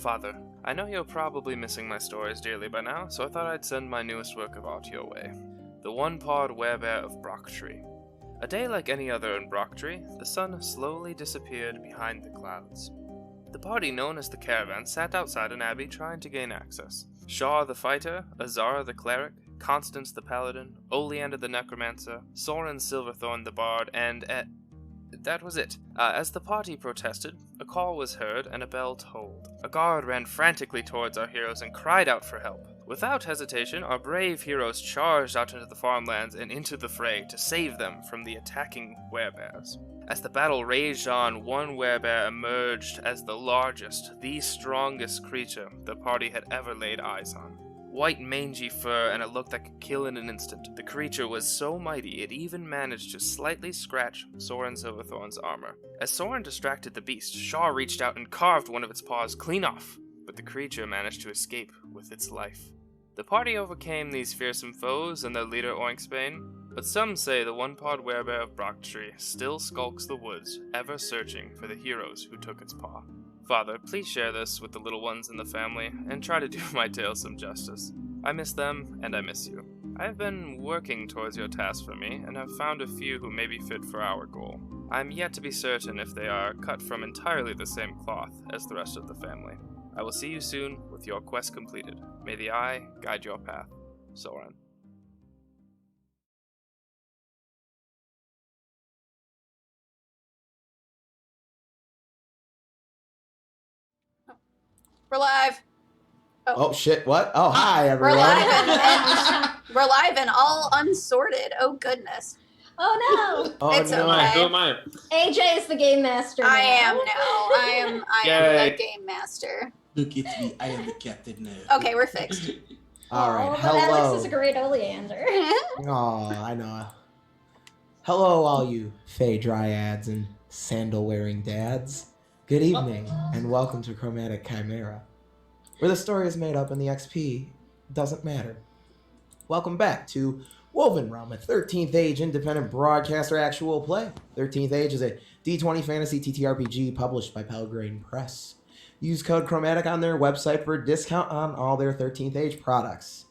Father, I know you're probably missing my stories dearly by now, so I thought I'd send my newest work of art your way. The one-pawed werebear of Brocktree. A day like any other in Brocktree, the sun slowly disappeared behind the clouds. The party known as the Caravan sat outside an abbey trying to gain access. Shaw the fighter, Ezara the cleric, Constance the paladin, Oleander the necromancer, Soren Silverthorn the bard, and that was it. As the party protested, a call was heard and a bell tolled. A guard ran frantically towards our heroes and cried out for help. Without hesitation, our brave heroes charged out into the farmlands and into the fray to save them from the attacking werebears. As the battle raged on, one werebear emerged as the largest, the strongest creature the party had ever laid eyes on. White mangy fur and a look that could kill in an instant, the creature was so mighty it even managed to slightly scratch Soren Silverthorn's armor. As Soren distracted the beast, Shaw reached out and carved one of its paws clean off, but the creature managed to escape with its life. The party overcame these fearsome foes and their leader Oinksbane, but some say the one-pawed werebear of Brocktree still skulks the woods, ever searching for the heroes who took its paw. Father, please share this with the little ones in the family, and try to do my tale some justice. I miss them, and I miss you. I have been working towards your task for me, and have found a few who may be fit for our goal. I am yet to be certain if they are cut from entirely the same cloth as the rest of the family. I will see you soon with your quest completed. May the eye guide your path. Soren. We're live. Oh shit, what? Oh, hi everyone. We're live and we're live and all unsorted. Oh goodness. Oh no. Oh, It's no. okay. Who am I? AJ is the game master now. I am now. I am Yay. the game master. Look at me, I am the captain now. Okay, we're fixed. All right, Oh, but hello. Alex is a great oleander. Oh, I know. Hello, all you Fey dryads and sandal-wearing dads. Good evening, and welcome to Chromatic Chimera, where the story is made up and the XP doesn't matter. Welcome back to WovenRealm, a 13th Age independent broadcaster actual play. 13th Age is a D20 fantasy TTRPG published by Pelgrane Press. Use code Chromatic on their website for a discount on all their 13th Age products.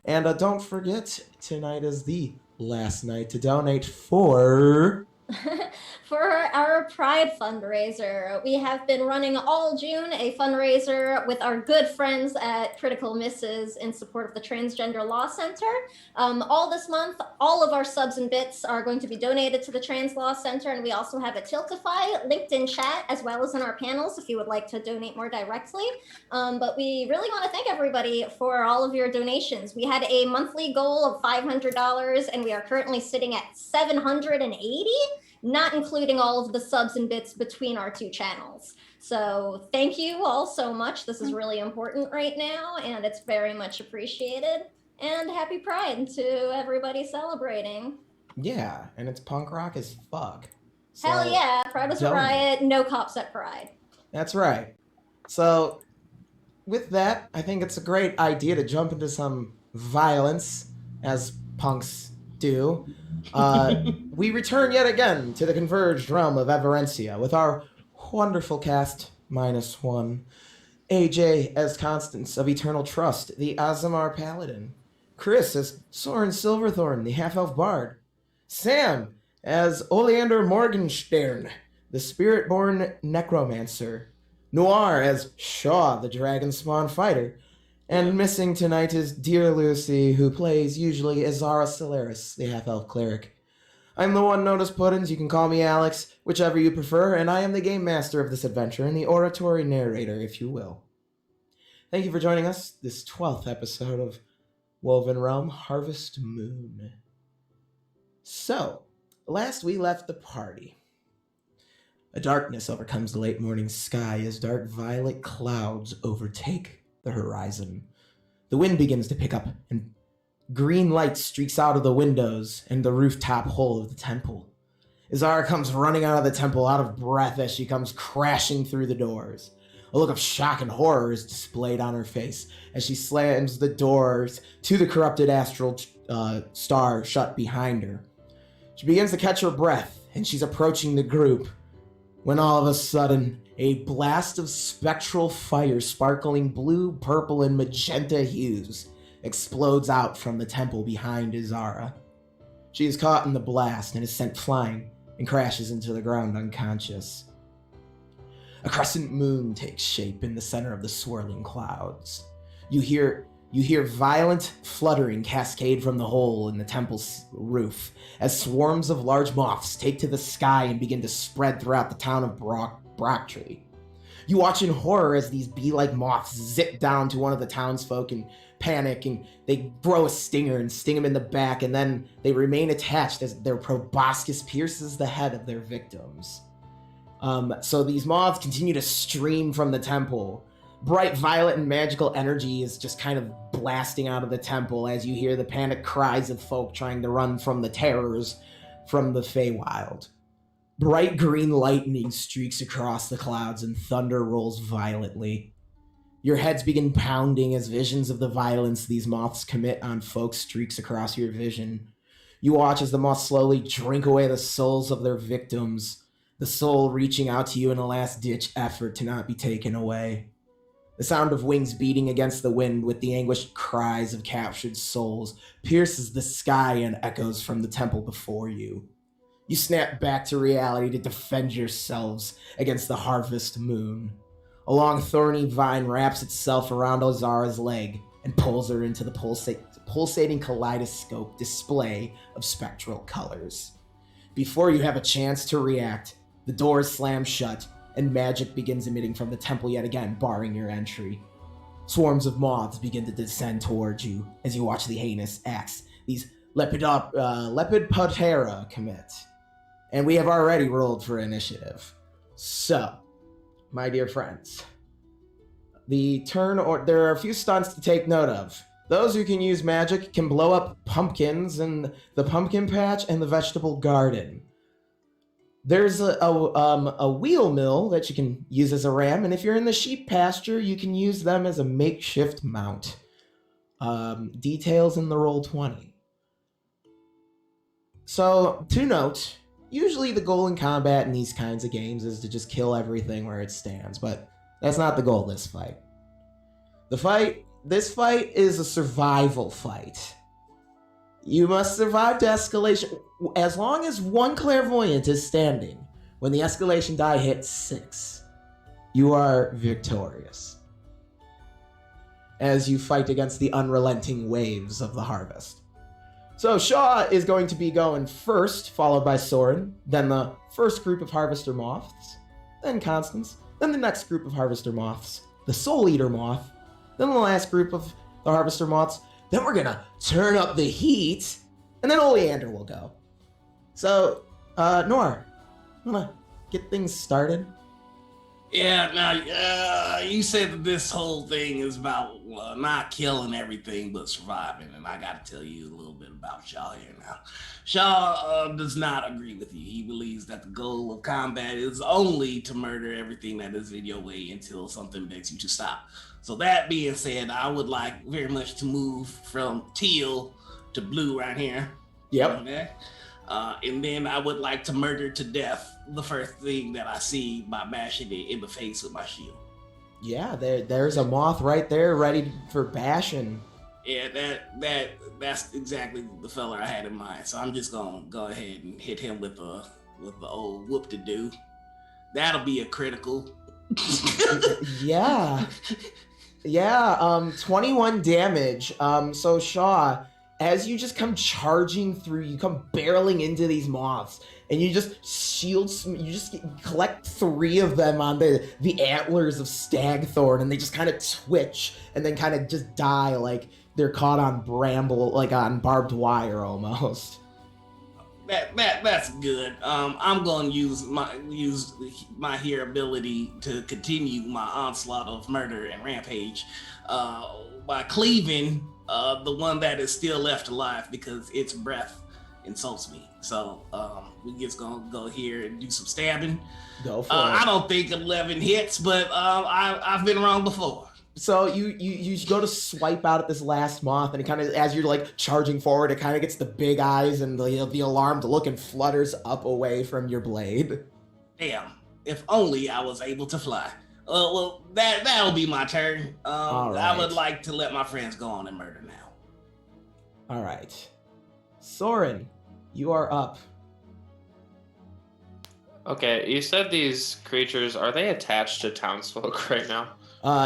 And don't forget, tonight is the last night to donate for... For our Pride fundraiser. We have been running all June a fundraiser with our good friends at Critical Misses in support of the Transgender Law Center. All this month, all of our subs and bits are going to be donated to the Trans Law Center, and we also have a Tiltify linked in chat as well as in our panels if you would like to donate more directly. But we really want to thank everybody for all of your donations. We had a monthly goal of $500, and we are currently sitting at $780. Not including all of the subs and bits between our two channels. So thank you all so much. This is really important right now, and it's very much appreciated. And happy Pride to everybody celebrating. Yeah, and it's punk rock as fuck. So, Hell yeah, Pride was a donate. riot, no cops at Pride. That's right. So, with that, I think it's a great idea to jump into some violence, as punks do. We return yet again to the converged realm of Everencia with our wonderful cast minus one. AJ as Constance of Eternal Trust, the Aasimar Paladin. Chris as Soren Silverthorn, the half-elf bard. Sam as Oleander Morgenstern, the spirit-born necromancer. Noir as Shaw, the dragon spawn fighter. And missing tonight is dear Lucy, who plays usually Ezara Solaris, the half-elf cleric. I'm the one known as Puddins, you can call me Alex, whichever you prefer, and I am the game master of this adventure and the oratory narrator, if you will. Thank you for joining us this 12th episode of WovenRealm Harvest Moon. So, last we left the party. A darkness overcomes the late morning sky as dark violet clouds overtake the horizon. The wind begins to pick up, and green light streaks out of the windows and the rooftop hole of the temple. Ezara comes running out of the temple, out of breath, as she comes crashing through the doors. A look of shock and horror is displayed on her face as she slams the doors to the corrupted astral star shut behind her. She begins to catch her breath, and she's approaching the group when all of a sudden, a blast of spectral fire sparkling blue, purple, and magenta hues explodes out from the temple behind Ezara. She is caught in the blast and is sent flying and crashes into the ground unconscious. A crescent moon takes shape in the center of the swirling clouds. You hear violent fluttering cascade from the hole in the temple's roof as swarms of large moths take to the sky and begin to spread throughout the town of Brocktree. You watch in horror as these bee-like moths zip down to one of the townsfolk and panic, and they throw a stinger and sting him in the back, and then they remain attached as their proboscis pierces the head of their victims. So these moths continue to stream from the temple. Bright violet and magical energy is just kind of blasting out of the temple as you hear the panic cries of folk trying to run from the terrors from the Feywild. Bright green lightning streaks across the clouds and thunder rolls violently. Your heads begin pounding as visions of the violence these moths commit on folk streaks across your vision. You watch as the moths slowly drink away the souls of their victims, the soul reaching out to you in a last-ditch effort to not be taken away. The sound of wings beating against the wind with the anguished cries of captured souls pierces the sky and echoes from the temple before you. You snap back to reality to defend yourselves against the harvest moon. A long thorny vine wraps itself around Ezara's leg and pulls her into the pulsating kaleidoscope display of spectral colors. Before you have a chance to react, the doors slam shut and magic begins emitting from the temple yet again, barring your entry. Swarms of moths begin to descend towards you as you watch the heinous acts these Lepidoptera commit. And we have already rolled for initiative. So, my dear friends, there are a few stunts to take note of. Those who can use magic can blow up pumpkins in the pumpkin patch and the vegetable garden. There's a wheel mill that you can use as a ram, and if you're in the sheep pasture, you can use them as a makeshift mount. Details in the Roll20. So, to note, usually the goal in combat in these kinds of games is to just kill everything where it stands, but that's not the goal of this fight. This fight is a survival fight. You must survive to escalation. As long as one clairvoyant is standing, when the escalation die hits 6, you are victorious. As you fight against the unrelenting waves of the harvest. So Shaw is going to be going first, followed by Soren, then the first group of Harvester Moths, then Constance, then the next group of Harvester Moths, the Soul Eater Moth, then the last group of the Harvester Moths. Then we're gonna turn up the heat, and then Oleander will go. So, Nor, wanna get things started? Yeah, now, you said that this whole thing is about not killing everything but surviving, and I gotta tell you a little bit about Shaw here now. Shaw does not agree with you. He believes that the goal of combat is only to murder everything that is in your way until something begs you to stop. So that being said, I would like very much to move from teal to blue right here. Yep. Okay? And then I would like to murder to death the first thing that I see by bashing it in the face with my shield. Yeah, there's a moth right there ready for bashing. Yeah, that's exactly the fella I had in mind. So I'm just gonna go ahead and hit him with the old whoop-de-doo. That'll be a critical. Yeah. 21 damage. So Shaw, as you just come charging through, you come barreling into these moths, and you just collect 3 of them on the antlers of Stagthorn, and they just kind of twitch, and then kind of just die like they're caught on bramble, like on barbed wire almost. That's good. I'm gonna use my here ability to continue my onslaught of murder and rampage by cleaving the one that is still left alive because its breath insults me. So we just gonna go here and do some stabbing. Go for it. I don't think 11 hits, but I've been wrong before. So you go to swipe out at this last moth, and it kind of, as you're like charging forward, it kind of gets the big eyes and the alarmed look and flutters up away from your blade. Damn. If only I was able to fly. Well, that'll be my turn. All I would right. like to let my friends go on and murder now. All right. Soren, you are up. Okay, you said these creatures, are they attached to townsfolk right now?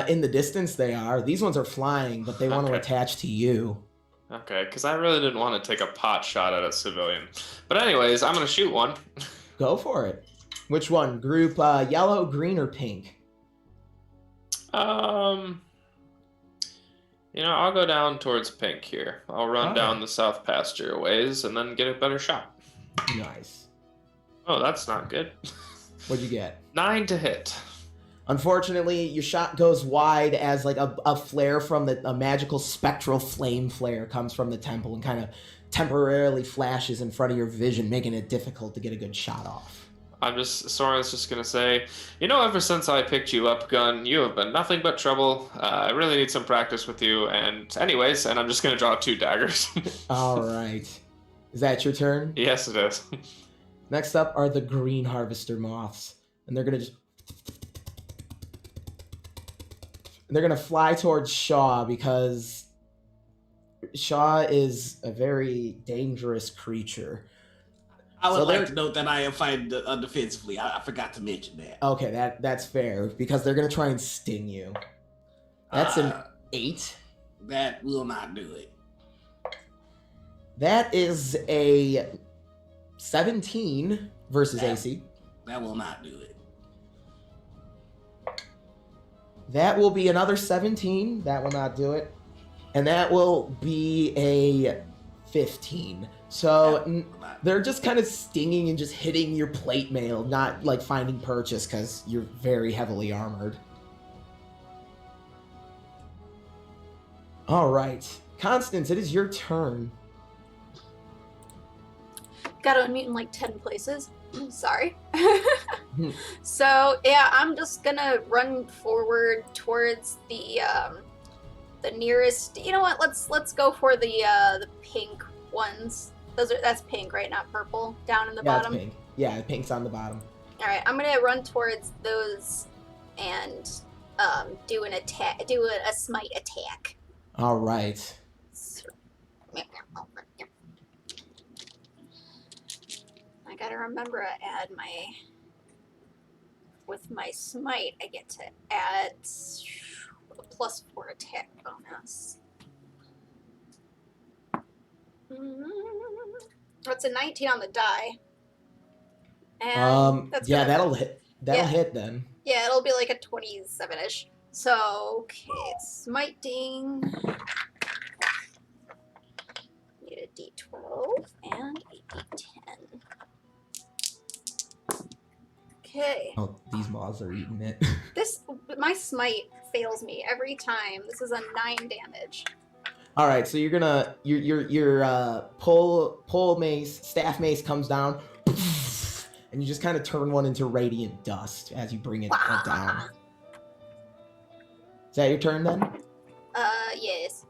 In the distance, they are. These ones are flying, but they want to Okay. attach to you. Okay, because I really didn't want to take a pot shot at a civilian. But anyways, I'm going to shoot one. Go for it. Which one? Group yellow, green, or pink? I'll go down towards pink here. I'll run down the south pasture ways and then get a better shot. Nice. Oh, that's not good. What'd you get? 9 to hit. Unfortunately, your shot goes wide as like a flare from a magical spectral flame flare comes from the temple and kind of temporarily flashes in front of your vision, making it difficult to get a good shot off. Soren's just gonna say, ever since I picked you up, Gun, you have been nothing but trouble. I really need some practice with you, and anyways, and I'm just gonna draw 2 daggers. All right. Is that your turn? Yes, it is. Next up are the green harvester moths, and they're gonna fly towards Shaw because Shaw is a very dangerous creature. I would like to note that I am fighting defensively. I forgot to mention that. Okay, that's fair, because they're going to try and sting you. That's an 8. That will not do it. That is a 17 versus AC. That will not do it. That will be another 17. That will not do it. And that will be a 15. So they're just kind of stinging and just hitting your plate mail, not like finding purchase because you're very heavily armored. All right. Constance, it is your turn. Got to unmute in like 10 places. Sorry. So, yeah, I'm just gonna run forward towards the nearest. You know what? Let's go for the pink ones. That's pink, right? Not purple. Down in the bottom. It's pink. Yeah, pink's on the bottom. All right, I'm gonna run towards those and do an attack. Do a smite attack. All right. I gotta remember to add with my smite, I get to add a +4 attack bonus. It's a 19 on the die. And that'll hit. That'll hit then. Yeah, it'll be like a 27-ish. So, okay, smiting. Need a d12 and a d10. Okay. Oh, these moths are eating it. My smite fails me every time. This is a 9 damage. All right, so you're gonna your pull mace, staff mace comes down, and you just kind of turn one into radiant dust as you bring it down. Is that your turn then? Yes.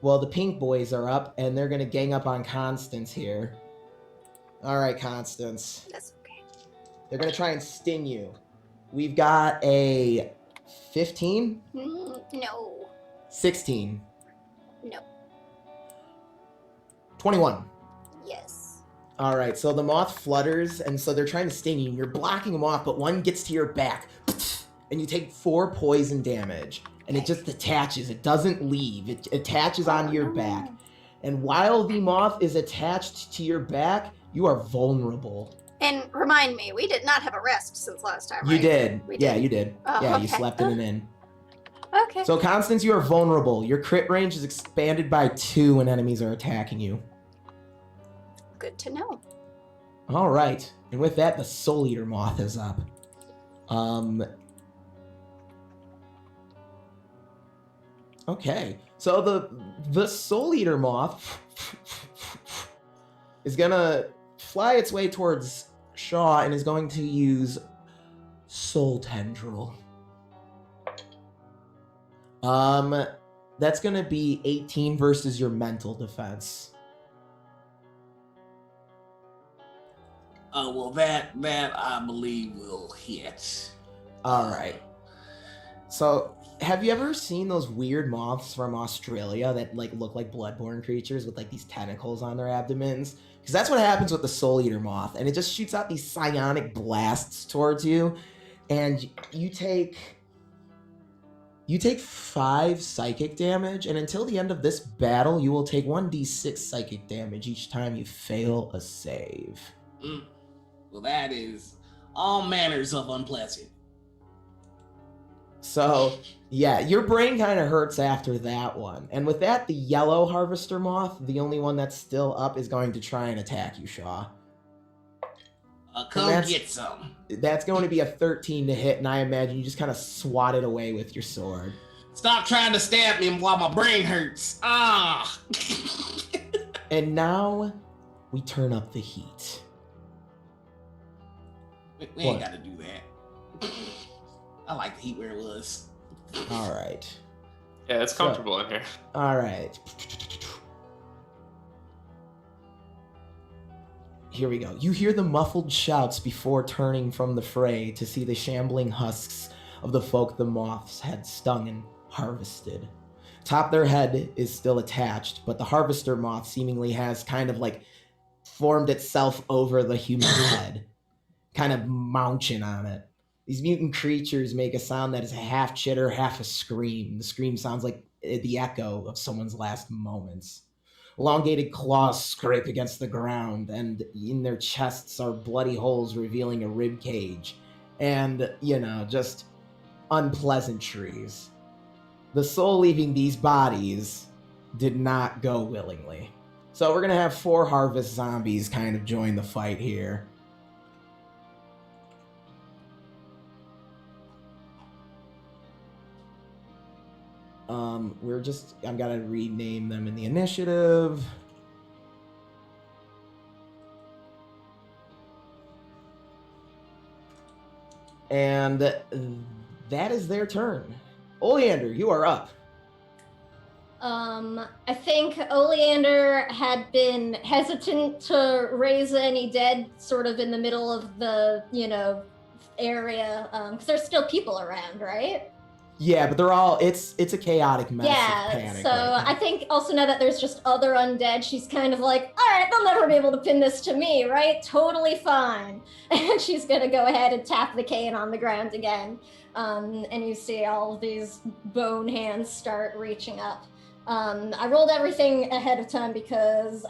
Well, the pink boys are up, and they're gonna gang up on Constance here. All right, Constance. That's okay. They're gonna try and sting you. We've got a 15. No. 16. No. 21. Yes. All right, so the moth flutters, and so they're trying to sting you, and you're blocking them off, but one gets to your back, and you take 4 poison damage, and it just attaches. It doesn't leave. It attaches onto your back. And while the moth is attached to your back, you are vulnerable. And remind me, we did not have a rest since last time, right? You did. We Yeah, did. you did. Oh, yeah, okay. you slept in an inn. Okay. So, Constance, you are vulnerable. Your crit range is expanded by 2 when enemies are attacking you. Good to know. All right. And with that, the Soul Eater Moth is up. Okay. So the Soul Eater Moth is gonna fly its way towards Shaw and is going to use Soul Tendril. That's gonna be 18 versus your mental defense. Well, that I believe will hit. All right. So, have you ever seen those weird moths from Australia that like look like bloodborne creatures with like these tentacles on their abdomens? Because that's what happens with the Soul Eater moth, and it just shoots out these psionic blasts towards you, and you take 5 psychic damage, and until the end of this battle, you will take 1d6 psychic damage each time you fail a save. Well, that is all manners of unpleasant. So, yeah, your brain kind of hurts after that one. And with that, the yellow harvester moth, the only one that's still up, is going to try and attack you, Shaw. Come get some. That's going to be a 13 to hit, and I imagine you just kind of swat it away with your sword. Stop trying to stab me while my brain hurts. Ah! And now, we turn up the heat. We ain't got to do that. I like the heat where it was. All right. Yeah, it's comfortable in here. All right. Here we go. You hear the muffled shouts before turning from the fray to see the shambling husks of the folk the moths had stung and harvested. Top their head is still attached, but the harvester moth seemingly has kind of like formed itself over the human head, kind of munching on it. These mutant creatures make a sound that is half chitter, half a scream. The scream sounds like the echo of someone's last moments. Elongated claws scrape against the ground, and in their chests are bloody holes revealing a rib cage. And, just unpleasantries. The soul leaving these bodies did not go willingly. So we're going to have 4 harvest zombies kind of join the fight here. I've got to rename them in the initiative. And that is their turn. Oleander, you are up. I think Oleander had been hesitant to raise any dead sort of in the middle of the, area, because there's still people around, right? Yeah, but they're all, it's a chaotic mess of panic. So right now. I think also now that there's just other undead, she's kind of like, all right, they'll never be able to pin this to me, right? Totally fine. And she's gonna go ahead and tap the cane on the ground again. And you see all of these bone hands start reaching up. I rolled everything ahead of time because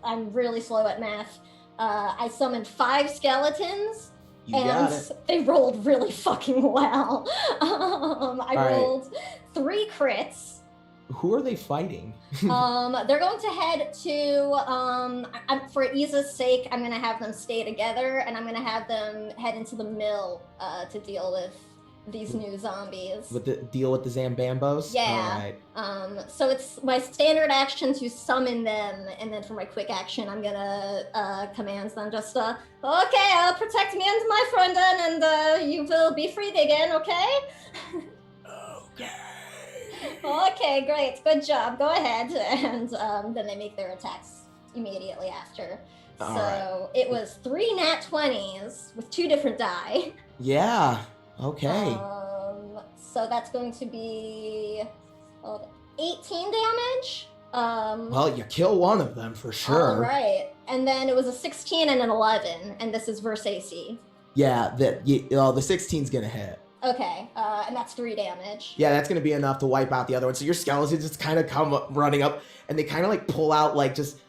I'm really slow at math. I summoned 5 skeletons. You got it. They rolled really fucking well. I rolled 3 crits. Who are they fighting? They're going to head to, for Isa's sake, I'm going to have them stay together, and I'm going to have them head into the mill to deal with these new zombies. Deal with the Zambambos? Yeah. All right. So it's my standard action to summon them, and then for my quick action, I'm gonna command them just, okay, protect me and my friend, and you will be freed again, okay? Okay. Okay, great, good job, go ahead. And then they make their attacks immediately after. All so it was 3 nat 20s with 2 different die. Yeah. Okay. So that's going to be 18 damage. Well, you kill one of them for sure. All right. And then it was a 16 and an 11, and this is versus AC. Yeah, the 16's gonna hit. Okay, and that's 3 damage. Yeah, that's gonna be enough to wipe out the other one. So your skeletons just kind of come up, running up, and they kind of like pull out like just.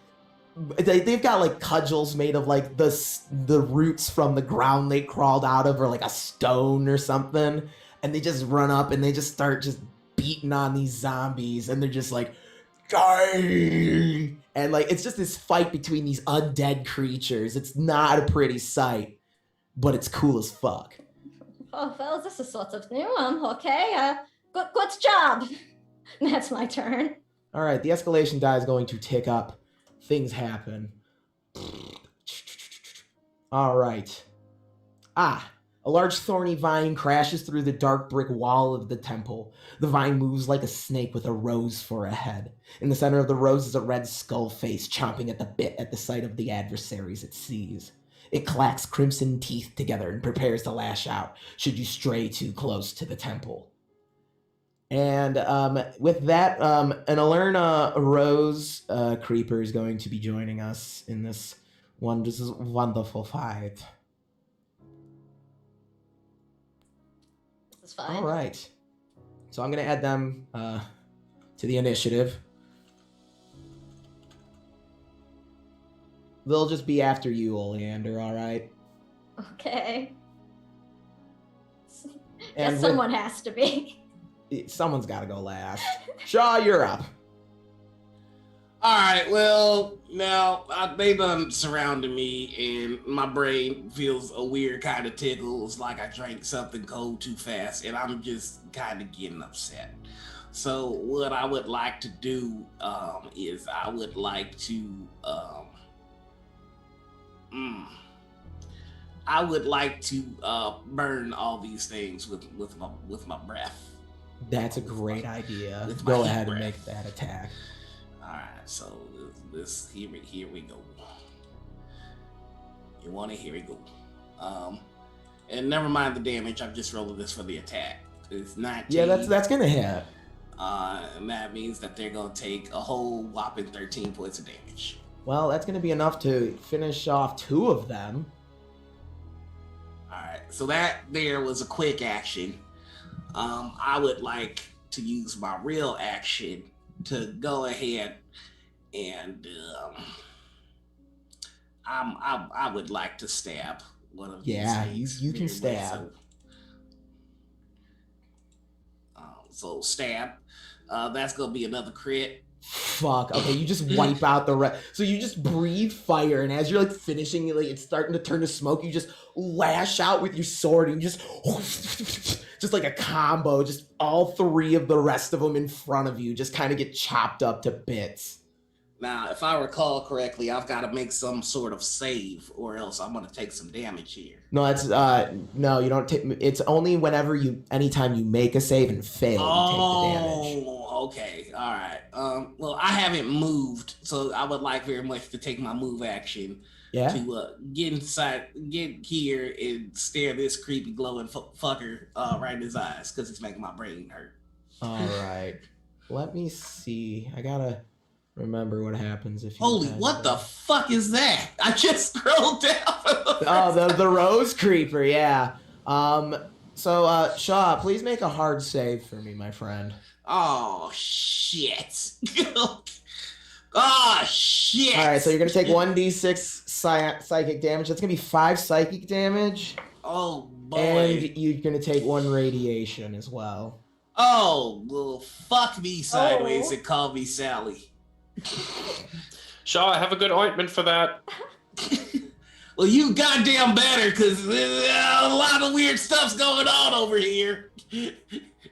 They've got like cudgels made of like the roots from the ground they crawled out of, or like a stone or something, and they just run up and they just start just beating on these zombies, and they're just like, die! And like it's just this fight between these undead creatures. It's not a pretty sight, but it's cool as fuck. Oh well, this is sort of new. Okay. Good job. That's my turn. All right, the escalation die is going to tick up. Things happen. All right. A large thorny vine crashes through the dark brick wall of the temple. The vine moves like a snake with a rose for a head. In the center of the rose is a red skull face chomping at the bit at the sight of the adversaries it sees. It clacks crimson teeth together and prepares to lash out should you stray too close to the temple. And with that, an Alura Rose creeper is going to be joining us in this wonderful fight. This is fine. All right. So I'm going to add them to the initiative. They'll just be after you, Oleander, all right? Okay. And Guess someone has to be. Someone's got to go last. Shaw, you're up. All right, well, now they done surrounded me, and my brain feels a weird kind of tickle. It's like I drank something cold too fast, and I'm just kind of getting upset. So what I would like to do is I would like to burn all these things with my breath. That's a great idea. With my Go heat ahead and breath. make that attack. All right, so here we go. You want it? Here we go. And never mind the damage. I'm just rolling this for the attack. It's 19. Yeah, that's gonna hit. And that means that they're gonna take a whole whopping 13 points of damage. Well, that's gonna be enough to finish off 2 of them. All right, so that there was a quick action. I would like to use my real action to go ahead and I would like to stab one of these. Yeah, things you can very much stab. So stab. That's gonna be another crit. Fuck. Okay, you just wipe out the rest. So you just breathe fire, and as you're like finishing, like it's starting to turn to smoke, you just lash out with your sword, and you just like a combo. Just all 3 of the rest of them in front of you just kind of get chopped up to bits. Now, if I recall correctly, I've got to make some sort of save, or else I'm gonna take some damage here. No, that's no, you don't take. It's only anytime you make a save and fail, you take the damage. Oh, okay, all right. Well, I haven't moved, so I would like very much to take my move action Yeah. to get here, and stare this creepy glowing fucker right in his eyes, because it's making my brain hurt. All right. Let me see. I gotta remember what happens if you. Holy, what the fuck is that? I just scrolled down. Oh, the rose creeper. Yeah. So, Shaw, please make a hard save for me, my friend. Oh shit. Oh shit. All right, so you're gonna take 1d6 psychic damage. That's gonna be 5 psychic damage, Oh boy. and you're gonna take 1 radiation as well. Oh, well, fuck me sideways Oh. and call me Sally. Shaw, I have a good ointment for that. Well, you goddamn better, because a lot of weird stuff's going on over here.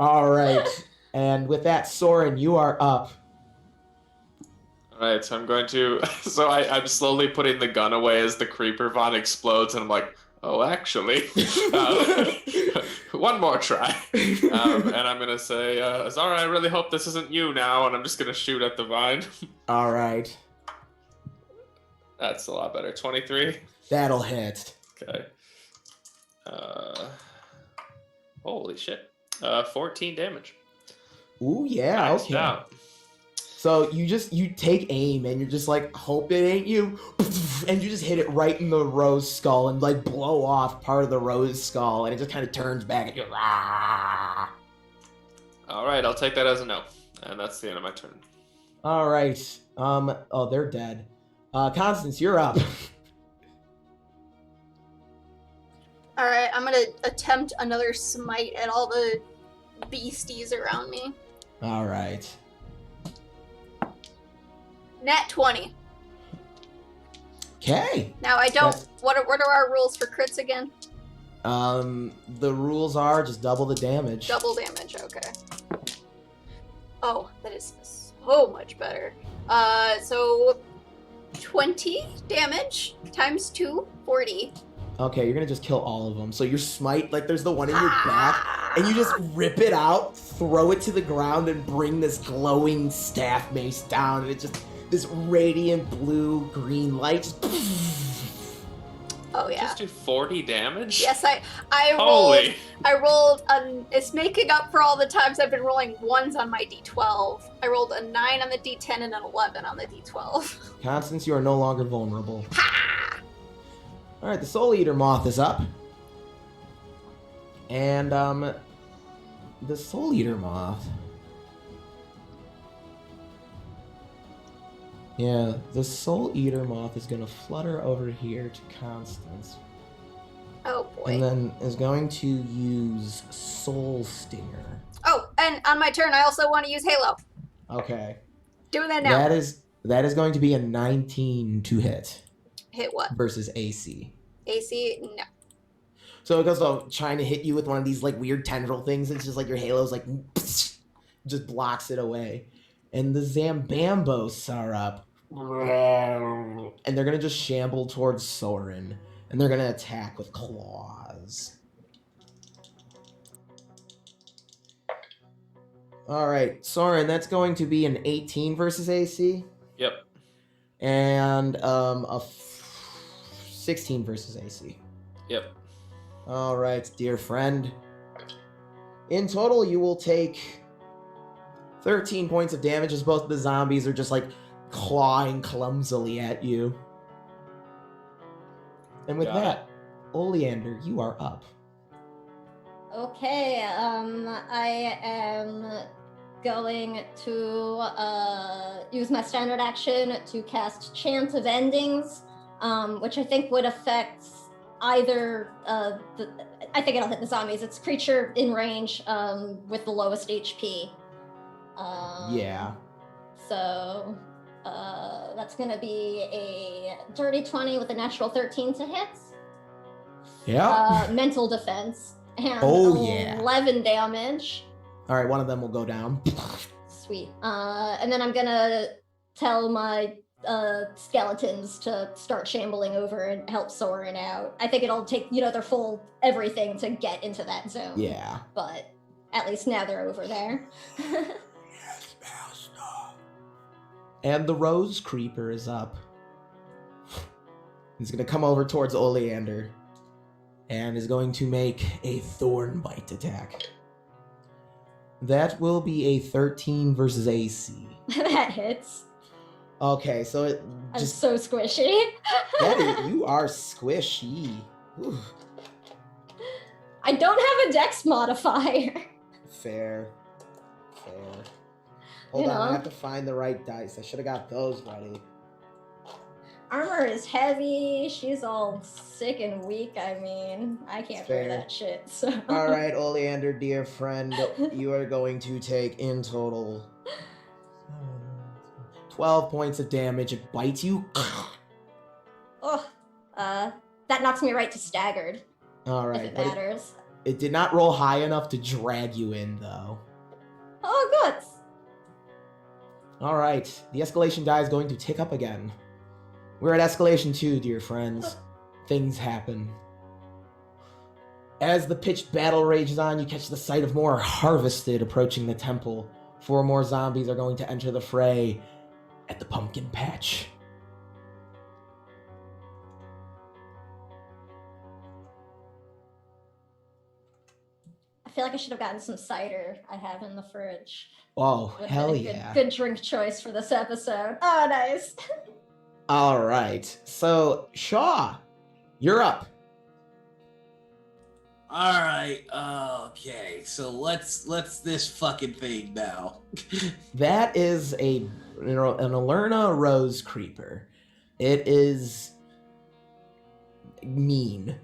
All right, and with that, Soren, you are up. Alright, so I'm going to... So I'm slowly putting the gun away as the creeper von explodes, and I'm like, oh, actually... one more try. And I'm going to say, Ezara, I really hope this isn't you now, and I'm just going to shoot at the vine. All right, That's a lot better. 23? that'll hit. Okay. Holy shit. 14 damage. Ooh, yeah, Maxed okay. out. So you take aim and you're just like, hope it ain't you, and you just hit it right in the rose skull and like blow off part of the rose skull, and it just kind of turns back and you're ah. Alright, I'll take that as a no. And that's the end of my turn. All right. Oh, they're dead. Constance, you're up. All right, I'm gonna attempt another smite at all the beasties around me. All right. Nat 20. Okay. Now I don't. What are our rules for crits again? The rules are just double the damage. Double damage. Okay. Oh, that is so much better. So 20 damage times 2, 40. Okay, you're gonna just kill all of them. So your smite, like there's the one in your back, and you just rip it out, throw it to the ground, and bring this glowing staff mace down, and it's just this radiant blue-green light. Just Oh yeah. Just do 40 damage? Yes, I Holy! rolled it's making up for all the times I've been rolling 1s on my D12. I rolled a 9 on the D10 and an 11 on the D12. Constance, you are no longer vulnerable. Ha! Alright, the Soul Eater Moth is up. And, the Soul Eater Moth. Yeah, the Soul Eater Moth is gonna flutter over here to Constance. Oh boy. And then is going to use Soul Stinger. Oh, and on my turn, I also want to use Halo. Okay. Doing that now. That is going to be a 19 to hit. Hit what? Versus AC. AC? No. So it goes trying to hit you with one of these like weird tendril things. It's just like your Halo's like just blocks it away. And the Zambambos are up. And they're gonna just shamble towards Soren. And they're gonna attack with claws. Alright, Soren, that's going to be an 18 versus AC. Yep. And 16 versus AC. Yep. Alright, dear friend. In total, you will take 13 points of damage as both the zombies are just like clawing clumsily at you. And with Got that, Oleander, you are up. Okay, I am going to use my standard action to cast Chant of Endings, which I think would affect either I think it'll hit the zombies. It's creature in range with the lowest HP. Yeah. So that's gonna be a dirty 20 with a natural 13 to hit. Yeah. Mental defense and Oh, yeah. 11 damage. All right, one of them will go down. Sweet. And then I'm gonna tell my skeletons to start shambling over and help Soren out. I think it'll take, their full everything to get into that zone. Yeah. But at least now they're over there. Yes, master. And the Rose Creeper is up. He's gonna come over towards Oleander and is going to make a Thorn Bite attack. That will be a 13 versus AC. That hits. Okay, so it I'm just so squishy. you are squishy. Ooh, I don't have a dex modifier. fair. Hold You on, I know. have to find the right dice. I should have got those ready. Armor is heavy. She's all sick and weak. I mean, I can't Fair. wear that shit. So. All right, Oleander, dear friend, you are going to take in total 12 points of damage. It bites you. Oh, that knocks me right to staggered. All If right, it but matters. it did not roll high enough to drag you in, though. Oh, good. All right, the escalation die is going to tick up again. We're at escalation 2, dear friends. Things happen. As the pitched battle rages on, you catch the sight of more harvested approaching the temple. 4 more zombies are going to enter the fray at the pumpkin patch. I feel like I should have gotten some cider I have in the fridge. Oh, Would've hell been a yeah. Good drink choice for this episode. Oh, nice. All right, so Shaw, you're up. All right. Okay. So let's this fucking thing now. That is an Alura Rose Creeper. It is mean.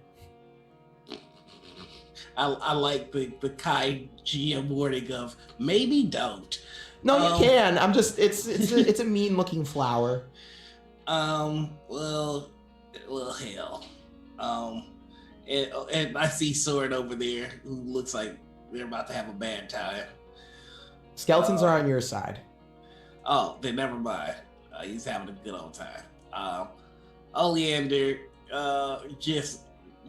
I like the kind GM warning of maybe don't. No, you can. I'm just it's a mean looking flower. Well, hell. And I see Sword over there who looks like they're about to have a bad time. Skeletons are on your side. Oh, then never mind. He's having a good old time. Oleander just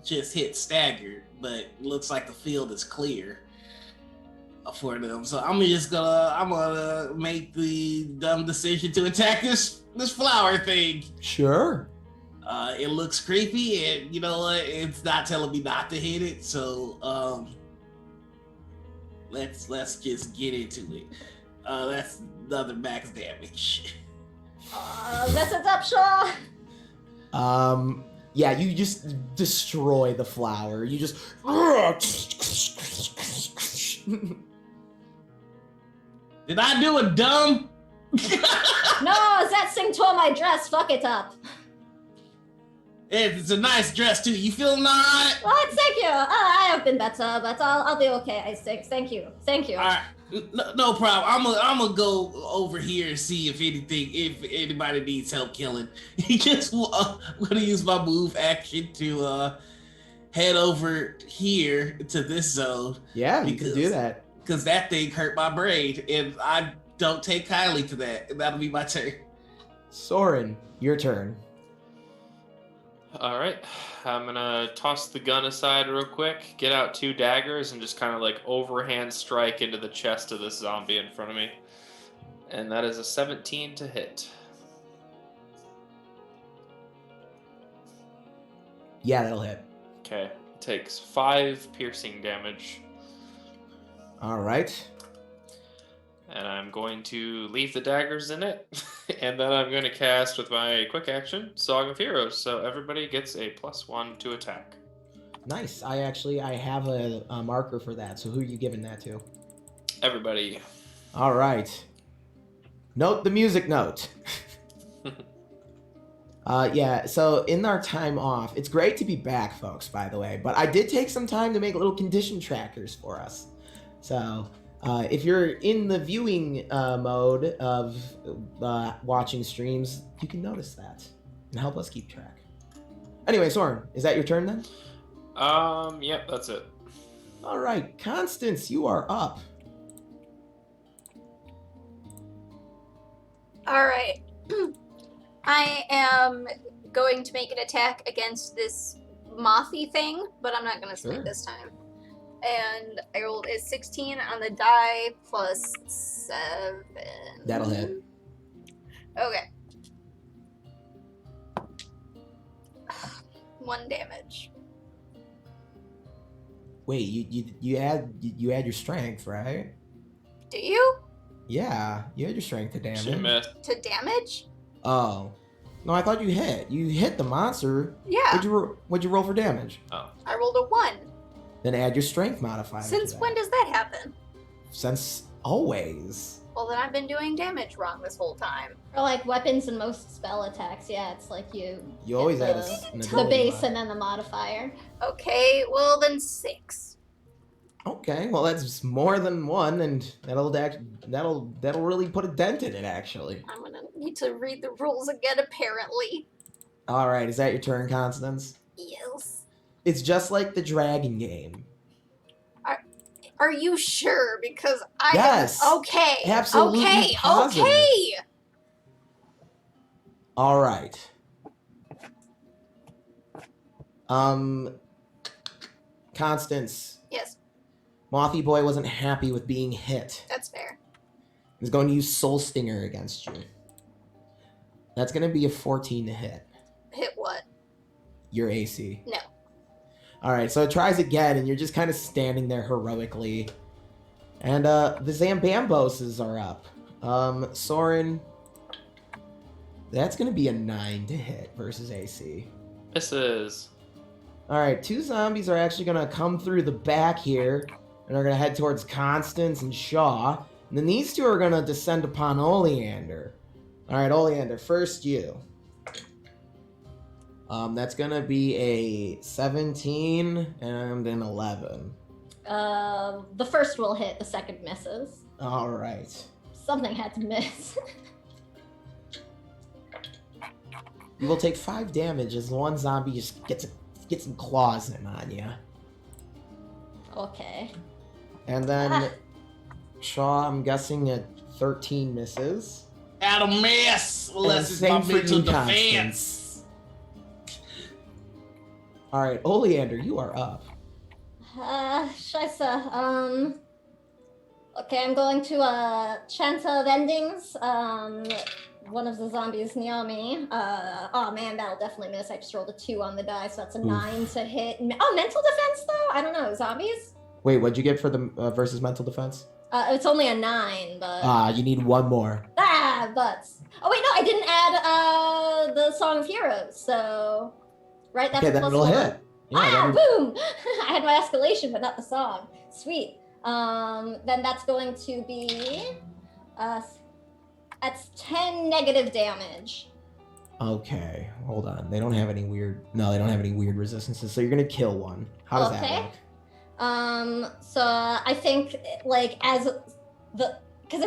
hit staggered, but looks like the field is clear for them. So I'm gonna make the dumb decision to attack this flower thing. Sure. It looks creepy, and you know what? It's not telling me not to hit it. So let's just get into it. That's another max damage. Mess it up, Shaw. Yeah, you just destroy the flower. You just. Did I do it dumb? No, that thing tore my dress. Fuck it up. It's a nice dress too. You feeling alright? Well, thank you. I have been better, but I'll be okay. I think. Thank you. Thank you. All right, no problem. I'm gonna go over here and see if anybody needs help killing. I'm gonna use my move action to head over here to this zone. Yeah, you can do that. Because that thing hurt my brain, and I don't take kindly to that. And that'll be my turn. Soren, your turn. Alright, I'm gonna toss the gun aside real quick, get out 2 daggers, and just kind of like overhand strike into the chest of this zombie in front of me. And that is a 17 to hit. Yeah, that'll hit. Okay, takes 5 piercing damage. Alright. And I'm going to leave the daggers in it, and then I'm going to cast with my quick action, Song of Heroes, so everybody gets a +1 to attack. Nice. I have a marker for that, so who are you giving that to? Everybody. Alright. Note the music note. Yeah, so in our time off, it's great to be back, folks, by the way, but I did take some time to make little condition trackers for us. So... if you're in the viewing mode of watching streams, you can notice that and help us keep track. Anyway, Soren, is that your turn then? Yep, that's it. All right, Constance, you are up. All right. I am going to make an attack against this mothy thing, but I'm not going to swing Sure. this time. And I rolled a 16 on the die plus 7. That'll hit. Okay. 1 damage. Wait, you add your strength, right? Do you? Yeah, you add your strength to She damage. missed. To damage? Oh, no, I thought you hit. You hit the monster. Yeah. What'd you roll for damage? I rolled a 1. Then add your strength modifier. Since when does that happen? Since always. Well, then I've been doing damage wrong this whole time. For like weapons and most spell attacks, yeah, it's like you always get add an the ability base mod. and then the modifier. Okay, well then 6. Okay, well that's more than 1, and that'll really put a dent in it. Actually. I'm gonna need to read the rules again, apparently. All right, is that your turn, Constance? Yes. It's just like the dragon game. Are you sure? Because I Yes. Okay. Absolutely Okay. positive. Okay. All right. Constance, Yes, Mothy Boy wasn't happy with being hit. that's fair. He's going to use Soul Stinger against you. That's going to be a 14 to hit. Hit what? Your AC. No. All right, so it tries again, and you're just kind of standing there heroically. And the Zambamboses are up. Soren, that's going to be a 9 to hit versus AC. Misses. All right, 2 zombies are actually going to come through the back here, and are going to head towards Constance and Shaw. And then these 2 are going to descend upon Oleander. All right, Oleander, first you. That's going to be a 17 and an 11. The first will hit, the second misses. All right. Something had to miss. You will take 5 damage as one zombie just gets some claws in on you. Okay. And then Shaw, I'm guessing a 13 misses. At a miss, unless it's same my for mental you, Constance. defense. All right, Oleander, you are up. Scheisse. Okay, I'm going to chant of endings. one of the zombies near me. Oh man, that'll definitely miss. I just rolled a 2 on the die, so that's a 9 to hit. Oh, mental defense though? I don't know. Zombies? Wait, what'd you get for the versus mental defense? It's only a 9, but... you need one more. Butts. Oh wait, no, I didn't add the Song of Heroes, so... Right, that's Okay, then it'll hit. Yeah, boom! I had my escalation, but not the song. Sweet. Then that's going to be... that's 10 negative damage. Okay, hold on. They don't have any weird... No, they don't have any weird resistances, so you're gonna kill one. How does that work? So I think, like, as the... Because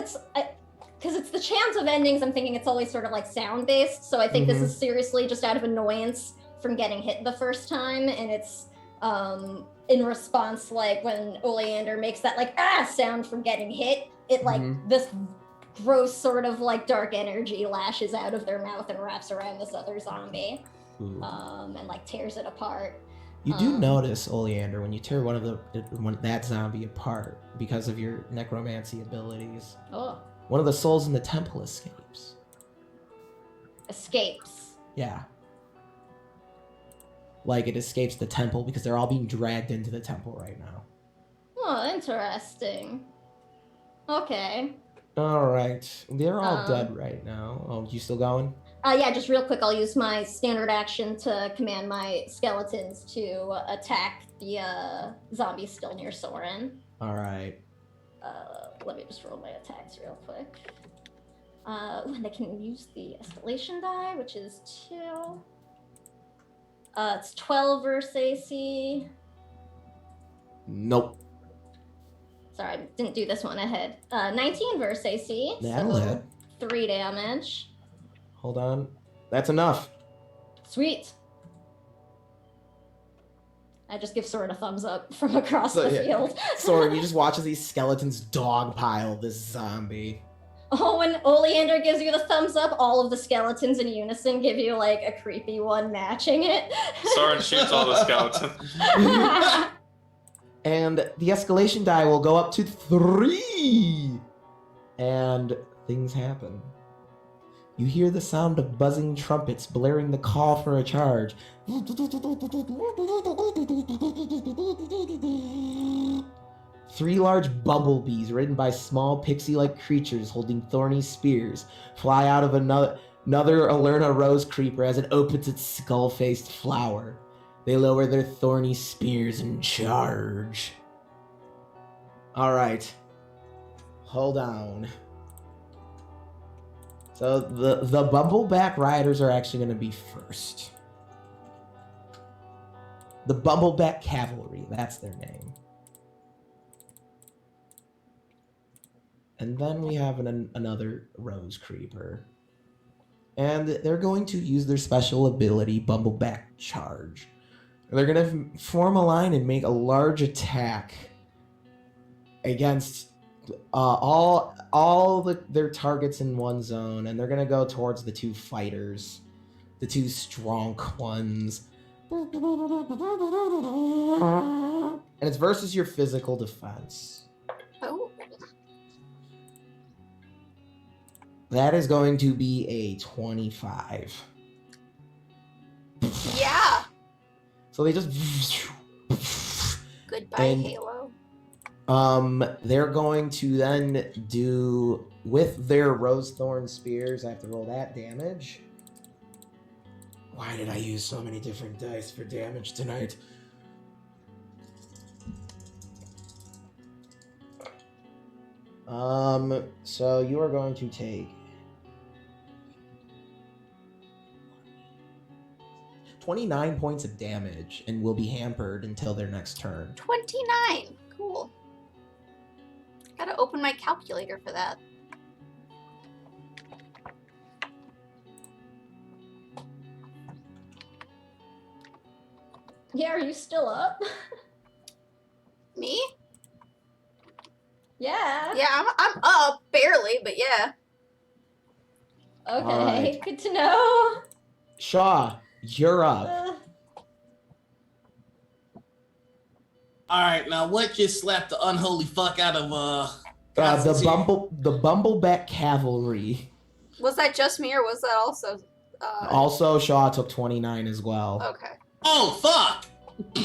it's the chance of endings, I'm thinking it's always sort of, like, sound-based, so I think this is seriously just out of annoyance from getting hit the first time, and it's, in response, like, when Oleander makes that, like, sound from getting hit, it, like, this gross sort of, like, dark energy lashes out of their mouth and wraps around this other zombie, and, like, tears it apart. You do notice, Oleander, when you tear that zombie apart, because of your necromancy abilities, one of the souls in the temple escapes. Escapes? Yeah. Like, it escapes the temple because they're all being dragged into the temple right now. Oh, interesting. Okay. Alright. They're all dead right now. Oh, you still going? Yeah, just real quick, I'll use my standard action to command my skeletons to attack the zombie still near Soren. Alright. Let me just roll my attacks real quick. And I can use the escalation die, which is 2. It's 12 versus AC. Nope. Sorry, I didn't do this one ahead. 19 versus AC. That'll hit. 3 damage. Hold on. That's enough. Sweet. I just give Soren a thumbs up from across the field. Soren, you just watch as these skeletons dogpile this zombie. Oh, when Oleander gives you the thumbs up, all of the skeletons in unison give you, like, a creepy one matching it. Soren shoots all the skeletons. And the escalation die will go up to 3. And things happen. You hear the sound of buzzing trumpets blaring the call for a charge. 3 large bumblebees, ridden by small pixie-like creatures holding thorny spears, fly out of another Alura Rose creeper as it opens its skull-faced flower. They lower their thorny spears and charge. Alright. Hold on. So the Bumbleback Riders are actually going to be first. The Bumbleback Cavalry, that's their name. And then we have another Rose Creeper. And they're going to use their special ability, Bumbleback Charge. They're going to form a line and make a large attack against their targets in one zone, and they're going to go towards the 2 fighters, the 2 strong ones. And it's versus your physical defense. Oh. That is going to be a 25. Yeah. So they just... Goodbye, Halo. They're going to then do, with their Rose Thorn Spears, I have to roll that damage. Why did I use so many different dice for damage tonight? So you are going to take 29 points of damage and will be hampered until their next turn. 29. Cool. Gotta open my calculator for that. Yeah, are you still up? Me? Yeah. Yeah, I'm up, barely, but yeah. Okay, Alright. good to know. Shaw, you're up. All right, now what just slapped the unholy fuck out of The Bumbleback Cavalry. Was that just me, or was that also? Also, Shaw took 29 as well. Okay. Oh, fuck!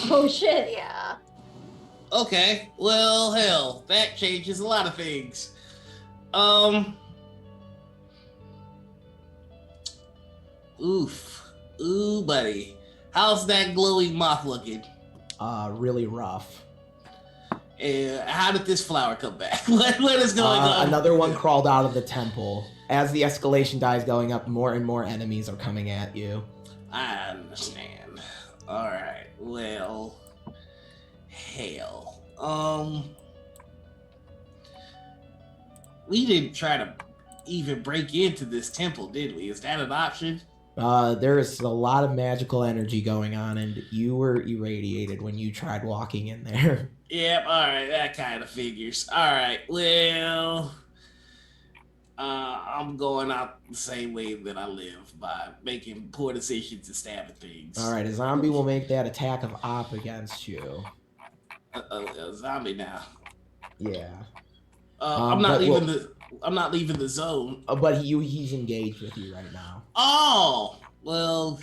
Oh shit. Yeah. Okay, well, hell, that changes a lot of things. Oof. Ooh, buddy. How's that glowing moth looking? Really rough. How did this flower come back? What is going on? Another one crawled out of the temple. As the escalation die is going up, more and more enemies are coming at you. I understand. Alright, well... Hell. We didn't try to even break into this temple, did we? Is that an option? There is a lot of magical energy going on, and you were irradiated when you tried walking in there. Yep, alright, that kind of figures. Alright, well... I'm going out the same way that I live, by making poor decisions and stabbing things. Alright, a zombie will make that attack of op against you. A zombie now. Yeah. I'm not leaving the zone. But he's engaged with you right now. Oh, well,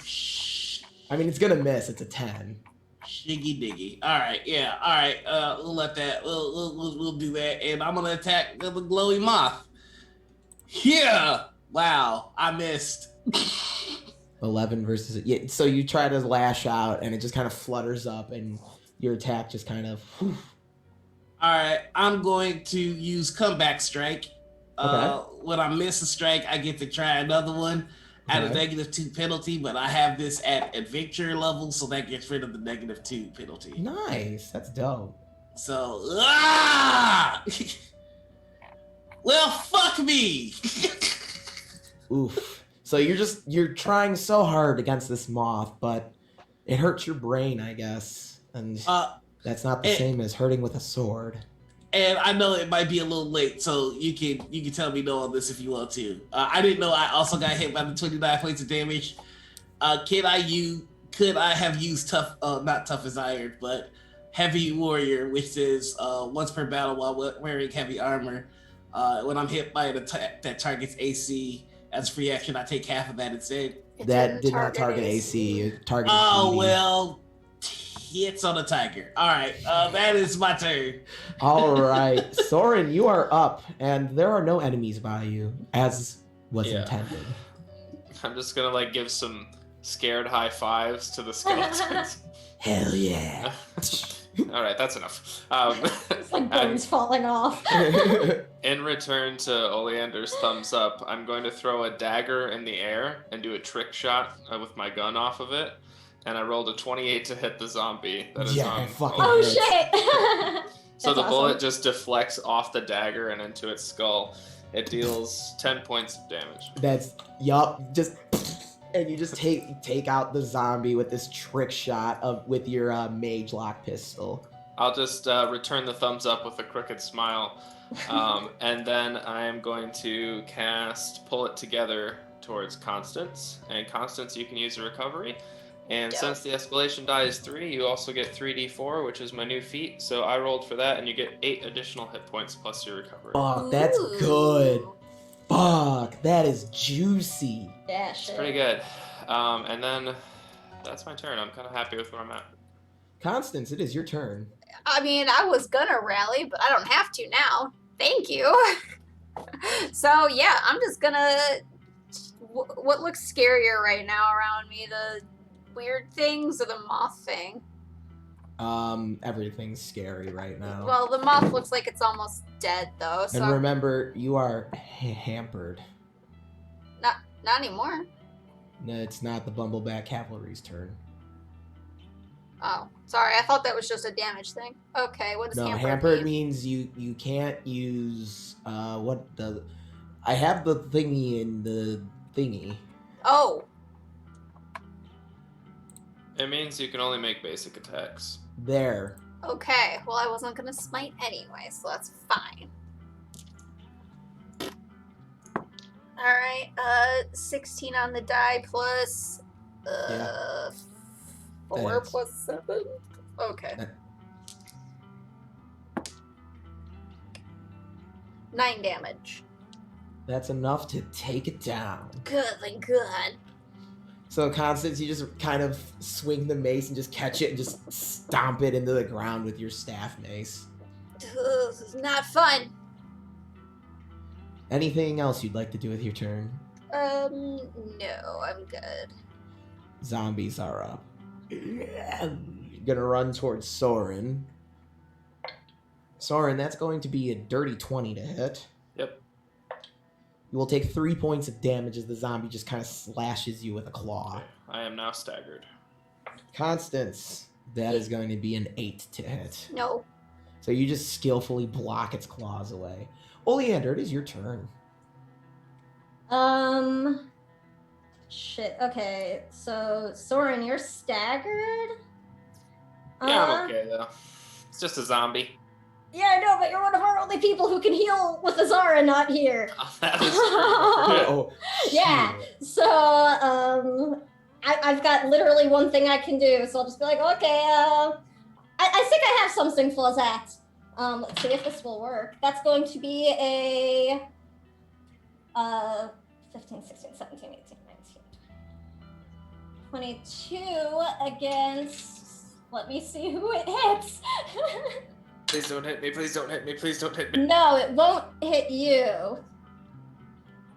I mean, it's gonna miss. It's a 10. Shiggy diggy. All right, yeah, all right. We'll let that. We'll do that, and I'm gonna attack the glowy moth. Yeah. Wow, I missed. 11 versus yeah. So you try to lash out, and it just kind of flutters up, and your attack just kind of. Whew. All right, I'm going to use comeback strike. Okay. When I miss a strike, I get to try another one at a -2 penalty, but I have this at adventure level, so that gets rid of the -2 penalty. Nice, that's dope. So, well, fuck me. Oof. So you're trying so hard against this moth, but it hurts your brain, I guess, and that's not the same as hurting with a sword. And I know it might be a little late, so you can tell me no on this if you want to. I didn't know I also got hit by the 29 points of damage. Could I have used not tough as iron, but heavy warrior, which is once per battle while wearing heavy armor. When I'm hit by an attack that targets AC as a free action, I take half of that instead. That did not target AC. It targeted Oh PD. well. Hits on a tiger. All right, that is my turn. All right, Soren, you are up, and there are no enemies by you, as was intended. I'm just gonna like give some scared high fives to the skeletons. Hell yeah! All right, that's enough. It's like bones falling off. In return to Oleander's thumbs up, I'm going to throw a dagger in the air and do a trick shot with my gun off of it. And I rolled a 28 to hit the zombie that is on. Fucking Oh hits. shit! So the That's bullet awesome. just deflects off the dagger and into its skull. It deals 10 points of damage. That's just and you just take out the zombie with this trick shot with your mage lock pistol. I'll just return the thumbs up with a crooked smile. And then I am going to cast Pull It Together towards Constance. And Constance, you can use a recovery. And since the escalation die is 3, you also get 3d4, which is my new feat. So I rolled for that, and you get 8 additional hit points plus your recovery. Fuck, that's good. Fuck, that is juicy. Yeah, shit. Pretty good. And then that's my turn. I'm kind of happy with where I'm at. Constance, it is your turn. I mean, I was gonna rally, but I don't have to now. Thank you. So yeah, I'm just gonna. What looks scarier right now around me? The weird things or the moth thing? Everything's scary right now. Well, the moth looks like it's almost dead though. So And remember, you are hampered. not anymore. No, it's not the Bumbleback Cavalry's turn. Oh, sorry. I thought that was just a damage thing. Okay, what does No, hampered hampered mean? means you can't use I have the thingy in the thingy. Oh, It means you can only make basic attacks. There. okay. Well, I wasn't gonna smite anyway, so that's fine. All right. 16 on the die plus 4 That's- plus 7. Okay. That- 9 damage. That's enough to take it down. Good, thank God. So, Constance, you just kind of swing the mace and just catch it and just stomp it into the ground with your staff mace. This is not fun. Anything else you'd like to do with your turn? No, I'm good. Zombies are up. You're gonna run towards Soren. Soren, that's going to be a dirty 20 to hit. Yep. You will take 3 points of damage as the zombie just kind of slashes you with a claw. Okay. I am now staggered. Constance, that is going to be an 8 to hit. No. So you just skillfully block its claws away. Oleander, it is your turn. Shit. Okay, so Soren, you're staggered? Yeah, I'm okay though. It's just a zombie. Yeah, I know, but you're one of our only people who can heal with Ezara not here. Oh, that is true. Oh, Yeah. shit. So, I've got literally one thing I can do, so I'll just be like, okay, I think I have something for that. Let's see if this will work. That's going to be a 15, 16, 17, 18, 19, 22 against, let me see who it hits. Please don't hit me, please don't hit me, please don't hit me. No, it won't hit you.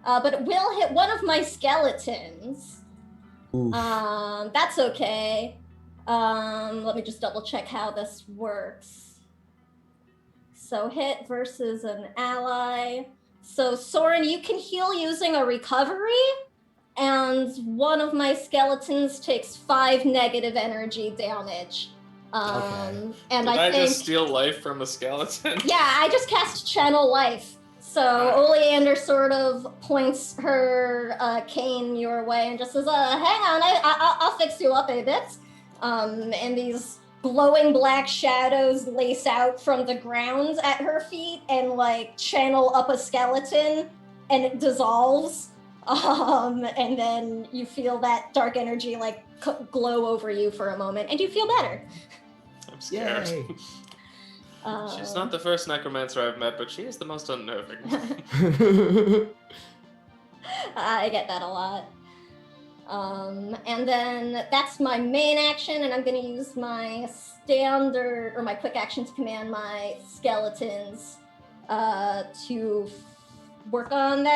But it will hit one of my skeletons. Oof. That's okay. Let me just double check how this works. So hit versus an ally. So Soren, you can heal using a recovery, and one of my skeletons takes 5 negative energy damage. Okay. And Did I think just steal life from a skeleton? yeah, I just cast Channel Life. So Oleander sort of points her cane your way and just says, "Hang on, I'll fix you up a bit." And these glowing black shadows lace out from the ground at her feet and like channel up a skeleton, and it dissolves. And then you feel that dark energy like glow over you for a moment, and you feel better. I'm scared. Yay. She's not the first necromancer I've met, but she is the most unnerving. I get that a lot. And then that's my main action, and I'm going to use my standard, or my quick action to command my skeletons to work on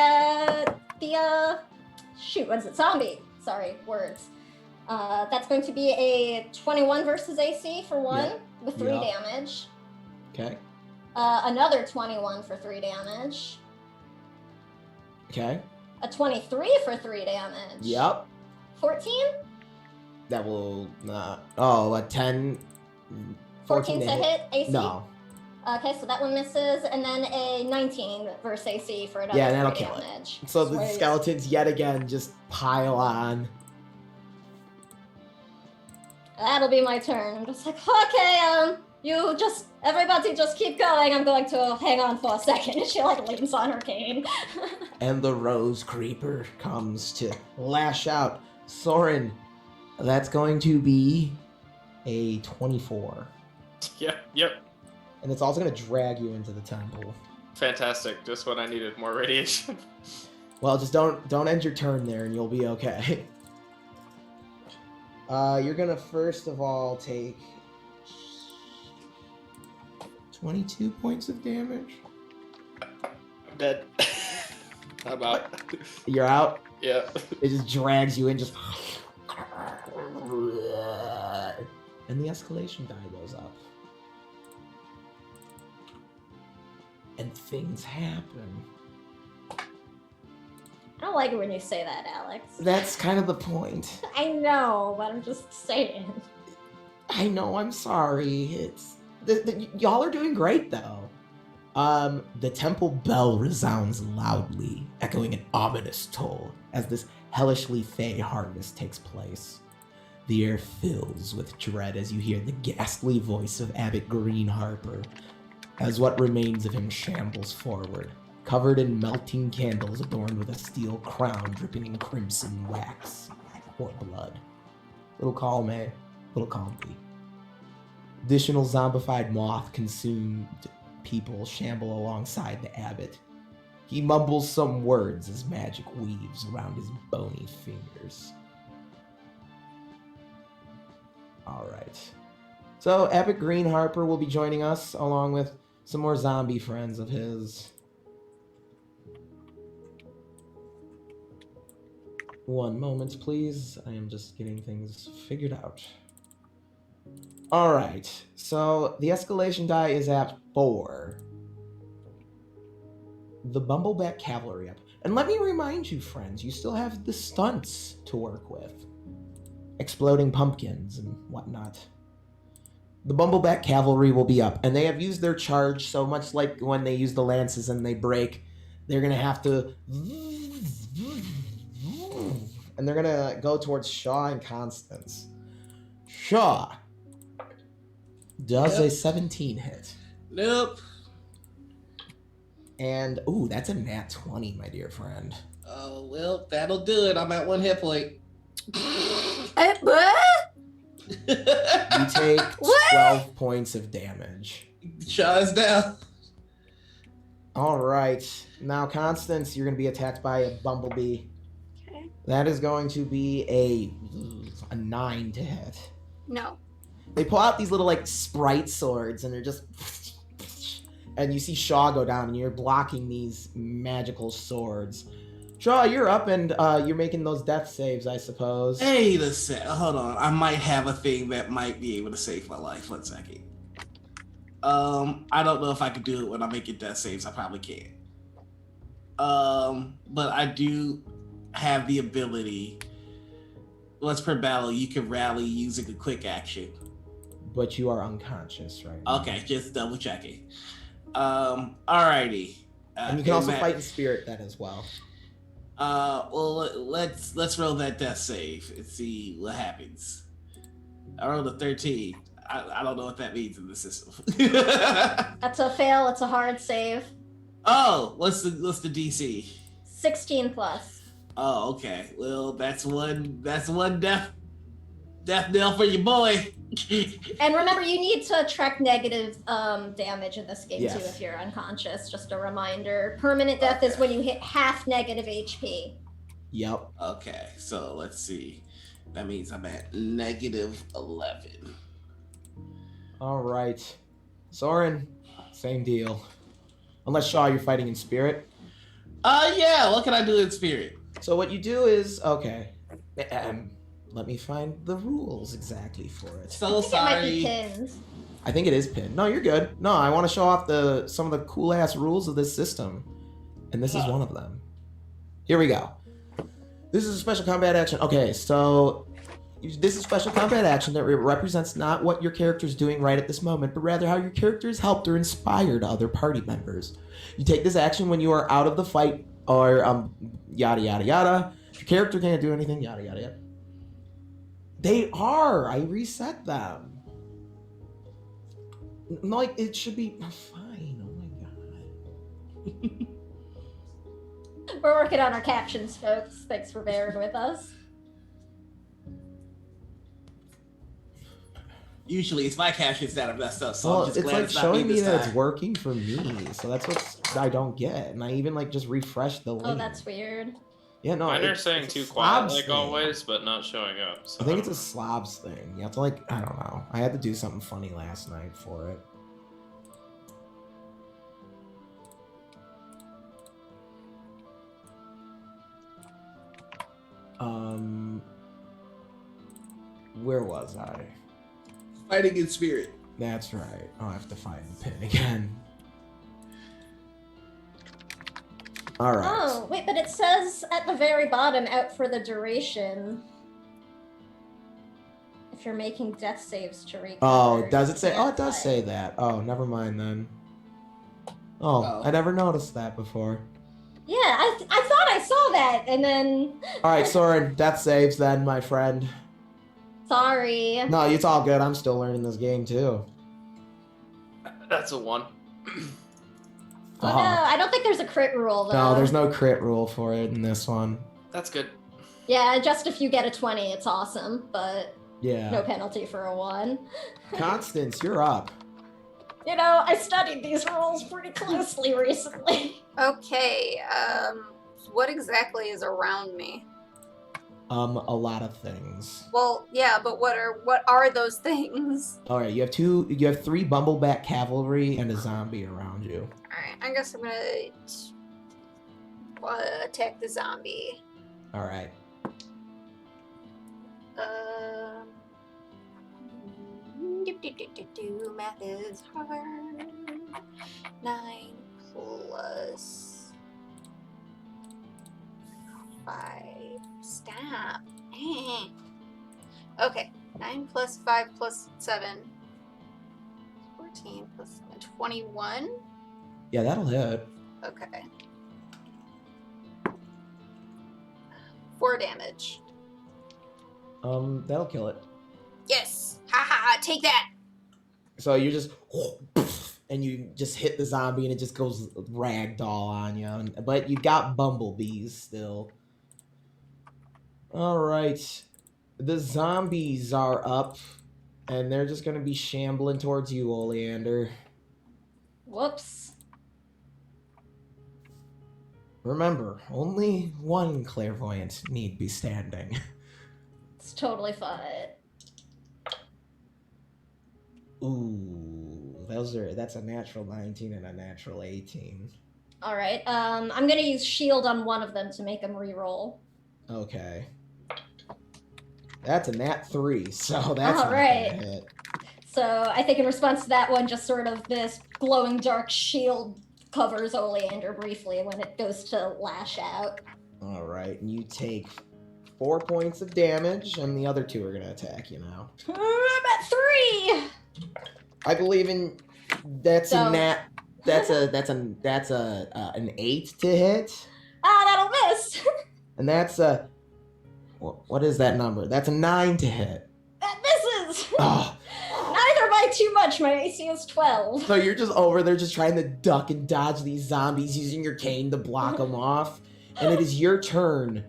zombie. Sorry, words. That's going to be a 21 versus AC for 1 with 3 damage. Okay. Another 21 for 3 damage. Okay. A 23 for 3 damage. Yep. 14? That will not. Oh, a 10. 14 to hit AC? No. Okay, so that one misses, and then a 19 versus AC for another Yeah, that'll 3 kill damage. it. So the Sweet. skeletons yet again just pile on. That'll be my turn. I'm just like, okay, everybody just keep going. I'm going to hang on for a second. And she like leans on her cane. And the Rose Creeper comes to lash out. Soren, that's going to be a 24. Yep. And it's also going to drag you into the temple. Fantastic. Just when I needed more radiation. Well, just don't end your turn there and you'll be okay. You're going to first of all take 22 points of damage. I'm dead. I'm out. You're out. Yeah. It just drags you in, just... And the escalation die goes up. And things happen. I don't like it when you say that, Alex. That's kind of the point. I know, but I'm just saying. I know, I'm sorry. It's... y'all are doing great, though. The temple bell resounds loudly, echoing an ominous toll as this hellishly fey harvest takes place. The air fills with dread as you hear the ghastly voice of Abbot Greenharper, as what remains of him shambles forward, covered in melting candles adorned with a steel crown dripping in crimson wax or blood. Little column A, little column B. Additional zombified moth-consumed people shamble alongside the abbot. He mumbles some words as magic weaves around his bony fingers. Alright. So, Epic Green Harper will be joining us, along with some more zombie friends of his. One moment, please. I am just getting things figured out. Alright, so the escalation die is at 4. The Bumbleback Cavalry up. And let me remind you, friends, you still have the stunts to work with. Exploding pumpkins and whatnot. The Bumbleback Cavalry will be up, and they have used their charge, so much like when they use the lances and they break, they're going to have to... And they're going to go towards Shaw and Constance. Shaw does a 17 hit. Nope. And, ooh, that's a nat 20, my dear friend. Oh, well, that'll do it. I'm at 1 hit point. What? You take 12 points of damage. Shaw is down. All right. Now, Constance, you're going to be attacked by a bumblebee. Okay. That is going to be a 9 to hit. No. They pull out these little, like, sprite swords, and they're just... And you see Shaw go down, and you're blocking these magical swords. Shaw, you're up, and you're making those death saves, I suppose. Wait a sec. Hold on. I might have a thing that might be able to save my life. 1 second. I don't know if I can do it when I'm making death saves. I probably can't. But I do have the ability. Once per battle, you can rally using a quick action. But you are unconscious, right? Now. Okay, just double checking. Alrighty. And you can also fight in spirit then as well. Well, let's roll that death save and see what happens. I rolled a 13. I don't know what that means in the system. That's a fail. It's a hard save. Oh, what's the DC? 16 plus. Oh, okay. Well, that's one death knell for your boy. And remember, you need to track negative damage in this game Yes. too if you're unconscious. Just a reminder. Permanent death is when you hit half negative HP. Yep. Okay, so let's see. That means I'm at -11. All right. Soren, same deal. Unless, Shaw, you're fighting in spirit. Yeah, what can I do in spirit? So what you do is, okay, let me find the rules exactly for it. So I think it might be sorry. pinned. I think it is pinned. No, you're good. No, I want to show off some of the cool-ass rules of this system. And this is one of them. Here we go. This is a special combat action. Okay, so this is special combat action that represents not what your character is doing right at this moment, but rather how your character has helped or inspired other party members. You take this action when you are out of the fight or yada, yada, yada. If your character can't do anything, yada, yada, yada. They are. I reset them. Like, it should be fine. Oh my god. We're working on our captions, folks. Thanks for bearing with us. Usually it's my captions that are messed up, so Well, I'm just it's glad like it's not showing me me this that time. it's working for me, so that's what I don't get. And I even like just refreshed the link. Oh, that's weird. Yeah, no. Mine are it's saying a too quiet slobs like thing. always, but not showing up. So I think it's a slobs thing. You have to like, I don't know. I had to do something funny last night for it. Where was I? Fighting in spirit. That's right. I'll have to find the pin again. All right. Oh, wait, but it says at the very bottom, out for the duration. If you're making death saves to recover. Oh, does it say? you Oh, can't it does fight. say that. Oh, never mind then. Oh, I never noticed that before. Yeah, I thought I saw that, and then... All right, Soren, death saves then, my friend. Sorry. No, it's all good. I'm still learning this game too. that's a 1. Oh, no, I don't think there's a crit rule, though. No, there's no crit rule for it in this one. That's good. Yeah, just if you get a 20, it's awesome, but Yeah. no penalty for a 1. Constance, you're up. You know, I studied these rules pretty closely recently. Okay, what exactly is around me? A lot of things. Well, yeah, but what are those things? All right, you have 3 bumbleback cavalry and a zombie around you. Alright, I guess I'm gonna attack the zombie. All right. Math is hard. 9 plus 5. Stop. Okay, 9 plus 5 plus 7. 14 plus 21. Yeah, that'll hit. Okay. 4 damage. That'll kill it. Yes! Haha, take that! So you just and you just hit the zombie and it just goes ragdoll on you. But you got bumblebees still. All right. The zombies are up and they're just going to be shambling towards you, Oleander. Whoops. Remember, only one clairvoyant need be standing. It's totally fine. Ooh, that's a natural 19 and a natural 18. All right. I'm gonna use shield on one of them to make them reroll. Okay. That's a nat 3, so that's All not right. gonna hit. So I think in response to that one, just sort of this glowing dark shield covers Oleander briefly when it goes to lash out. All right, and you take 4 points of damage, and the other 2 are gonna attack you now. I'm at 3. I believe in that's So- a nat. That's an 8 to hit, That'll miss. and that's a what is that number? That's a 9 to hit. That misses. Oh, Neither by too much. My AC is 12. so you're just over there, just trying to duck and dodge these zombies using your cane to block them off, and it is your turn.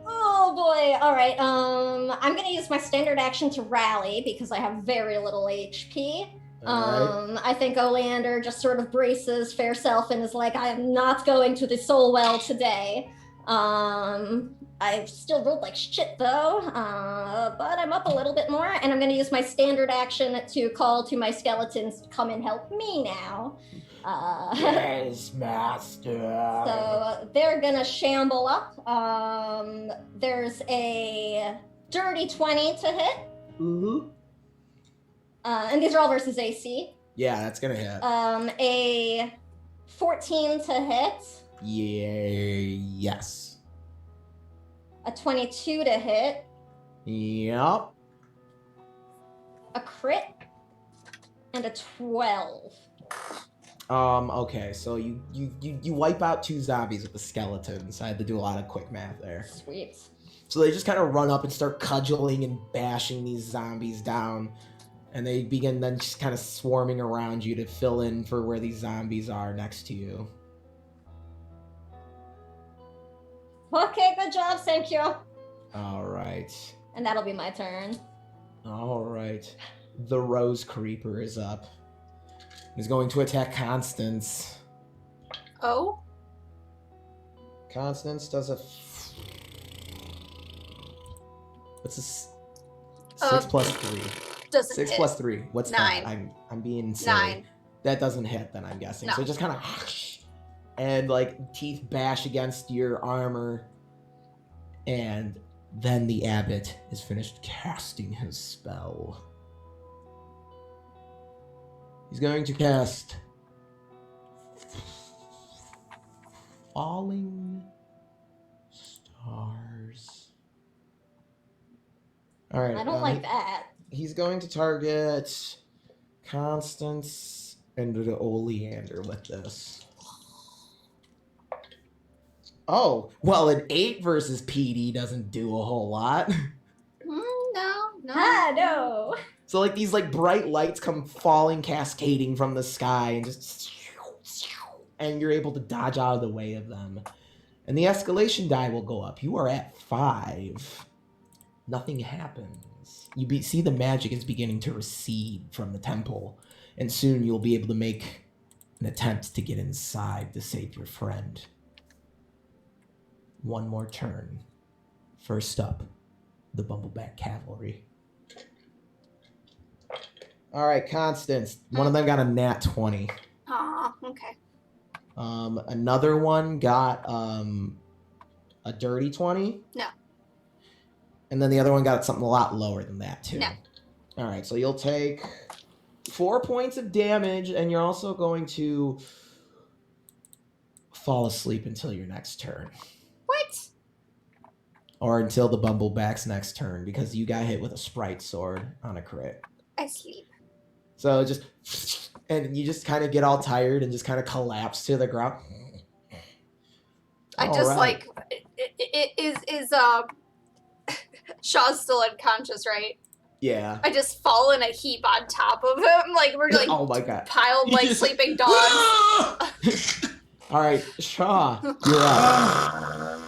Oh boy. All right. I'm gonna use my standard action to rally because I have very little HP. All right. I think Oleander just sort of braces fair self and is like, I am not going to the soul well today. I still rolled like shit though, but I'm up a little bit more, and I'm gonna use my standard action to call to my skeletons to come and help me now. Yes, master. So they're gonna shamble up. There's a dirty 20 to hit, Mm-hmm. and these are all versus AC. Yeah, that's gonna hit. A 14 to hit, Yes. a 22 to hit, Yep. a crit, and a 12. Okay, so you wipe out 2 zombies with the skeletons. I had to do a lot of quick math there. Sweet. So they just kind of run up and start cudgeling and bashing these zombies down. And they begin then just kind of swarming around you to fill in for where these zombies are next to you. Okay, good job, thank you. Alright. And that'll be my turn. Alright. The Rose Creeper is up. He's going to attack Constance. Oh? Constance does a... What's this? 6 plus 3. Doesn't 6 hit. plus 3. What's 9. that? I'm being silly. 9. That doesn't hit then, I'm guessing. No. So just kind of... And, like, teeth bash against your armor. And then the abbot is finished casting his spell. He's going to cast... Falling Stars. Alright. I don't like that. He's going to target Constance and the Oleander with this. Oh, well, an 8 versus PD doesn't do a whole lot. No. No. So, like, these, like, bright lights come falling, cascading from the sky, and just... And you're able to dodge out of the way of them. And the escalation die will go up. You are at 5. Nothing happens. You see the magic is beginning to recede from the temple. and soon you'll be able to make an attempt to get inside to save your friend. One more turn. First up, the Bumbleback Cavalry. All right, Constance. One of them got a nat 20. Aw, okay. Another one got a dirty 20. No. And then the other one got something a lot lower than that, too. No. All right, so you'll take 4 points of damage, and you're also going to fall asleep until your next turn. What? Or until the Bumbleback's next turn, because you got hit with a Sprite Sword on a crit. I sleep. So just... And you just kind of get all tired and just kind of collapse to the ground. I just, like... Is Shaw's still unconscious, right? Yeah. I just fall in a heap on top of him. Like, we're, like, Oh my god. piled like sleeping dogs. All right, Shaw, you're up.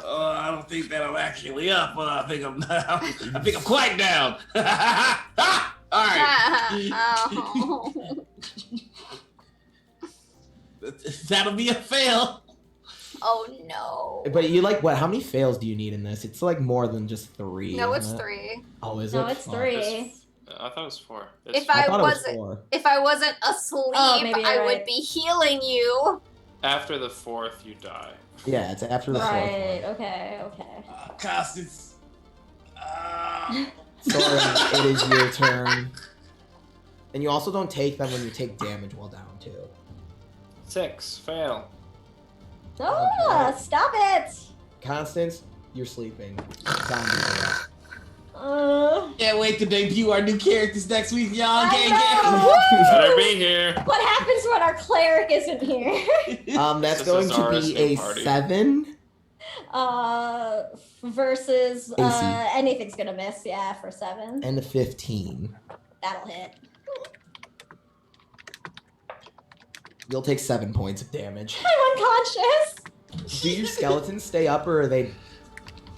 I don't think that I'm actually up. I think I'm quite down. All right. Oh. That'll be a fail. Oh, no. But you like what? How many fails do you need in this? It's like more than just 3. No, isn't it's it? 3. Oh, is No, it? it's Fuck. 3. I thought it was 4. If I I thought it was wasn't, 4. if I wasn't asleep, maybe you're I would right. be healing you. After the 4th, you die. Yeah, it's after the 4th Right, one. okay. Constance. Sorry, it is your turn. And you also don't take them when you take damage while down, too. 6. Fail. Oh, stop it! Constance, you're sleeping. Zombies are up. Can't wait to debut our new characters next week, y'all. I Better be here. What happens when our cleric isn't here? That's This going is to Zara's be new a party. 7. Versus AC. anything's gonna miss, yeah, for 7. And a 15. That'll hit. You'll take 7 points of damage. I'm unconscious. Do your skeletons stay up, or are they...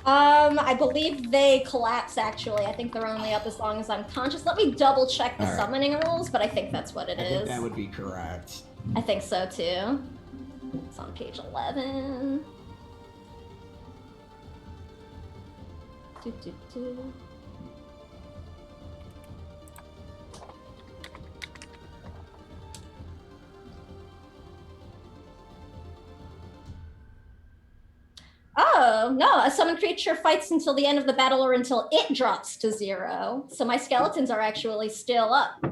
I believe they collapse, actually. I think they're only up as long as I'm conscious. Let me double check the All right. summoning rules, but I think that's what it I is. think that would be correct. I think so, too. It's on page 11. Do. Oh, no. A summoned creature fights until the end of the battle or until it drops to 0. So my skeletons are actually still up.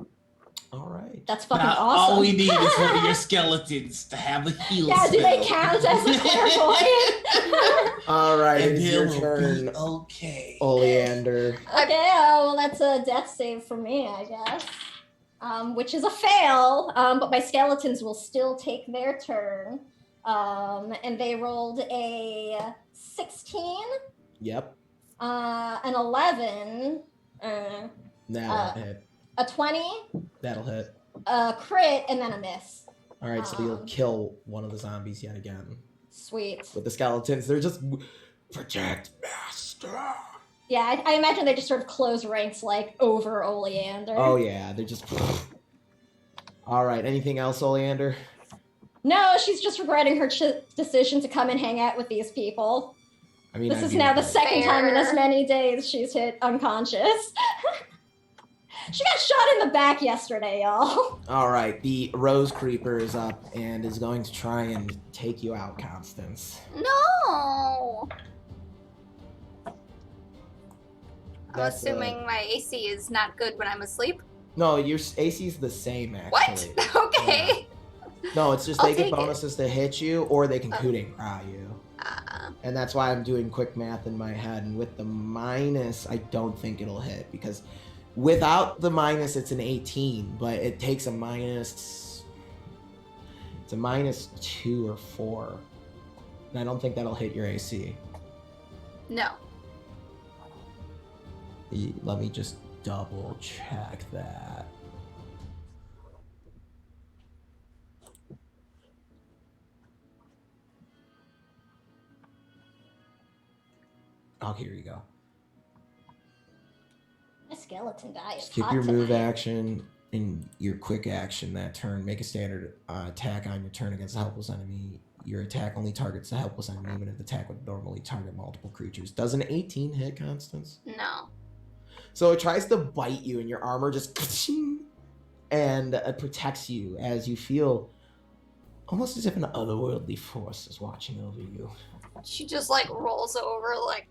All right. That's fucking Now, awesome. all we need is one of your skeletons to have a heal Yeah, do they spell. count as a clairvoyant? All right, And it's it your will turn, be okay. Oleander. Okay, well, that's a death save for me, I guess. Which is a fail, but my skeletons will still take their turn. And they rolled a 16, Yep. an 11, That'll hit. a 20, That'll hit. a crit, and then a miss. All right, so you'll kill one of the zombies yet again. Sweet. With the skeletons, they're just... Protect Master! Yeah, I imagine they just sort of close ranks, like, over Oleander. Oh yeah, they're just... All right, anything else, Oleander? No, she's just regretting her decision to come and hang out with these people. I mean, This I'd is be now the okay. second time in as Fair. many days she's hit unconscious. She got shot in the back yesterday, y'all. All right, the Rose Creeper is up and is going to try and take you out, Constance. No. I'm That's, assuming my AC is not good when I'm asleep. No, your AC is the same, actually. What? Okay. No, it's just I'll they get take it. bonuses to hit you, or they can Oh. coup de grace you. And that's why I'm doing quick math in my head. And with the minus, I don't think it'll hit, because without the minus, it's an 18, but it takes a minus... It's a minus 2 or 4. And I don't think that'll hit your AC. No. Let me just double check that. Oh, here you go. My skeleton die is Skip hot your move tonight. action. in your quick action that turn, make a standard attack on your turn against a helpless enemy. Your attack only targets the helpless enemy, even if the attack would normally target multiple creatures. Does an 18 hit, Constance? No. So it tries to bite you, and your armor just and it protects you as you feel almost as if an otherworldly force is watching over you. She just like rolls over like.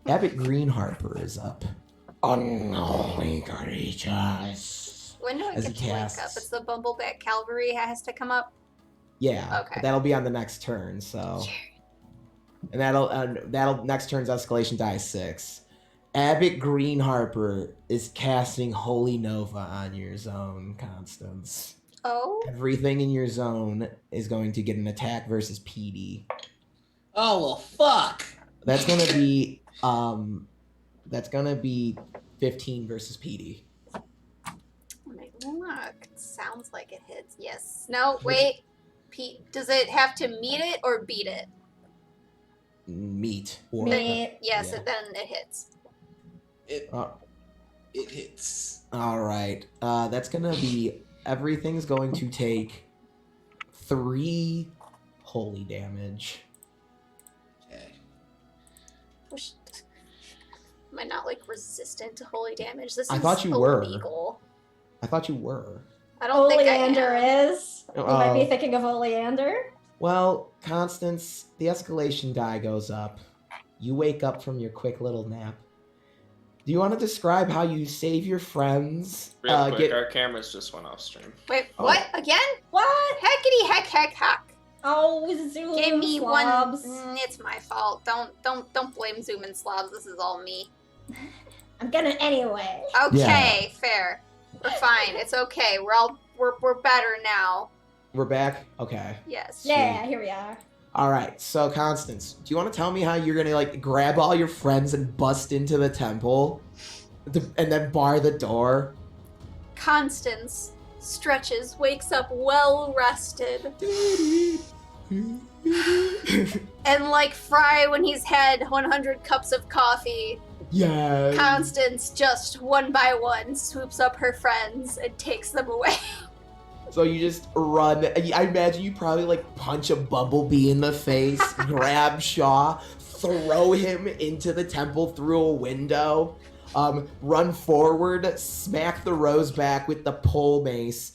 Abbott Greenharper is up. Unholy creatures. When do I As get he to wake up? casts- It's the Bumbleback Cavalry has to come up. Yeah, Okay. but that'll be on the next turn. So, and that'll next turn's escalation die 6. Abbott Greenharper is casting Holy Nova on your zone, Constance. Oh. Everything in your zone is going to get an attack versus PD. Oh well, fuck. That's gonna be 15 versus PD. Look, it sounds like it hits. Yes. No, wait. Pete, does it have to meet it or beat it? Meat. Or, Meat. Yes, Yeah. then it hits. It Uh, hits. all right. That's gonna be. Everything's going to take 3 holy damage. Okay. Am I not like resistant to holy damage? This I is thought you were. illegal. I thought you were. I don't think I Oleander am. is. You might be Oh. thinking of Oleander. Well, Constance, the escalation die goes up. You wake up from your quick little nap. Do you want to describe how you save your friends? Real quick, our cameras just went off stream. Wait, Oh. what? Again? What? Heckity heck heck heck. Oh, Zoom Give me slobs. one. It's my fault. Don't blame Zoom and slobs. This is all me. I'm gonna anyway. Okay, fair. We're fine. It's okay. We're better now. We're back? Okay. Yes. Yeah, here we are. All right. So, Constance, do you want to tell me how you're going to, like, grab all your friends and bust into the temple and then bar the door? Constance stretches, wakes up well rested, and like Fry when he's had 100 cups of coffee, Yes. Constance just one by one swoops up her friends and takes them away. So you just run. I imagine you probably like punch a bumblebee in the face, grab Shaw, throw him into the temple through a window, run forward, smack the Rose back with the pole mace,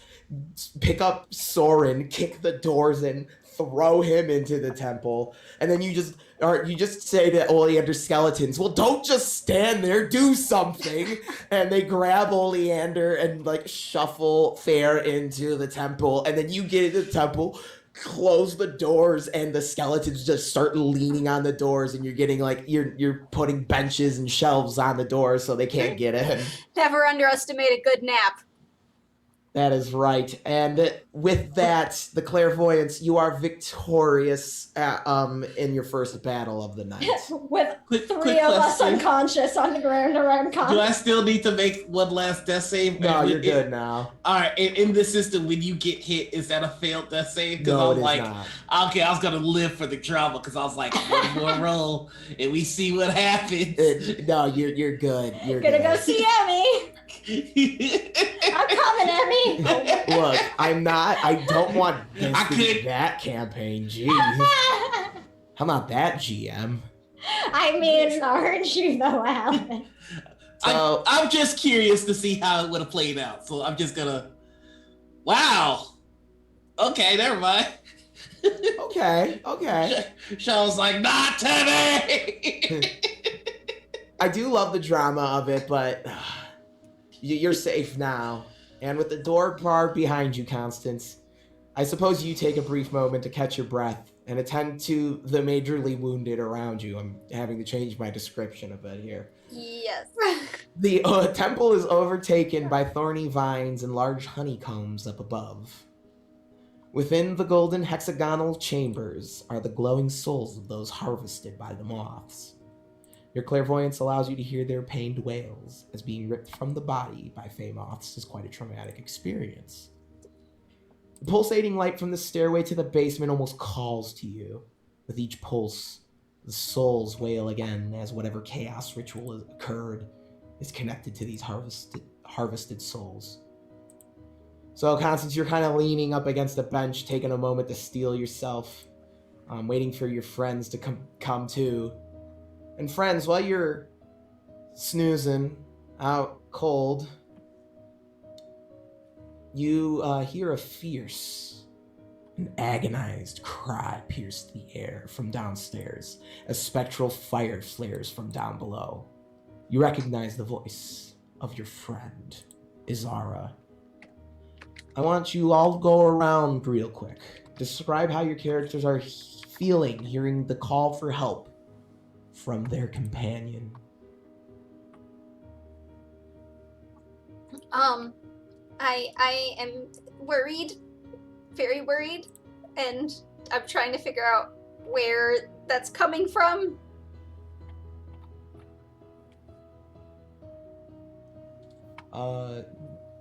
pick up Soren, kick the doors in, throw him into the temple, and then you just say to Oleander skeletons, well, don't just stand there, do something. And they grab Oleander and like shuffle Fair into the temple, and then you get into the temple, close the doors, and the skeletons just start leaning on the doors, and you're getting like you're putting benches and shelves on the doors so they can't get in. Never underestimate a good nap. That is right. And with that, the clairvoyance, you are victorious in your first battle of the night. With Quick three of us question. unconscious on the ground around Do I conscious. still need to make one last death save? No, And you're it- good now. All right, in the system, when you get hit, is that a failed death save? Because No, I it was is like, not. okay, I was gonna live for the drama because I was like, one more roll and we see what happens. No, you're good. You're Gonna good. go see Emmy. I'm coming, Emmy. Look, I don't want this I to be could- that campaign. Jeez. How about that, GM? I mean, aren't you though, Alan? So, I'm just curious to see how it would have played out. So I'm just gonna. Wow. Okay, never mind. okay. Sean's like, not today. I do love the drama of it, but you're safe now. And with the door bar behind you, Constance, I suppose you take a brief moment to catch your breath and attend to the majorly wounded around you. I'm having to change my description a bit here. Yes. The temple is overtaken by thorny vines and large honeycombs up above. Within the golden hexagonal chambers are the glowing souls of those harvested by the moths. Your clairvoyance allows you to hear their pained wails, as being ripped from the body by fey moths is quite a traumatic experience. The pulsating light from the stairway to the basement almost calls to you. With each pulse, the souls wail again as whatever chaos ritual has occurred is connected to these harvested souls. So, Constance, you're kind of leaning up against a bench, taking a moment to steel yourself, waiting for your friends to come to. And friends, while you're snoozing out cold, you hear a fierce and agonized cry pierce the air from downstairs as spectral fire flares from down below. You recognize the voice of your friend, Ezara. I want you all to go around real quick. Describe how your characters are feeling hearing the call for help from their companion. I am worried, very worried, and I'm trying to figure out where that's coming from.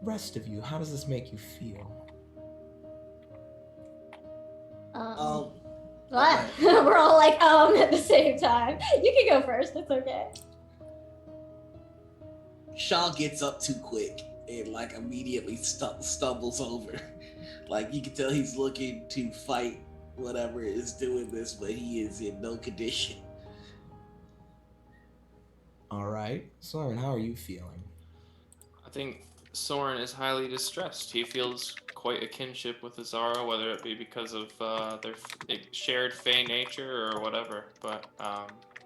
Rest of you, how does this make you feel? What? We're all like, at the same time. You can go first, it's okay. Shaw gets up too quick and like immediately stumbles over. Like you can tell he's looking to fight whatever is doing this, but he is in no condition. All right, Soren, how are you feeling? I think Soren is highly distressed. He feels quite a kinship with Ezara, whether it be because of their shared fey nature or whatever, but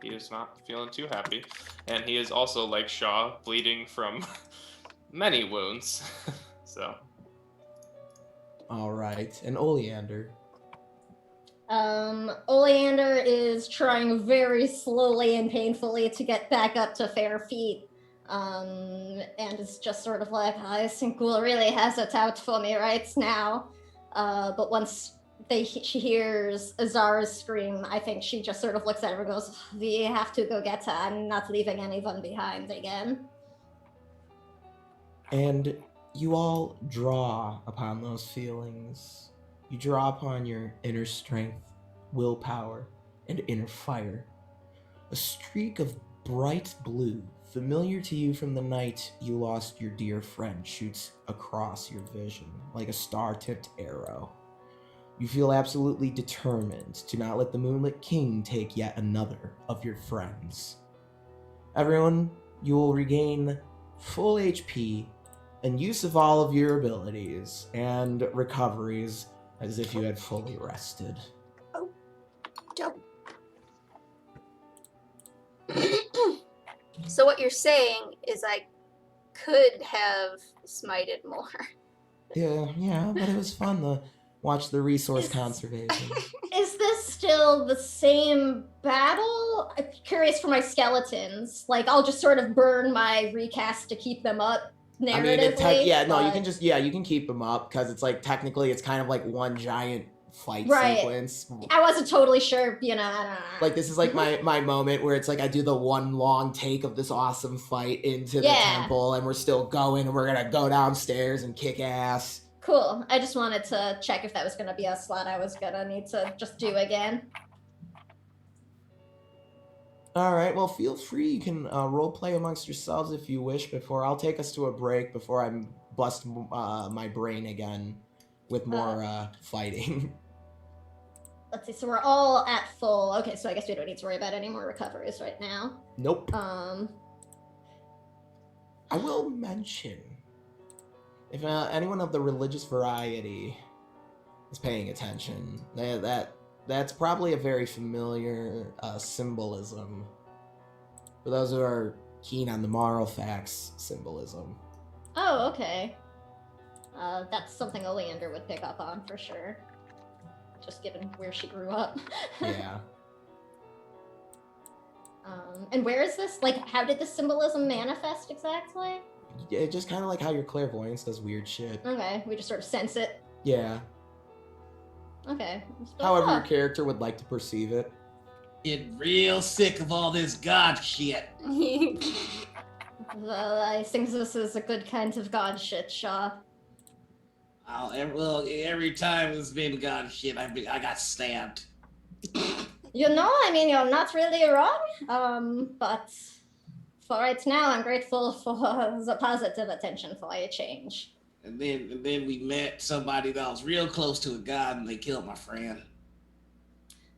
he is not feeling too happy. And he is also, like Shaw, bleeding from many wounds. So. All right, and Oleander? Oleander is trying very slowly and painfully to get back up to fair feet. And it's just sort of like, I think Ghoul really has it out for me right now. But once she hears Ezara's scream, I think she just sort of looks at her and goes, we have to go get her. I'm not leaving anyone behind again. And you all draw upon those feelings. You draw upon your inner strength, willpower, and inner fire. A streak of bright blue, familiar to you from the night you lost your dear friend, shoots across your vision like a star-tipped arrow. You feel absolutely determined to not let the Moonlight King take yet another of your friends. Everyone, you will regain full HP and use of all of your abilities and recoveries as if you had fully rested. Oh, dope. So what you're saying is I could have smited more. Yeah, but it was fun to watch the resource conservation. Is this still the same battle? I'm curious for my skeletons. Like, I'll just sort of burn my recast to keep them up narratively. You can keep them up because it's like technically it's kind of like one giant fight sequence. I wasn't totally sure, I don't know. Like this is like my moment where it's like I do the one long take of this awesome fight into the temple and we're still going and we're gonna go downstairs and kick ass. Cool. I just wanted to check if that was gonna be a slot I was gonna need to just do again. Alright, well feel free. You can roleplay amongst yourselves if you wish before I'll take us to a break before I bust my brain again with more fighting. Let's see, so we're all at full. Okay, so I guess we don't need to worry about any more recoveries right now. Nope. I will mention, if anyone of the religious variety is paying attention, that's probably a very familiar symbolism for those who are keen on the moral facts symbolism. Oh, okay. That's something Oleander would pick up on for sure. Just given where she grew up. Yeah. And where is this? Like, how did the symbolism manifest exactly? Yeah, just kind of like how your clairvoyance does weird shit. Okay, we just sort of sense it. Yeah. Okay. However your character would like to perceive it. Getting real sick of all this god shit. Well, I think this is a good kind of god shit, Shaw. Every time it's been god shit, I got stabbed. You're not really wrong, but for right now, I'm grateful for the positive attention for a change. And then we met somebody that was real close to a god, and they killed my friend.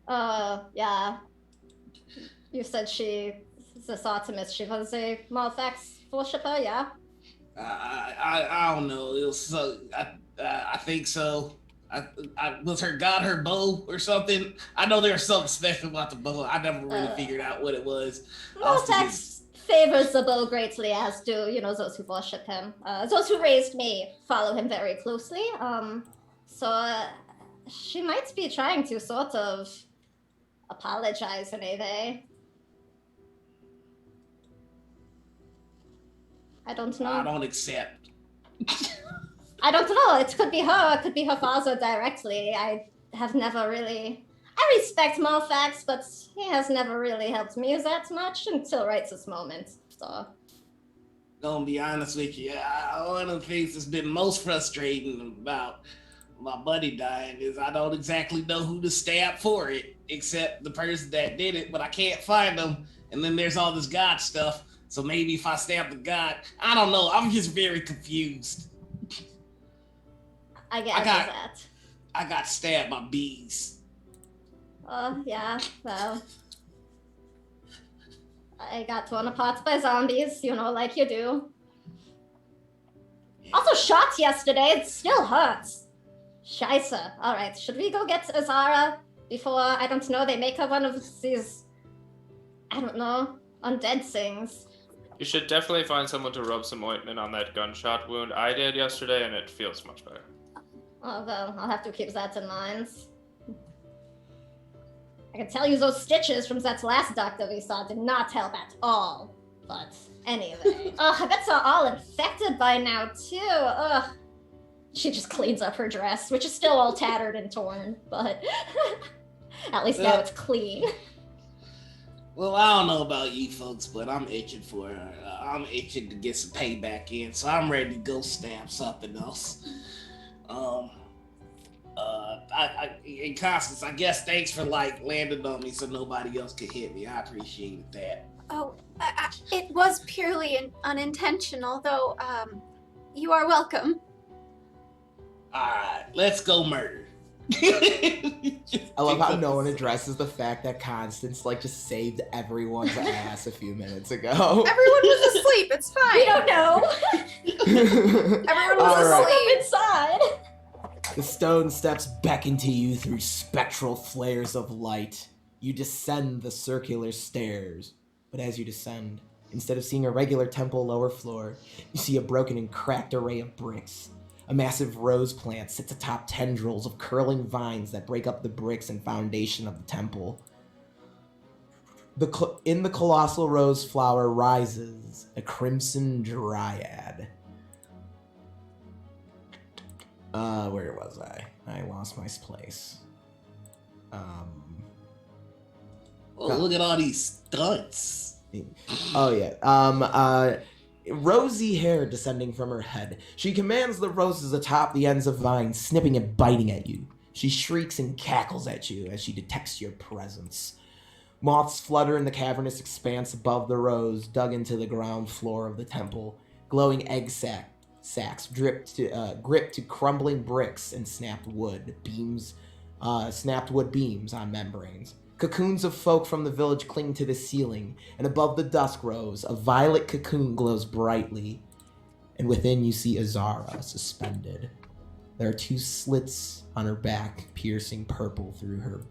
Yeah. You said this Artemis, she was a Malfax worshipper, yeah? I don't know. It was so. I think so. Was her god her bow or something? I know there's something special about the bow. I never really figured out what it was. Malfax favors the bow greatly, as do, those who worship him. Those who raised me follow him very closely. So she might be trying to sort of apologize in a way. I don't know. I don't accept. I don't know. It could be her. It could be her father directly. I have never really... I respect Malfax, but he has never really helped me that much until right this moment. So... Gonna be honest with you, one of the things that's been most frustrating about my buddy dying is I don't exactly know who to stab for it, except the person that did it, but I can't find them. And then there's all this god stuff. So maybe if I stab the god, I don't know. I'm just very confused. I guess that. I got stabbed by bees. Yeah, well. I got torn apart by zombies, like you do. Also shot yesterday, it still hurts. Scheisse. Alright, should we go get Ezara before, I don't know, they make her one of these, I don't know, undead things? You should definitely find someone to rub some ointment on that gunshot wound. I did yesterday, and it feels much better. Oh, well, I'll have to keep that in mind. I can tell you those stitches from that last doctor we saw did not help at all. But anyway. I bet they're all infected by now, too. Ugh. She just cleans up her dress, which is still all tattered and torn, but at least now it's clean. Well, I don't know about you folks, but I'm itching for her. I'm itching to get some payback in, so I'm ready to go stab something else. And Constance, I guess thanks for landing on me so nobody else could hit me. I appreciated that. Oh, it was purely unintentional, though. You are welcome. All right, let's go murder. I love how no one addresses the fact that Constance just saved everyone's ass a few minutes ago. Everyone was asleep. It's fine. We don't know. Everyone was asleep inside. The stone steps beckon to you through spectral flares of light. You descend the circular stairs. But as you descend, instead of seeing a regular temple lower floor, you see a broken and cracked array of bricks. A massive rose plant sits atop tendrils of curling vines that break up the bricks and foundation of the temple. In the colossal rose flower rises a crimson dryad. Where was I? I lost my place. Look at all these stunts. Oh yeah. Rosy hair descending from her head. She commands the roses atop the ends of vines, snipping and biting at you. She shrieks and cackles at you as she detects your presence. Moths flutter in the cavernous expanse above the rose, dug into the ground floor of the temple. Glowing egg sacks gripped to crumbling bricks and snapped wood beams on membranes. Cocoons of folk from the village cling to the ceiling, and above the dusk rose, a violet cocoon glows brightly, and within you see Ezara suspended. There are 2 slits on her back, piercing purple through her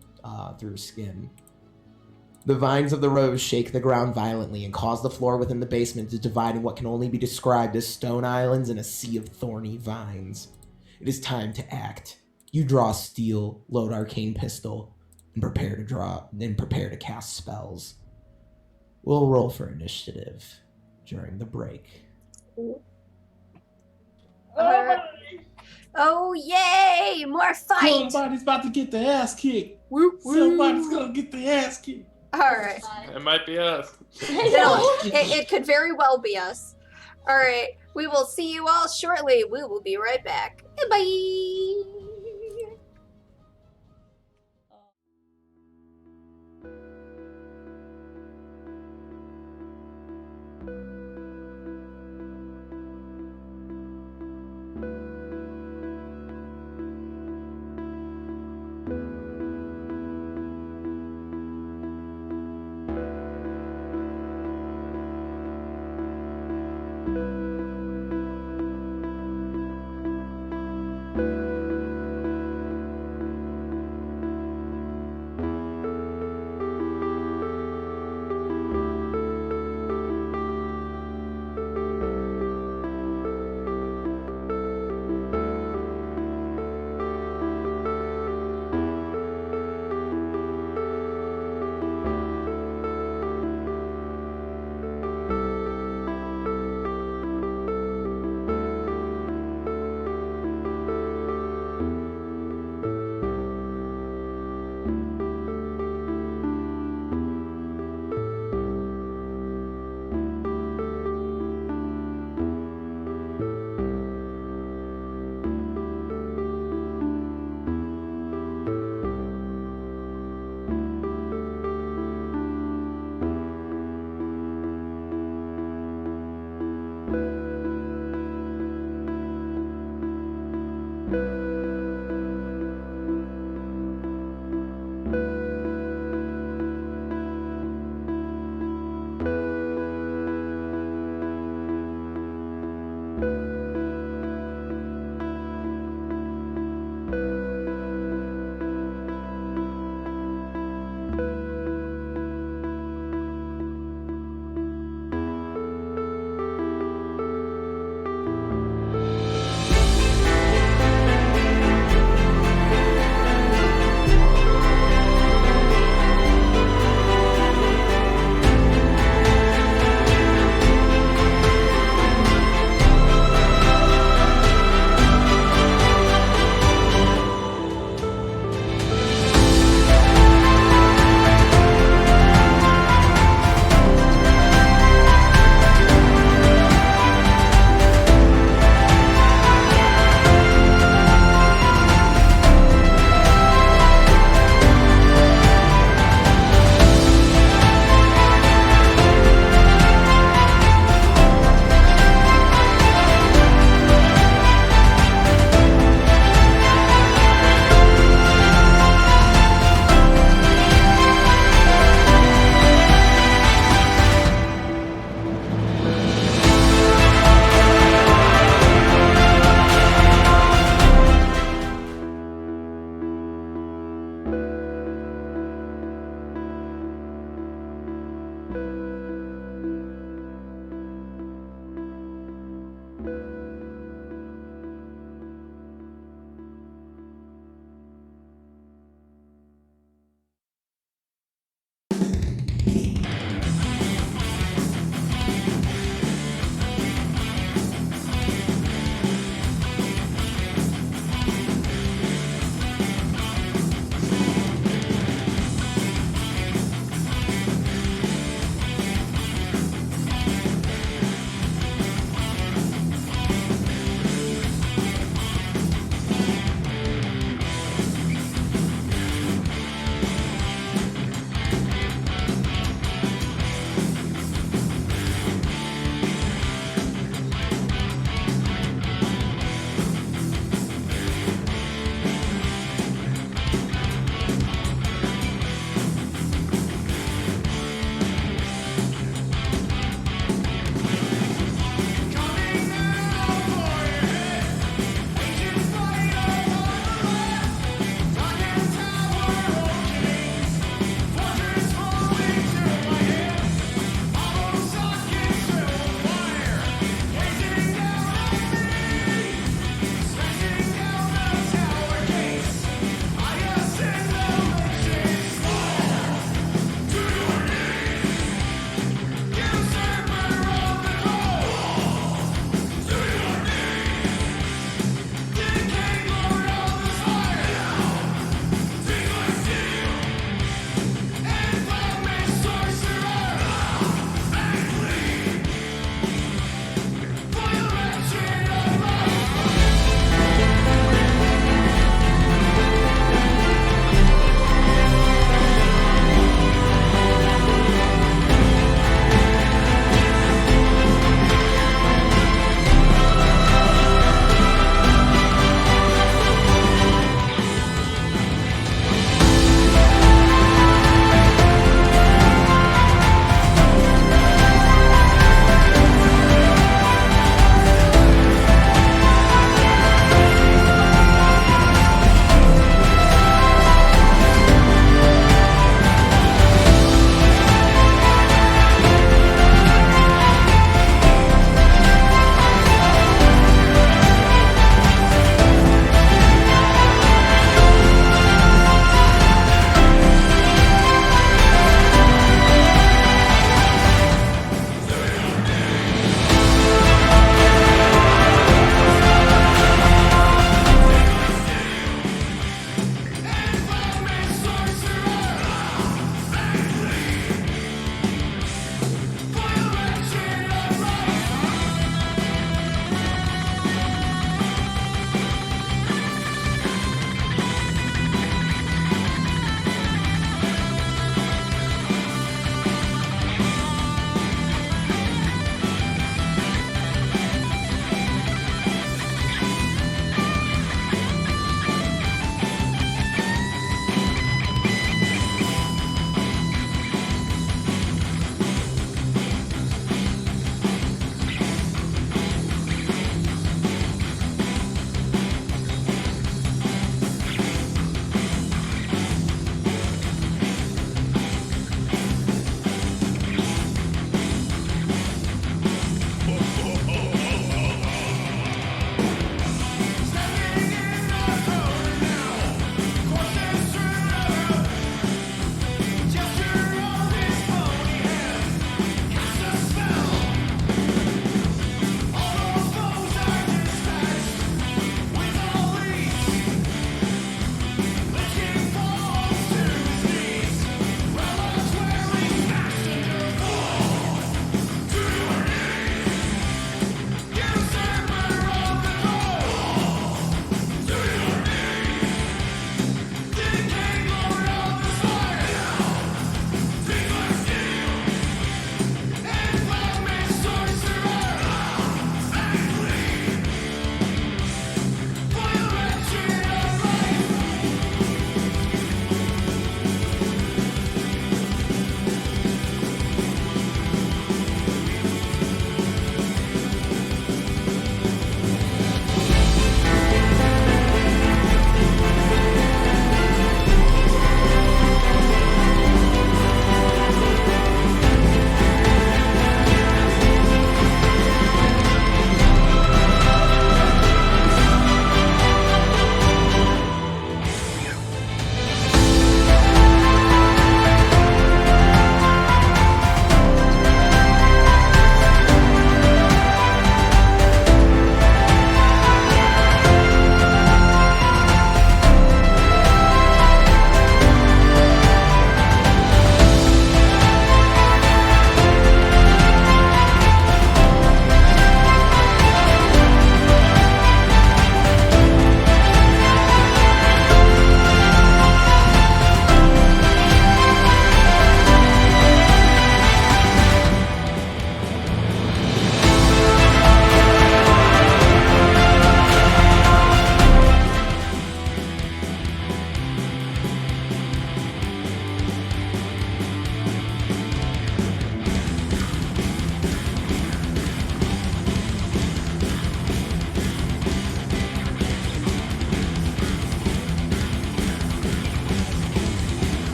skin. The vines of the rose shake the ground violently and cause the floor within the basement to divide in what can only be described as stone islands and a sea of thorny vines. It is time to act. You draw steel, load arcane pistol, and prepare to cast spells. We'll roll for initiative during the break. Oh, yay! More fight! Somebody's about to get their ass kicked. Whoop, whoop. Somebody's gonna get their ass kicked. Alright. It might be us. It could very well be us. Alright. We will see you all shortly. We will be right back. Bye!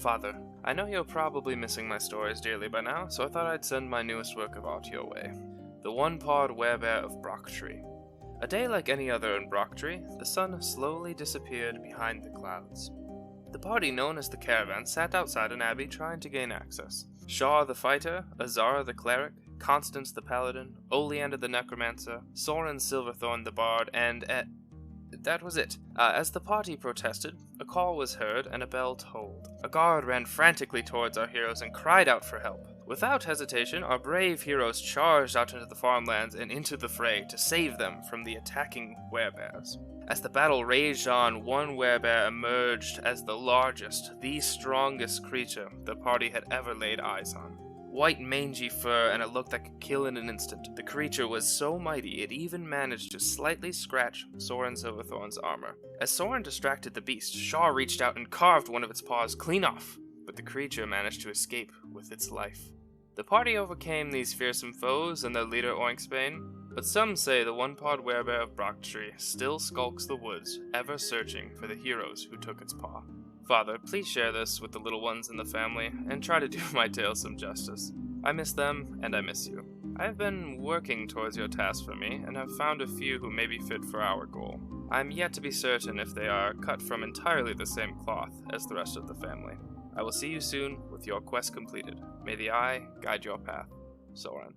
Father, I know you're probably missing my stories dearly by now, so I thought I'd send my newest work of art your way. The one-pawed werebear of Brocktree. A day like any other in Brocktree, the sun slowly disappeared behind the clouds. The party known as the Caravan sat outside an abbey trying to gain access. Shaw the fighter, Ezara the cleric, Constance the paladin, Oleander the necromancer, Soren Silverthorn the bard, and that was it. As the party protested, a call was heard and a bell tolled. A guard ran frantically towards our heroes and cried out for help. Without hesitation, our brave heroes charged out into the farmlands and into the fray to save them from the attacking werebears. As the battle raged on, one werebear emerged as the largest, the strongest creature the party had ever laid eyes on. White mangy fur and a look that could kill in an instant, the creature was so mighty it even managed to slightly scratch Soren Silverthorn's armor. As Soren distracted the beast, Shaw reached out and carved one of its paws clean off, but the creature managed to escape with its life. The party overcame these fearsome foes and their leader Oinksbane, but some say the one-pawed werebear of Brocktree still skulks the woods, ever searching for the heroes who took its paw. Father, please share this with the little ones in the family, and try to do my tale some justice. I miss them, and I miss you. I have been working towards your task for me, and have found a few who may be fit for our goal. I am yet to be certain if they are cut from entirely the same cloth as the rest of the family. I will see you soon with your quest completed. May the eye guide your path. Soren.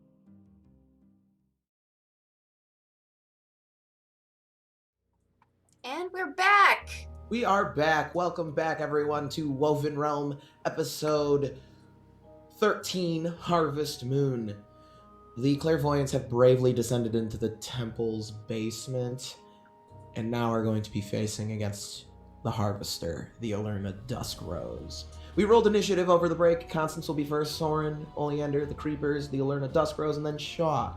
And we're back! We are back. Welcome back, everyone, to WovenRealm, episode 13, Harvest Moon. The clairvoyants have bravely descended into the temple's basement, and now are going to be facing against the Harvester, the Alura Rose. We rolled initiative over the break. Constance will be first, Soren, Oleander, the Creepers, the Alura Rose, and then Shaw.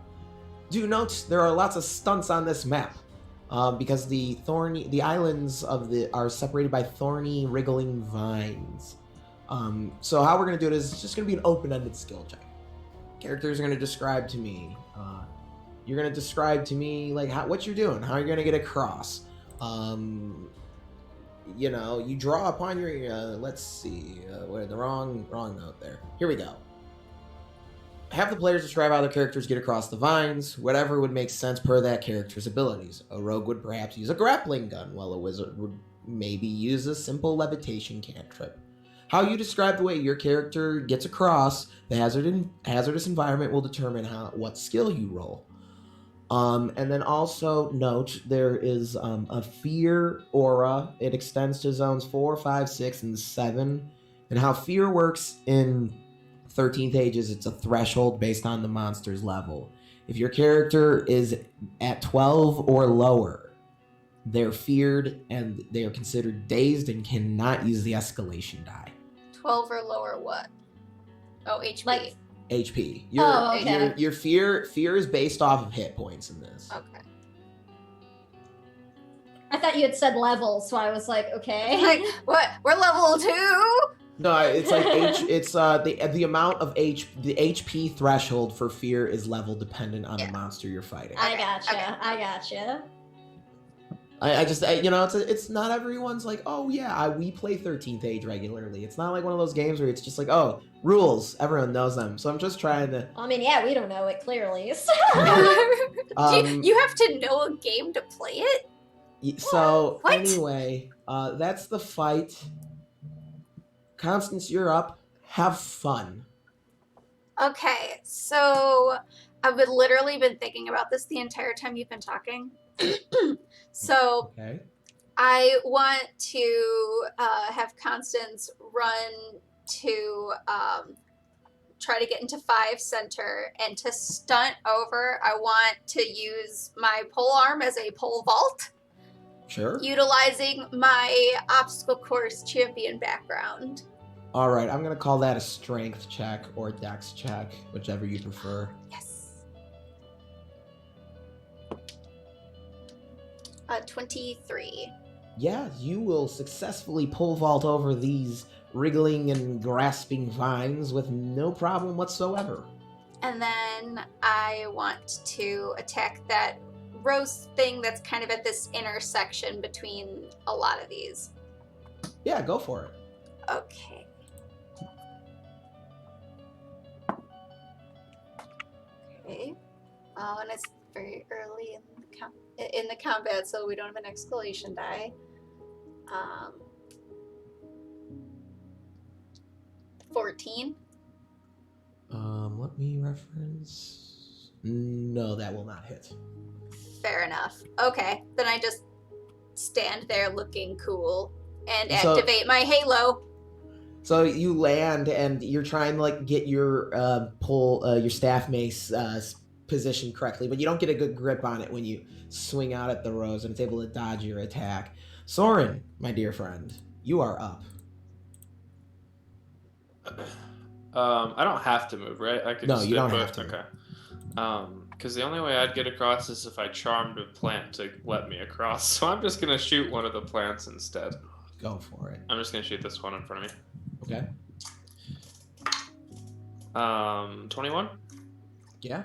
Do note, there are lots of stunts on this map. Because the islands are separated by thorny, wriggling vines. So how we're gonna do it is it's just gonna be an open-ended skill check. Characters are gonna describe to me. You're gonna describe to me like what you're doing, how you're gonna get across. You draw upon your. Let's see, the wrong note there. Here we go. Have the players describe how their characters get across the vines, whatever would make sense per that character's abilities. A rogue would perhaps use a grappling gun, while a wizard would maybe use a simple levitation cantrip. How you describe the way your character gets across the hazardous environment will determine what skill you roll. And then also note there is a fear aura. It extends to zones 4, 5, 6, and 7. And how fear works in 13th Age is it's a threshold based on the monster's level. If your character is at 12 or lower, they're feared and they are considered dazed and cannot use the escalation die. 12 or lower what? Oh, HP. Like- HP. Okay. Your fear is based off of hit points in this. Okay. I thought you had said levels, so I was like, okay. Like, what? We're level 2? No, it's like the amount of the HP threshold for fear is level dependent on the monster you're fighting. I gotcha. Okay. I gotcha. It's not everyone's like, oh yeah, we play 13th Age regularly. It's not like one of those games where it's just like, oh, rules, everyone knows them. So I'm just trying to. I mean, yeah, we don't know it clearly. So. You have to know a game to play it? So What? anyway, that's the fight. Constance, you're up. Have fun. Okay, so I've literally been thinking about this the entire time you've been talking. So Okay. I want to have Constance run to try to get into 5 center, and to stunt over, I want to use my pole arm as a pole vault, Sure. utilizing my obstacle course champion background. All right, I'm gonna call that a strength check or dex check, whichever you prefer. Yes. 23. Yeah, you will successfully pole vault over these wriggling and grasping vines with no problem whatsoever. And then I want to attack that rose thing that's kind of at this intersection between a lot of these. Yeah, go for it. Okay. Okay. And it's very early in the combat, so we don't have an escalation die. 14. Let me reference. No, that will not hit. Fair enough. Okay, then I just stand there looking cool and So- activate my halo. So you land and you're trying to like get your your staff mace positioned correctly, but you don't get a good grip on it when you swing out at the rose, and it's able to dodge your attack. Soren, my dear friend, you are up. I don't have to move, right? I could No, just you stay don't put. have to. Okay. Because the only way I'd get across is if I charmed a plant to let me across. So I'm just gonna shoot one of the plants instead. Go for it. I'm just gonna shoot this one in front of me. Okay. 21. Yeah.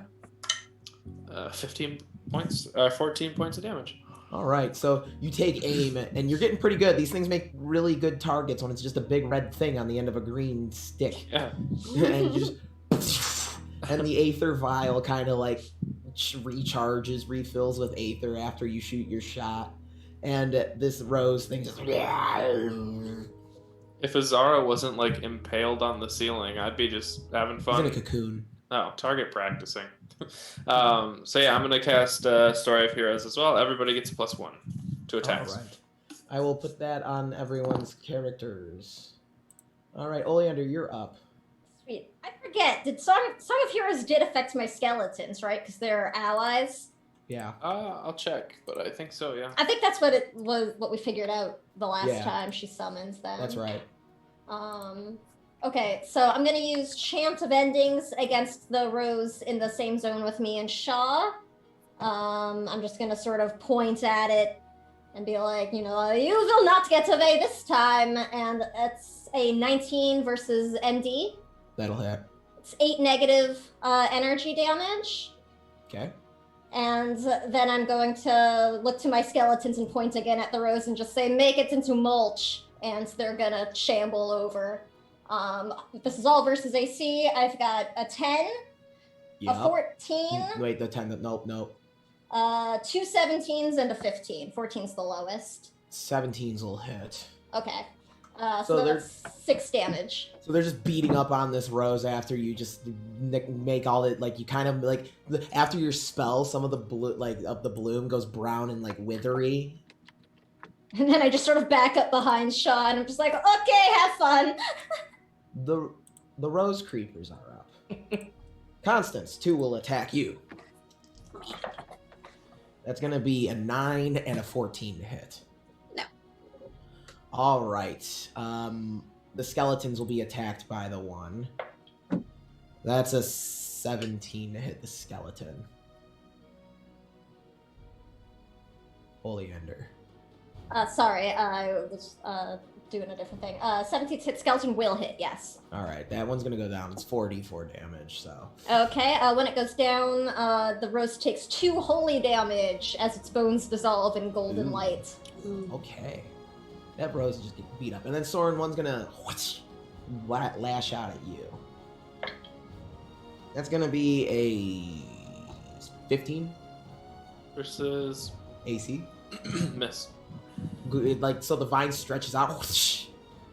15 points. 14 points of damage. All right. So you take aim, and you're getting pretty good. These things make really good targets when it's just a big red thing on the end of a green stick. Yeah. And you just, and the aether vial kind of like recharges, refills with aether after you shoot your shot, and this rose thing just. If Ezara wasn't like impaled on the ceiling, I'd be just having He's fun. in a cocoon. Oh, target practicing. So yeah, I'm gonna cast Story of Heroes as well. Everybody gets +1 to attacks. All right. I will put that on everyone's characters. All right, Oleander, you're up. Sweet. I forget. Did Song of Heroes did affect my skeletons, right? Because they're allies. Yeah. I'll check, but I think so. Yeah. I think that's what it was. What we figured out the last Yeah. time she summons them. That's right. Okay, so I'm gonna use Chant of Endings against the Rose in the same zone with me and Shaw. I'm just gonna sort of point at it and be like, you will not get away this time. And it's a 19 versus MD. That'll hit. It's 8 negative energy damage. Okay. And then I'm going to look to my skeletons and point again at the Rose and just say, make it into mulch. And they're gonna shamble over. This is all versus AC. I've got a 10, Yep. a 14, Wait, the 10. Nope. 2 17s, and a 15. 14's the lowest. 17s will hit. Okay. So So they're- that's 6 damage. So they're just beating up on this rose after you just make all it like you kind of like after your spell, some of the blue of the bloom goes brown and like withery. And then I just sort of back up behind Shaw and I'm just like, okay, have fun. The rose creepers are up. Constance, 2 will attack you. That's gonna be a 9 and a 14 to hit. No. All right. The skeletons will be attacked by the one. That's a 17 to hit the skeleton. Oleander. Sorry, I was doing a different thing. 17 hit skeleton will hit, yes. All right, that one's gonna go down. It's 44 damage. So. Okay, when it goes down, the Rose takes 2 holy damage as its bones dissolve in golden Ooh. light. Okay. That rose just get beat up, and then Soren one's gonna lash out at you. That's gonna be a 15 Versus AC. miss. So the vine stretches out,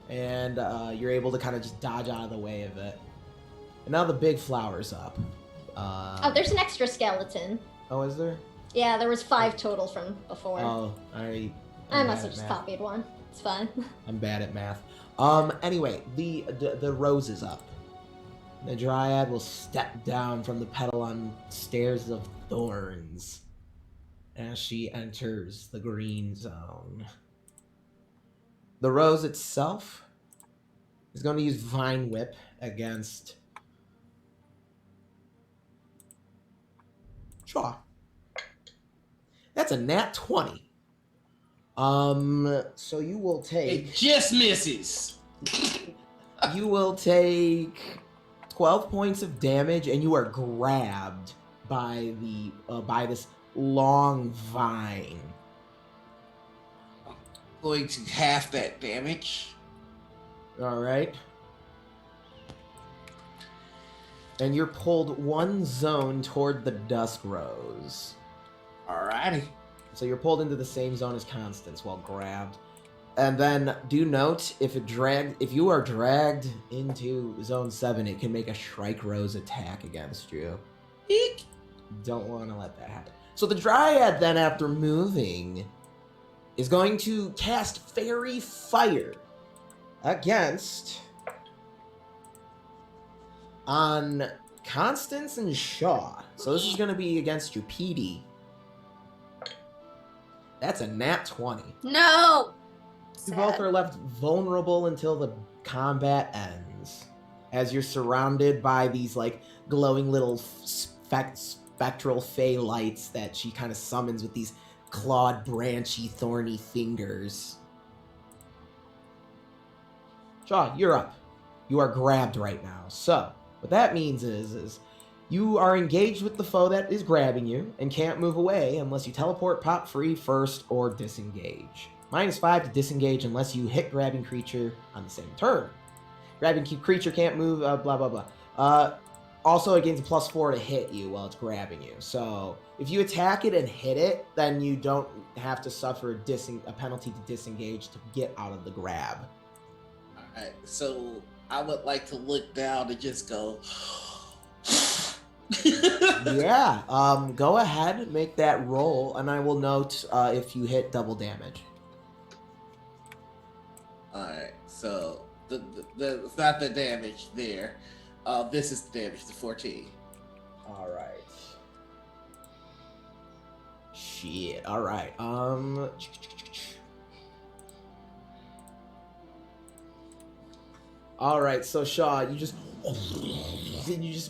and you're able to kind of just dodge out of the way of it. And now the big flower's up. Oh, there's an extra skeleton. Oh, is there? Yeah, there was 5 total from before. Oh, I I'm must bad have at just math. copied one. It's fine. I'm bad at math. Anyway, the rose is up. The dryad will step down from the petal on stairs of thorns as she enters the green zone. The rose itself is going to use Vine Whip against Shaw. That's a nat 20. So you will take... It just misses. You will take 12 points of damage, and you are grabbed by by this long vine. Going to half that damage. All right. And you're pulled one zone toward the Dusk Rose. Alrighty. So you're pulled into the same zone as Constance while grabbed. And then do note, if you are dragged into Zone 7, it can make a Shrike Rose attack against you. Eek. Don't want to let that happen. So the Dryad then, after moving, is going to cast Fairy Fire against on Constance and Shaw. So this is going to be against your PD. That's a nat 20. No! You both are left vulnerable until the combat ends, as you're surrounded by these like glowing little spectral fey lights that she kind of summons with these clawed, branchy, thorny fingers. Shaw, you're up. You are grabbed right now. So what that means is you are engaged with the foe that is grabbing you and can't move away unless you teleport, pop free first, or disengage. -5 to disengage unless you hit grabbing creature on the same turn. Grabbing creature can't move, blah, blah, blah. Also, it gains a +4 to hit you while it's grabbing you. So, if you attack it and hit it, then you don't have to suffer a penalty to disengage to get out of the grab. Alright, so I would like to look down and just go... Yeah, go ahead, make that roll, and I will note if you hit double damage. Alright, so it's not the damage there. This is the damage, the 14. Alright. Shit, alright. Alright, so Shaw, you just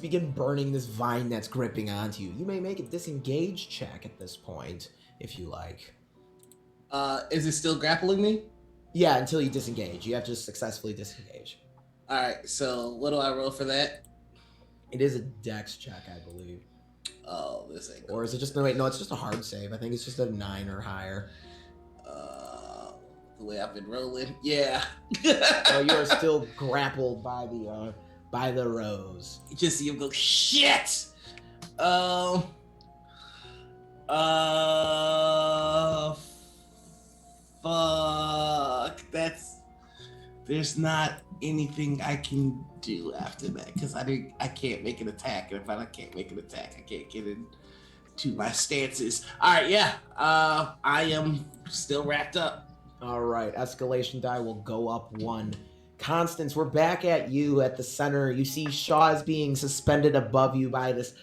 begin burning this vine that's gripping onto you. You may make a disengage check at this point, if you like. Is it still grappling me? Yeah, until you disengage. You have to successfully disengage. Alright, so what do I roll for that? It is a dex check, I believe. Oh, this ain't Or is it just, no, wait, no, it's just a hard save. I think it's just a 9 or higher. The way I've been rolling, yeah. So you are still grappled by the rose. You just see him go, shit! Fuck. There's not anything I can do after that, because I can't make an attack, and if I can't make an attack, I can't get into my stances. Alright, yeah. I am still wrapped up. Alright, escalation die will go up 1. Constance, we're back at you at the center. You see Shaw is being suspended above you by this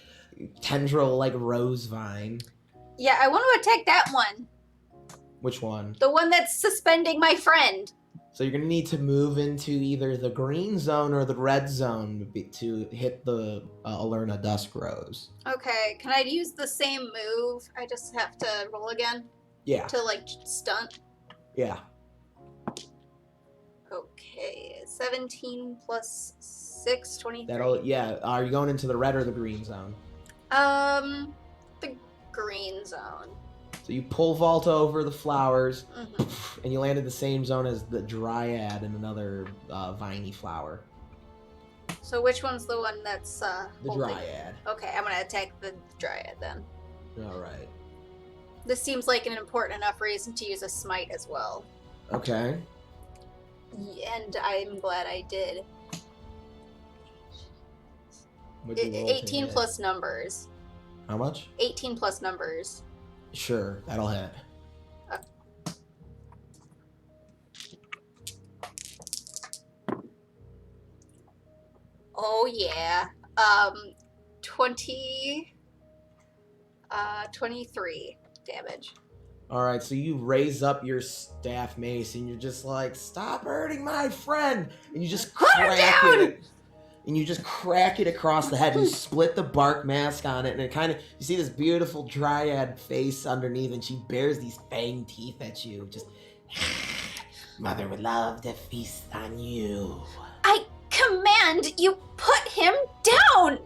tendril like rose vine. Yeah, I want to attack that one. Which one? The one that's suspending my friend. So you're going to need to move into either the green zone or the red zone to hit the Alura Dusk Rose. Okay, can I use the same move? I just have to roll again? Yeah. To, like, stunt? Yeah. Okay, 17 plus 6, 23. Are you going into the red or the green zone? The green zone. So you pole vault over the flowers, Mm-hmm. and you land in the same zone as the Dryad and another viney flower. So which one's the one that's The holding? Dryad. Okay, I'm gonna attack the Dryad then. Alright. This seems like an important enough reason to use a smite as well. Okay. And I'm glad I did. What'd you roll to 18 hit? plus numbers. How much? 18 plus numbers. Sure, that'll hit. Oh yeah. 23 damage. Alright, so you raise up your staff mace and you're just like, stop hurting my friend! And you just crack it. And you just crack it across the head. You split the bark mask on it, and it kind of, you see this beautiful Dryad face underneath, and she bears these fang teeth at you. Just, Mother would love to feast on you. I command you put him down!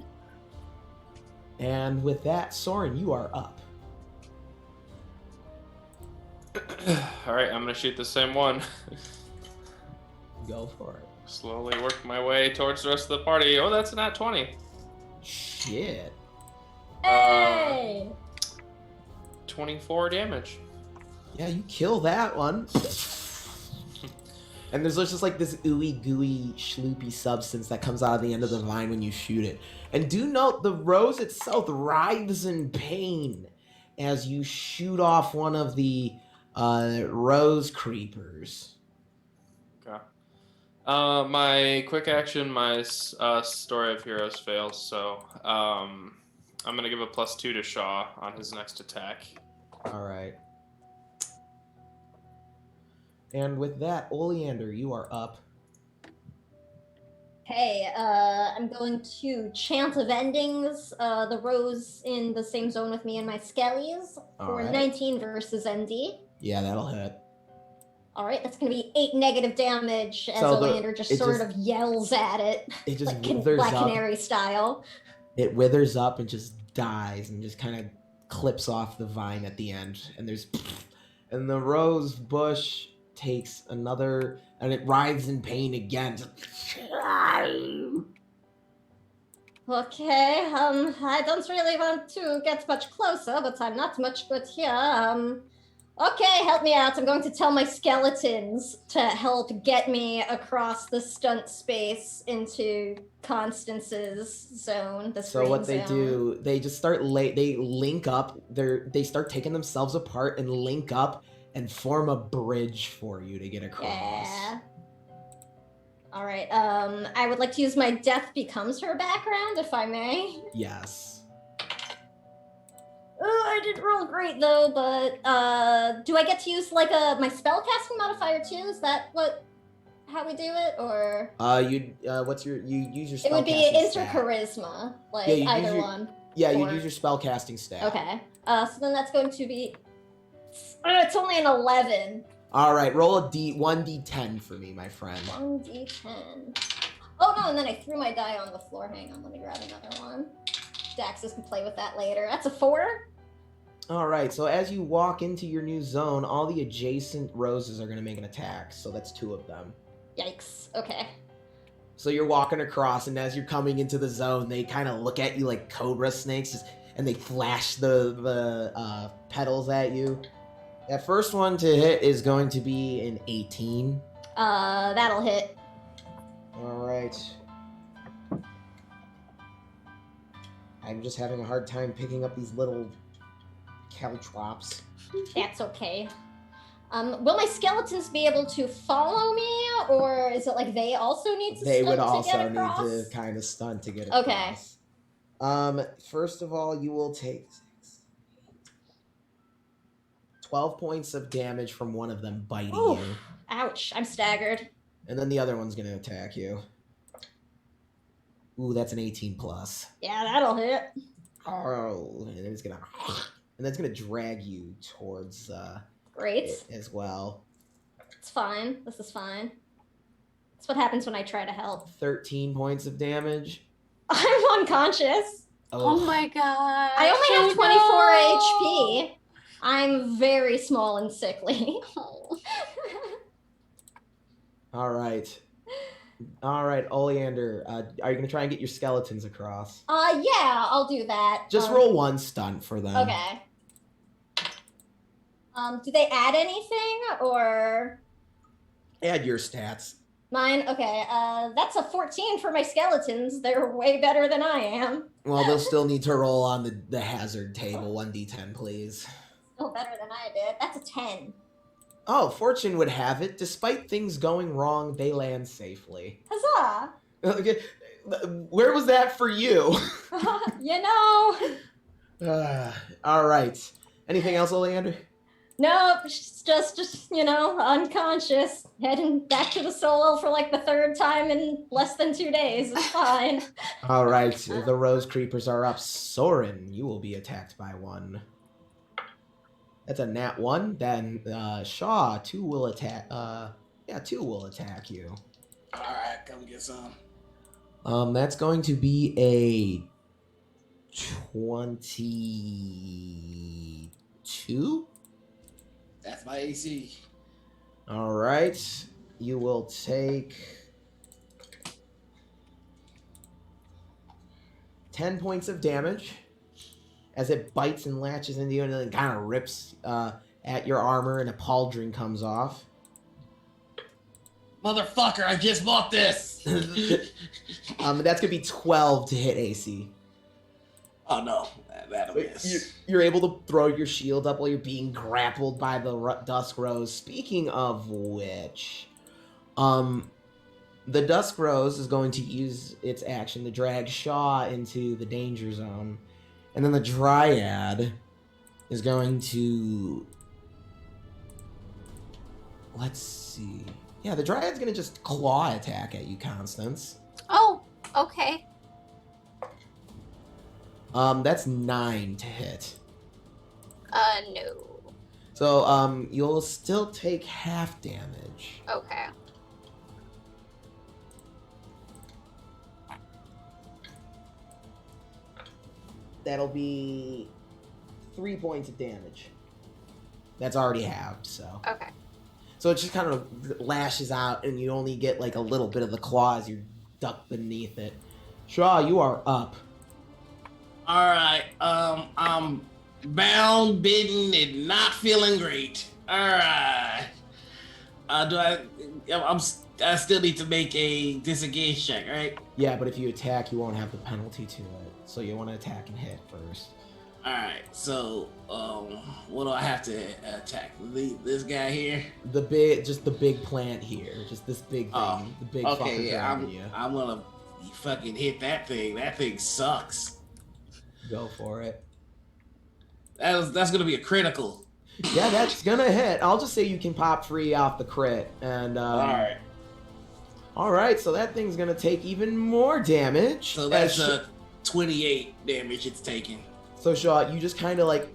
And with that, Soren, you are up. Alright, I'm gonna shoot the same one. Go for it. Slowly work my way towards the rest of the party. Oh, that's a nat 20. Shit. Hey! 24 damage. Yeah, you kill that one. And there's just like this ooey gooey schloopy substance that comes out of the end of the vine when you shoot it. And do note the rose itself writhes in pain as you shoot off one of the rose creepers. Okay. My quick action, my Story of Heroes fails, so I'm gonna give a +2 to Shaw on his next attack. All right. And with that, Oleander, you are up. Hey, I'm going to Chant of Endings, the rose in the same zone with me and my skellies, for Alright. 19 versus ND. Yeah, that'll hit. Alright, that's gonna be 8 negative damage as So Oleander just sort of yells at it. It just Like withers Black up. Canary style. It withers up and just dies and just kind of clips off the vine at the end. And and the rose bush takes another, and it writhes in pain again. Okay, I don't really want to get much closer, but I'm not much good here. Okay, help me out. I'm going to tell my skeletons to help get me across the stunt space into Constance's zone. The So what they zone. do, they just start they link up. They start taking themselves apart and link up and form a bridge for you to get across. Yeah. All right. I would like to use my Death Becomes Her background, if I may. Yes. Oh, I didn't roll great though, but do I get to use like my spellcasting modifier too? Is that how we do it, or? You use your spellcasting It would be Inter stat. Charisma, like Yeah, you either use your- one. Yeah, you Or- use your spellcasting stat. Okay. So then that's going to be. It's only an 11. All right, roll a 1d10 for me, my friend. 1d10. Oh no, and then I threw my die on the floor. Hang on, let me grab another one. Daxus can play with that later. That's a 4. All right, so as you walk into your new zone, all the adjacent roses are going to make an attack. So that's 2 of them. Yikes. Okay. So you're walking across, and as you're coming into the zone, they kind of look at you like cobra snakes, and they flash the petals at you. That first one to hit is going to be an 18. That'll hit. All right. I'm just having a hard time picking up these little caltrops. That's okay. Will my skeletons be able to follow me, or is it like they also need to They stunt would to also get need across? to kind of stunt to get Okay. across. First of all, you will take 12 points of damage from one of them biting Oof. you. Ouch, I'm staggered. And then the other one's going to attack you. Ooh, that's an 18 plus. Yeah, that'll hit. Oh, and it's going to... And that's going to drag you towards Great. it as well. It's fine. This is fine. That's what happens when I try to help. 13 points of damage. I'm unconscious. Oh my god. I only have 24 HP. I'm very small and sickly. All right. All right, Oleander, are you going to try and get your skeletons across? Yeah, I'll do that. Just roll one stunt for them. Okay. Do they add anything, or? Add your stats. Mine? Okay, that's a 14 for my skeletons. They're way better than I am. Well, they'll still need to roll on the hazard table. 1d10, please. Still better than I did. That's a 10. Oh, fortune would have it. Despite things going wrong, they land safely. Huzzah! Okay, where was that for you? You know. All right. Anything else, Oleander? Nope, just unconscious. Heading back to the solo for like the 3rd time in less than 2 days. It's fine. All right. The rose creepers are up. Soren, you will be attacked by one. That's a nat 1. Then Shaw, 2 will attack. 2 will attack you. All right, come get some. That's going to be a 22. That's my AC. All right. You will take 10 points of damage as it bites and latches into you and then kind of rips at your armor, and a pauldron comes off. Motherfucker, I just bought this! That's going to be 12 to hit AC. Oh no, that'll miss. You're able to throw your shield up while you're being grappled by the Dusk Rose. Speaking of which, the Dusk Rose is going to use its action to drag Shaw into the danger zone. And then the Dryad is going to... Let's see. Yeah, the Dryad's going to just claw attack at you, Constance. Oh, okay. That's 9 to hit. No. So, you'll still take half damage. Okay. That'll be 3 points of damage. That's already halved, so. Okay. So it just kind of lashes out, and you only get like a little bit of the claw as you duck beneath it. Shaw, you are up. Alright, I'm bound, bitten, and not feeling great. Alright. I still need to make a disengage check, right? Yeah, but if you attack, you won't have the penalty to it. So you want to attack and hit first. Alright, so, what do I have to attack? This guy here? Just the big plant here. Just this big thing. Oh, the big okay, fucker yeah, grabbing you. I'm gonna fucking hit that thing. That thing sucks. Go for it. That's gonna be a critical. Yeah, that's gonna hit. I'll just say you can pop free off the crit. And, Alright. Alright, so that thing's gonna take even more damage. So that's 28 damage it's taking. So Shaw, you just kind of like,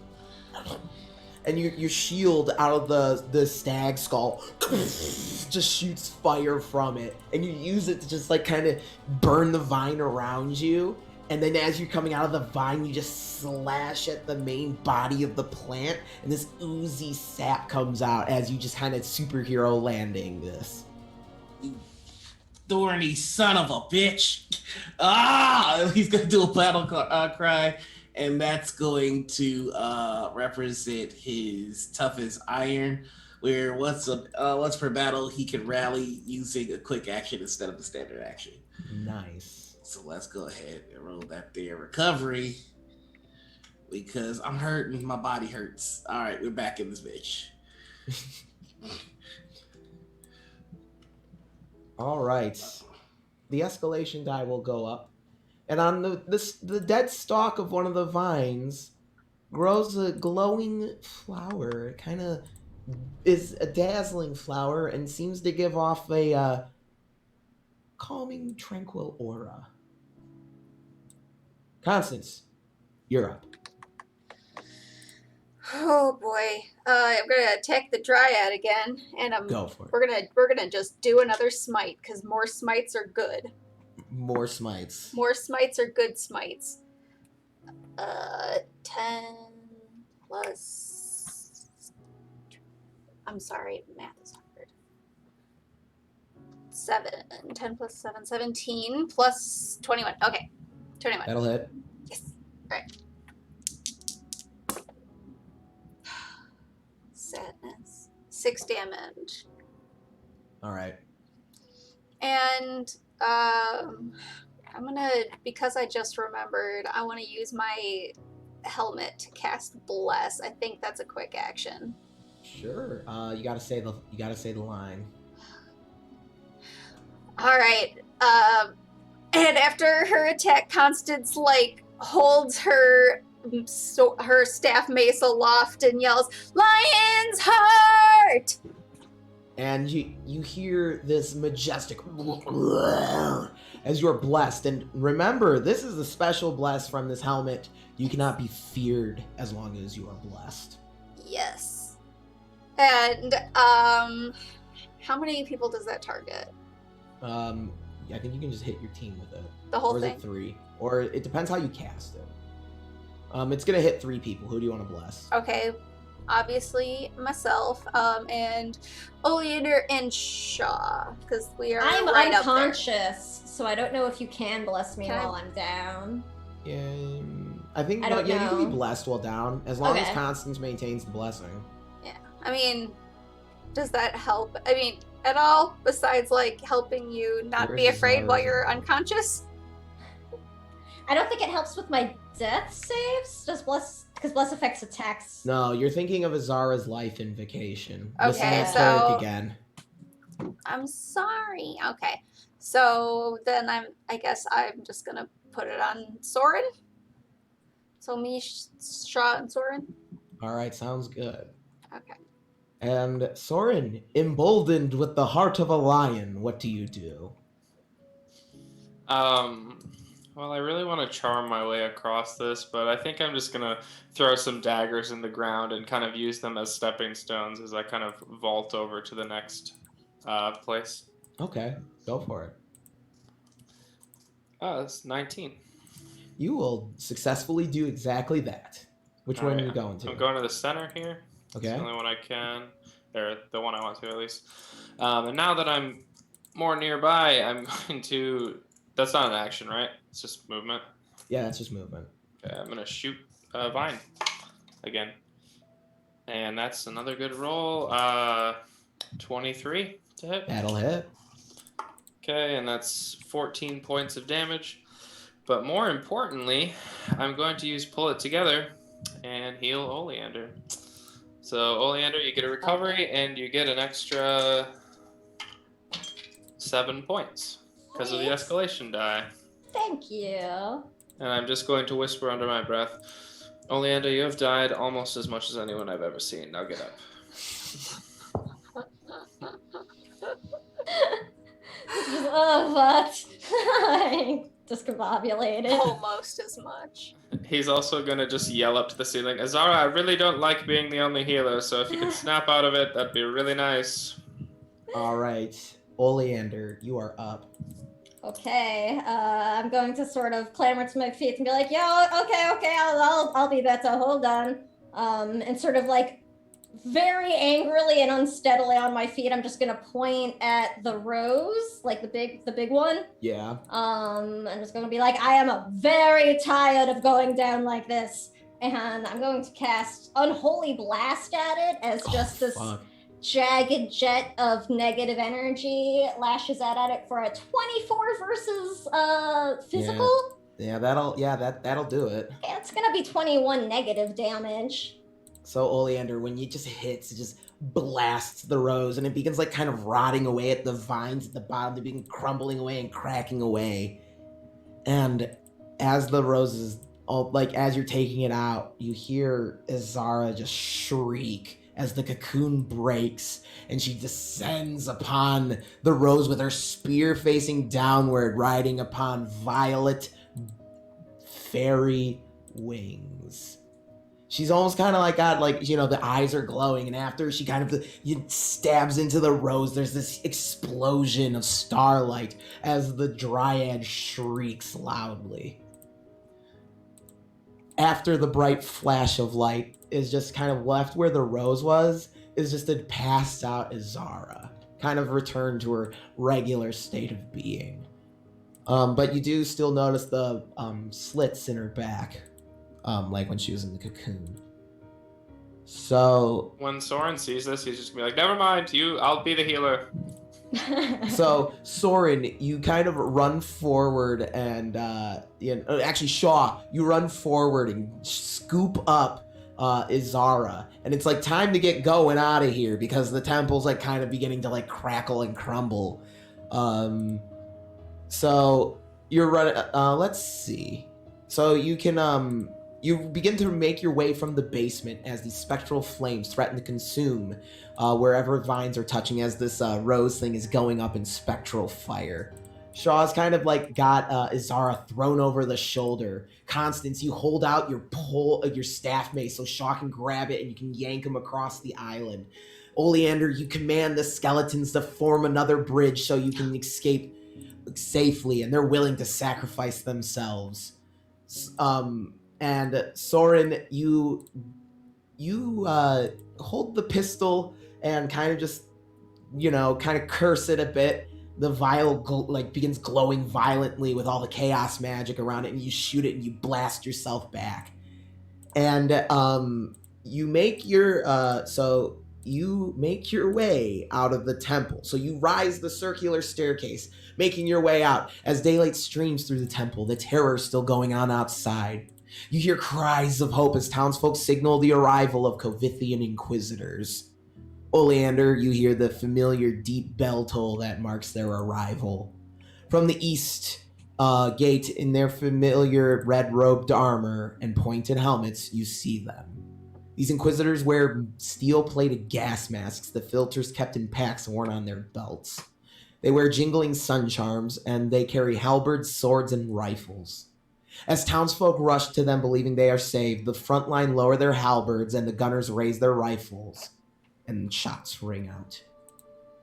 and your shield out of the stag skull just shoots fire from it, and you use it to just like kind of burn the vine around you. And then as you're coming out of the vine, you just slash at the main body of the plant, and this oozy sap comes out as you just kind of superhero landing this. Thorny son of a bitch. Ah! He's gonna do a battle cry, and that's going to represent his tough as iron, where once per battle, he can rally using a quick action instead of a standard action. Nice. So let's go ahead and roll that there recovery, because I'm hurting. My body hurts. All right, we're back in this bitch. All right. The escalation die will go up. And on the dead stalk of one of the vines grows a glowing flower. It kind of is a dazzling flower and seems to give off a calming, tranquil aura. Constance, you're up. Oh boy. I'm gonna attack the Dryad again, and Go for it. We're gonna just do another smite, because more smites are good. More smites. More smites are good smites. 10 plus... I'm sorry, math is hard. 7. 10 plus 7. 17 plus 21. Okay. 21. That'll hit. Yes. Alright. Sadness. 6 damage. All right. And I'm gonna, because I just remembered, I want to use my helmet to cast Bless. I think that's a quick action. Sure. You gotta say the line. All right. And after her attack, Constance like holds her staff mace aloft and yells, "Lion's Heart!" And you hear this majestic as you're blessed. And remember, this is a special bless from this helmet. You cannot be feared as long as you are blessed. Yes. And how many people does that target? I think you can just hit your team with it. The whole or is thing? it 3? Or it depends how you cast it. It's gonna hit 3 people. Who do you want to bless? Okay. Obviously myself, and Oleander and Shaw, because we are I'm right up there. unconscious, so I don't know if you can bless me Can I- while I'm down. I think I don't you can be know. blessed while down as long as Okay. Constance maintains the blessing. Yeah. I mean, does that help? I mean, at all? Besides, like, helping you not Where's be afraid while Ezara's you're involved? unconscious? I don't think it helps with my death saves. Does bless because bless affects attacks. No, you're thinking of Ezara's life invocation. Okay, Listen to that so- cleric again. I'm sorry. Okay. So then I guess I'm just gonna put it on Soren. So me, Shaw, and Soren. All right, sounds good. Okay. And Soren, emboldened with the heart of a lion, what do you do? Well, I really want to charm my way across this, but I think I'm just gonna throw some daggers in the ground and kind of use them as stepping stones as I kind of vault over to the next place. Okay, go for it. Oh, that's 19. You will successfully do exactly that. Which one are you going to? I'm going to the center here. Okay. It's the only one I can. Or the one I want to, at least. And now that I'm more nearby, I'm going to... That's not an action, right? It's just movement. Yeah, that's just movement. Okay, I'm going to shoot Vine again. And that's another good roll. 23 to hit. That'll hit. Okay, and that's 14 points of damage. But more importantly, I'm going to use Pull It Together and heal Oleander. So, Oleander, you get a recovery and you get an extra 7 points because of the escalation die. Thank you. And I'm just going to whisper under my breath, Oleander, you have died almost as much as anyone I've ever seen. Now get up. Oh, what? I discombobulated. Almost as much. He's also going to just yell up to the ceiling, Ezara, I really don't like being the only healer, so if you could snap out of it, that'd be really nice. All right, Oleander, you are up. Okay, I'm going to sort of clamber to my feet and be like, "Yo, okay, I'll be better. Hold on." And sort of like very angrily and unsteadily on my feet, I'm just gonna point at the rose, like the big one. Yeah. I'm just gonna be like, I am very tired of going down like this, and I'm going to cast Unholy Blast at it as just this Fuck. jagged jet of negative energy lashes out at it for a 24 versus physical. Yeah, that'll do it. Okay, it's gonna be 21 negative damage. So Oleander, when it just hits, it just blasts the rose, and it begins like kind of rotting away at the vines at the bottom. They begin crumbling away and cracking away. And as the roses, as you're taking it out, you hear Ezara just shriek as the cocoon breaks, and she descends upon the rose with her spear facing downward, riding upon violet fairy wings. She's almost kind of got the eyes are glowing, and after she kind of stabs into the rose, there's this explosion of starlight as the dryad shrieks loudly. After the bright flash of light is just kind of left where the rose was, is just a passed out Ezara, kind of returned to her regular state of being. But you do still notice the slits in her back. Like when she was in the cocoon. So When Soren sees this, he's just gonna be like, never mind, I'll be the healer. So Soren, you kind of run forward and actually Shaw, you run forward and scoop up Ezara, and it's like time to get going out of here because the temple's like kind of beginning to like crackle and crumble. So you're running. Let's see. So you can you begin to make your way from the basement as these spectral flames threaten to consume wherever vines are touching as this rose thing is going up in spectral fire. Shaw's kind of like got Ezara thrown over the shoulder. Constance, you hold out your staff mace so Shaw can grab it and you can yank him across the island. Oleander, you command the skeletons to form another bridge so you can escape safely, and they're willing to sacrifice themselves. And Soren, you hold the pistol and kind of just, kind of curse it a bit, The vial begins glowing violently with all the chaos magic around it, and you shoot it and you blast yourself back. And you make your way out of the temple. So you rise the circular staircase, making your way out. As daylight streams through the temple, the terror is still going on outside. You hear cries of hope as townsfolk signal the arrival of Covithian Inquisitors. Oleander, you hear the familiar deep bell toll that marks their arrival. From the east gate, in their familiar red-robed armor and pointed helmets, you see them. These Inquisitors wear steel-plated gas masks, the filters kept in packs worn on their belts. They wear jingling sun charms, and they carry halberds, swords, and rifles. As townsfolk rush to them believing they are saved, the front line lower their halberds and the gunners raise their rifles, and shots ring out.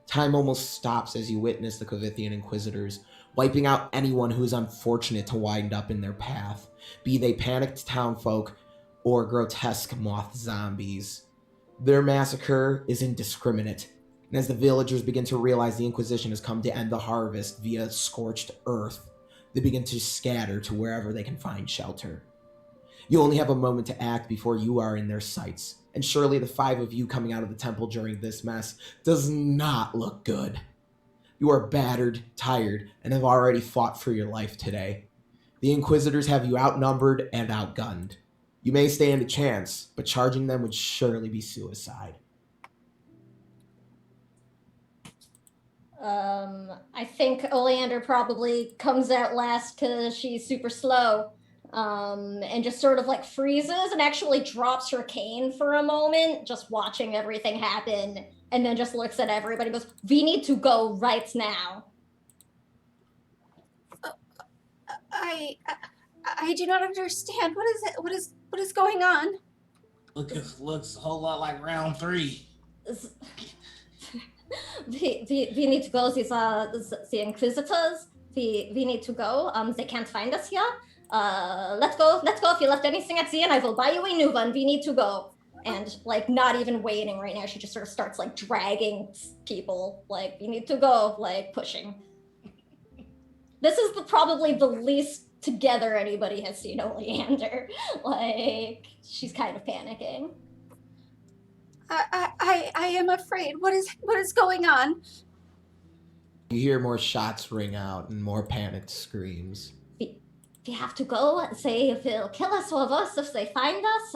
Time almost stops as you witness the Covithian Inquisitors wiping out anyone who is unfortunate to wind up in their path, be they panicked townfolk or grotesque moth zombies. Their massacre is indiscriminate, and as the villagers begin to realize the Inquisition has come to end the harvest via scorched earth, they begin to scatter to wherever they can find shelter. You only have a moment to act before you are in their sights, and surely the 5 of you coming out of the temple during this mess does not look good. You are battered, tired, and have already fought for your life today. The Inquisitors have you outnumbered and outgunned. You may stand a chance, but charging them would surely be suicide. I think Oleander probably comes out last because she's super slow. And just sort of like freezes and actually drops her cane for a moment, just watching everything happen, and then just looks at everybody and goes, "We need to go right now." I do not understand. What is it? What is going on? Looks a whole lot like round 3. We need to go. These are the Inquisitors. We need to go. They can't find us here. Let's go. If you left anything at the inn, I will buy you a new one. We need to go. And like not even waiting right now, she just sort of starts like dragging people. Like, we need to go. Like pushing. This is probably the least together anybody has seen Oleander. Like, she's kind of panicking. I am afraid. What is going on? You hear more shots ring out and more panicked screams. We have to go and say if they'll kill us or us if they find us.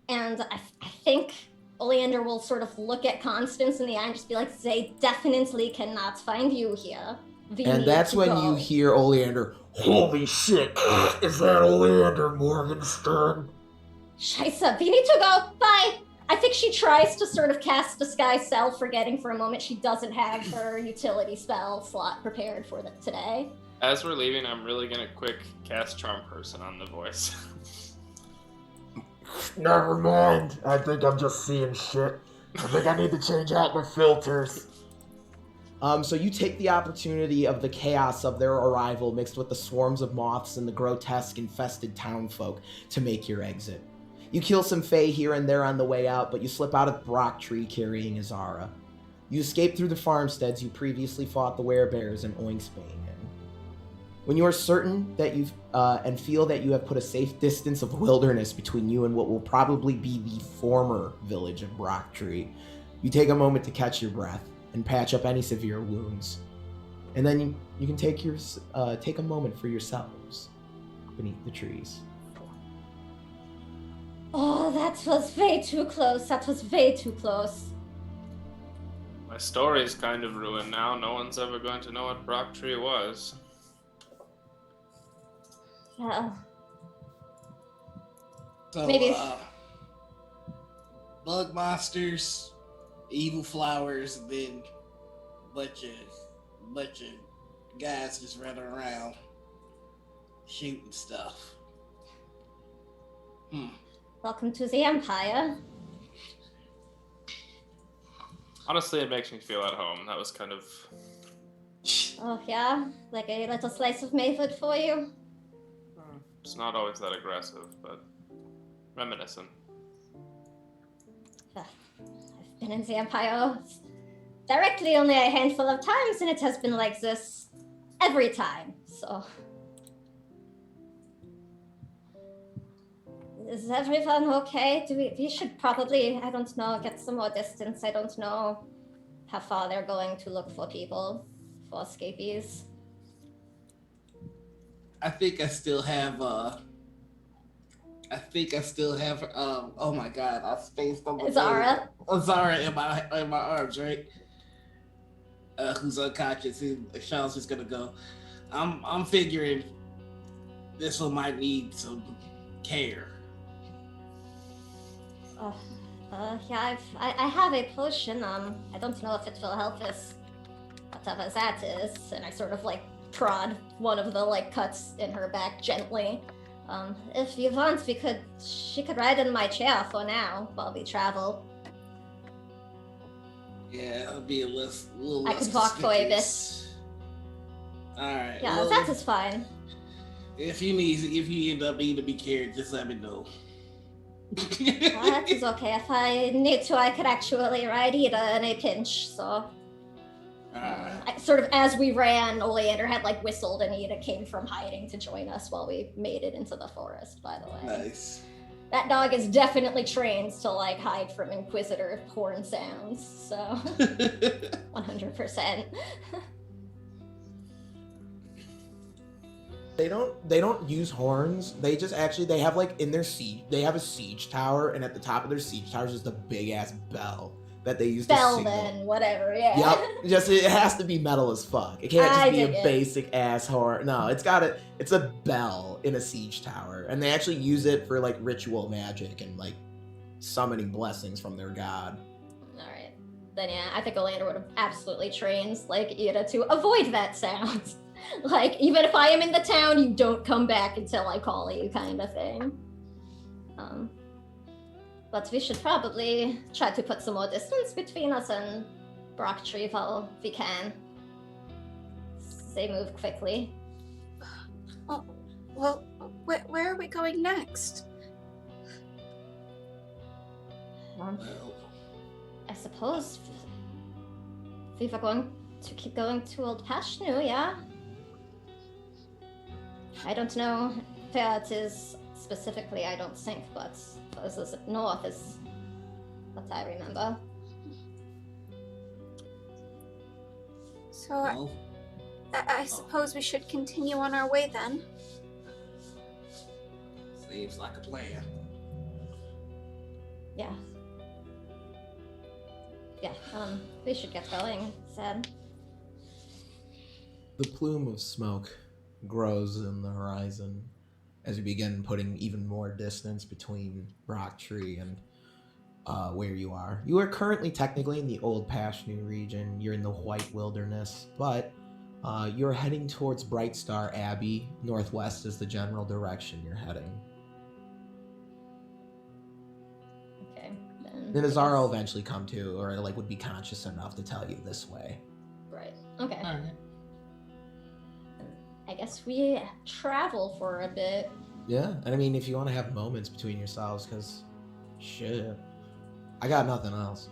And I think Oleander will sort of look at Constance in the eye and just be like, "They definitely cannot find you here." And that's when you hear Oleander, "Holy shit, is that Oleander Morgenstern?" Scheisse, we need to go, bye! I think she tries to sort of cast Disguise Self, forgetting for a moment she doesn't have her utility spell slot prepared for today. As we're leaving, I'm really gonna quick cast Charm Person on the voice. Never mind. I think I'm just seeing shit. I think I need to change out my filters. So you take the opportunity of the chaos of their arrival mixed with the swarms of moths and the grotesque infested townfolk to make your exit. You kill some Fae here and there on the way out, but you slip out of Brocktree carrying Ezara. You escape through the farmsteads you previously fought the werebears and Oinksbane in. When you are certain that you've and feel that you have put a safe distance of wilderness between you and what will probably be the former village of Brocktree, you take a moment to catch your breath and patch up any severe wounds. And then you can take a moment for yourselves beneath the trees. Oh, that was way too close. My story's kind of ruined now. No one's ever going to know what Brocktree was. Yeah. So, Maybe. Bug monsters, evil flowers, and then bunch of guys just running around shooting stuff. Welcome to the Empire. Honestly, it makes me feel at home. That was kind of... Oh, yeah? Like a little slice of Mayford for you? It's not always that aggressive, but reminiscent. I've been in the Empire directly only a handful of times, and it has been like this every time, so... Is everyone okay? We should probably, I don't know, get some more distance. I don't know how far they're going to look for people, for escapees. I think I still have, oh my god, I spaced on my Ezara. Ezara in my arms, right? Who's unconscious. Sean's just gonna go. I'm figuring this one might need some care. Yeah, I have a potion. I don't know if it will help us, whatever that is. And I sort of like prod one of the like cuts in her back gently. If you want, she could ride in my chair for now while we travel. Yeah, it'll be a little I less could walk for a bit. conspicuous. Alright. Yeah, well, that is fine. if you end up needing to be carried, just let me know. That is okay. If I need to, I could actually ride Ida in a pinch, so... sort of as we ran, Oleander had like whistled and Ida came from hiding to join us while we made it into the forest, by the way. Nice. That dog is definitely trained to like hide from Inquisitor horn sounds, so 100%. They don't use horns. They just they have like in their siege, they have a siege tower, and at the top of their siege tower is just a big ass bell that they use to Bell signal. then, whatever, yeah. Yep. Just it has to be metal as fuck. It can't just be a dig it. basic ass horn. No, it's a bell in a siege tower, and they actually use it for like ritual magic and like summoning blessings from their god. Alright. Then yeah, I think Oleander would have absolutely trained like Ida to avoid that sound. Like, even if I am in the town, you don't come back until I call you, kind of thing. But we should probably try to put some more distance between us and Brocktree while we can. They move quickly. Oh, well, where are we going next? Well, I suppose we were going to keep going to Old Pashnu, yeah? I don't know where it is specifically, I don't think, but this is north is what I remember. So well, I suppose we should continue on our way then. seems like a plan. Yeah. Yeah, we should get going, said. The plume of smoke grows in the horizon as you begin putting even more distance between Brocktree and where you are. You are currently technically in the Old Pashnu region. You're in the White Wilderness, but you're heading towards Brightstar Abbey. Northwest is the general direction you're heading. Okay, then. Then Ezara will eventually come to, or like would be conscious enough to tell you this way. Right, okay. All right. I guess we travel for a bit. Yeah, and I mean, if you want to have moments between yourselves, because shit, I got nothing else.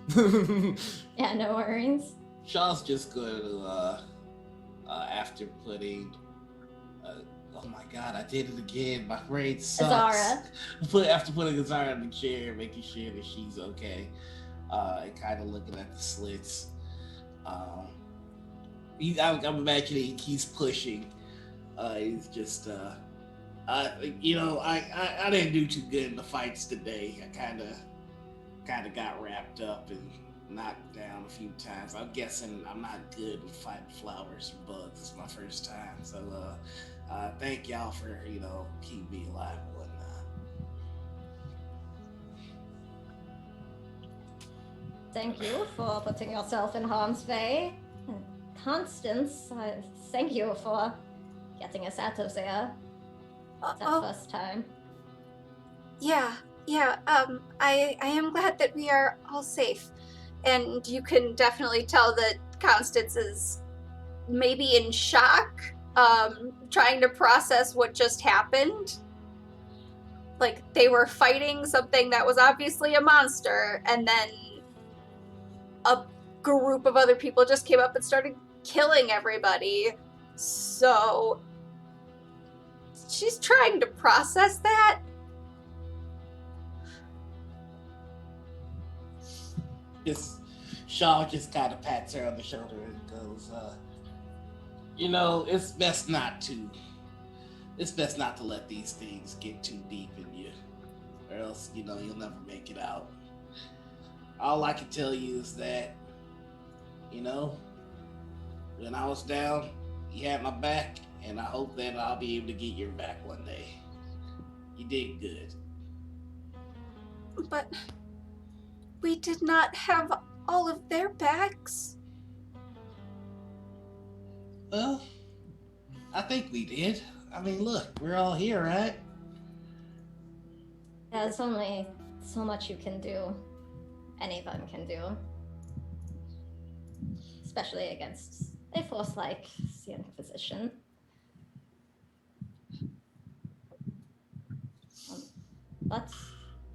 Yeah, no worries. Shaw's just going to, after putting, oh my god, I did it again. My brain sucks. Ezara. After putting Ezara in the chair, making sure that she's okay, and kind of looking at the slits. I'm imagining he's pushing. He's just, I didn't do too good in the fights today. I kind of got wrapped up and knocked down a few times. I'm guessing I'm not good with fighting flowers and bugs. It's my first time. So, thank y'all for, keeping me alive and whatnot. Thank you for putting yourself in harm's way. Constance, thank you for getting us out of there that first time. Yeah. I am glad that we are all safe. And you can definitely tell that Constance is maybe in shock, trying to process what just happened. Like, they were fighting something that was obviously a monster, and then group of other people just came up and started killing everybody. So she's trying to process that. Shaw just kind of pats her on the shoulder and goes, it's best not to let these things get too deep in you, or else, you'll never make it out. All I can tell you is that, when I was down, you had my back, and I hope that I'll be able to get your back one day. You did good. But we did not have all of their backs. Well, I think we did. I mean, look, we're all here, right? There's only so much you can do. Anyone can do. Especially against a force like the Inquisition. But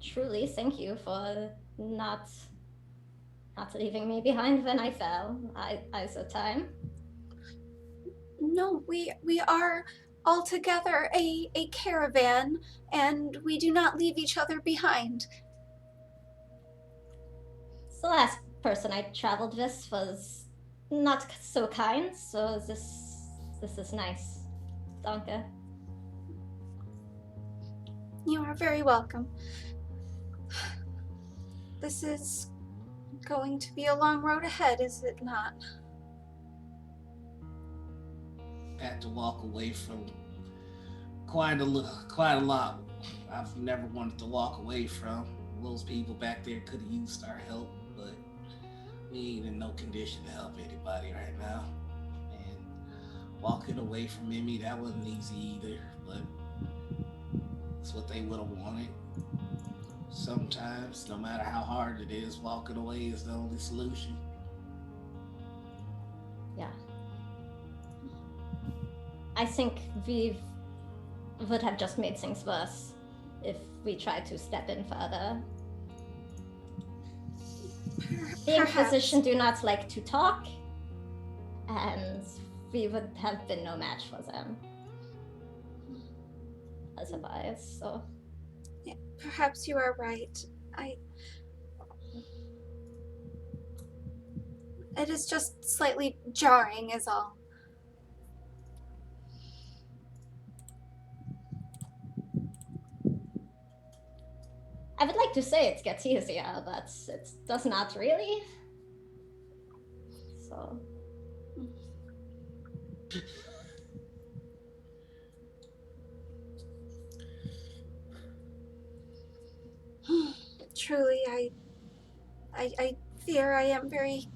truly, thank you for not leaving me behind when I fell. I saw time. No, we are all together a caravan, and we do not leave each other behind. The last person I traveled with was not so kind, so this is nice. Danke. You are very welcome. This is going to be a long road ahead, is it not? Had to walk away from quite a lot. I've never wanted to walk away from. Those people back there could have used our help, but we ain't in no condition to help anybody right now. And walking away from Mimi, that wasn't easy either, but it's what they would have wanted. Sometimes, no matter how hard it is, walking away is the only solution. Yeah. I think we would have just made things worse if we tried to step in further. The Inquisition do not like to talk, and we would have been no match for them otherwise, so... Yeah, perhaps you are right. It is just slightly jarring is all. I would like to say it gets easier, but it does not really. So... Truly, I fear I am very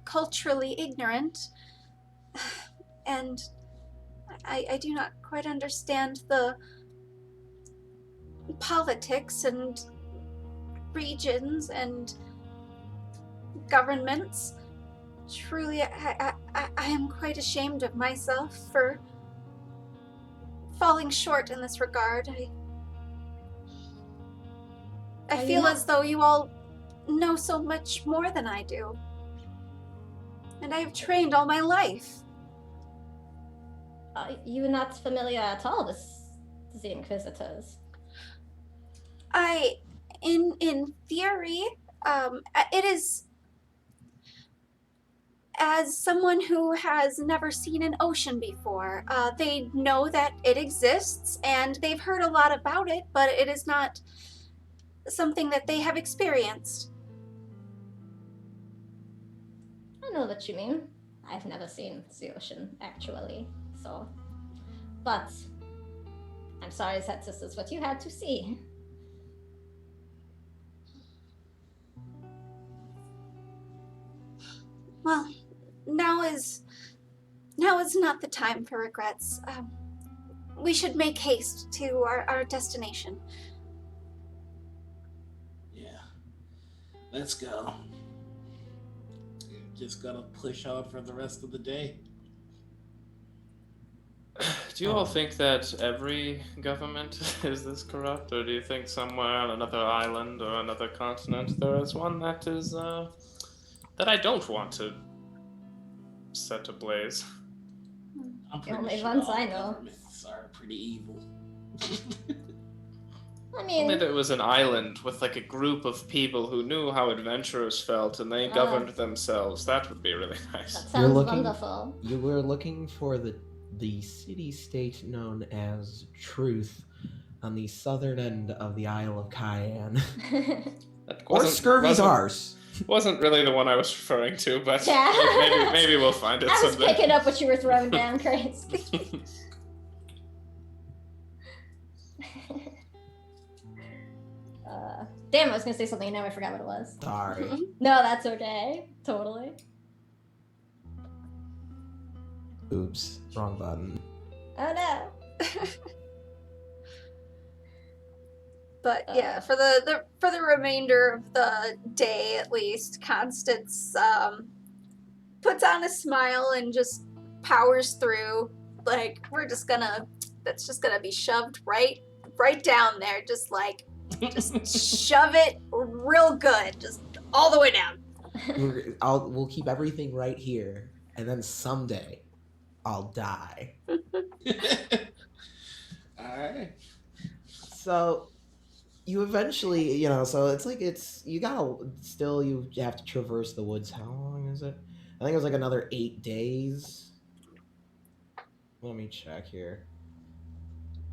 culturally ignorant, and I do not quite understand the politics and regions and governments. Truly, I am quite ashamed of myself for falling short in this regard. I feel as though you all know so much more than I do. And I have trained all my life. You're not familiar at all with the Inquisitors? In theory, it is... As someone who has never seen an ocean before, they know that it exists, and they've heard a lot about it, but it is not something that they have experienced. I know what you mean. I've never seen the ocean, actually, so... But I'm sorry that this is what you had to see. Well, now is not the time for regrets. We should make haste to our destination. Yeah. Let's go. Just gotta push on for the rest of the day. Do you all think that every government is this corrupt, or do you think somewhere on another island or another continent there is one that is that I don't want to set ablaze. I'm The pretty only sure ones all I know. governments are pretty evil. I mean, Only that it was an island with like a group of people who knew how adventurers felt and they governed themselves. That would be really nice. that sounds wonderful. You were looking for the city-state known as Truth on the southern end of the Isle of Cayenne. That Or Scurvy's ours. Wasn't really the one I was referring to, but Yeah. maybe we'll find it I was someday. picking up what you were throwing down, Chris. Damn, I was gonna say something and now I forgot what it was. Sorry. No, that's okay. Totally. Oops, wrong button. Oh no. But yeah, for the remainder of the day at least, Constance puts on a smile and just powers through. Like that's just gonna be shoved right down there, just shove it real good, just all the way down. We'll keep everything right here, and then someday I'll die. Alright. So you eventually, so you have to traverse the woods. How long is it? I think it was like another 8 days. Let me check here.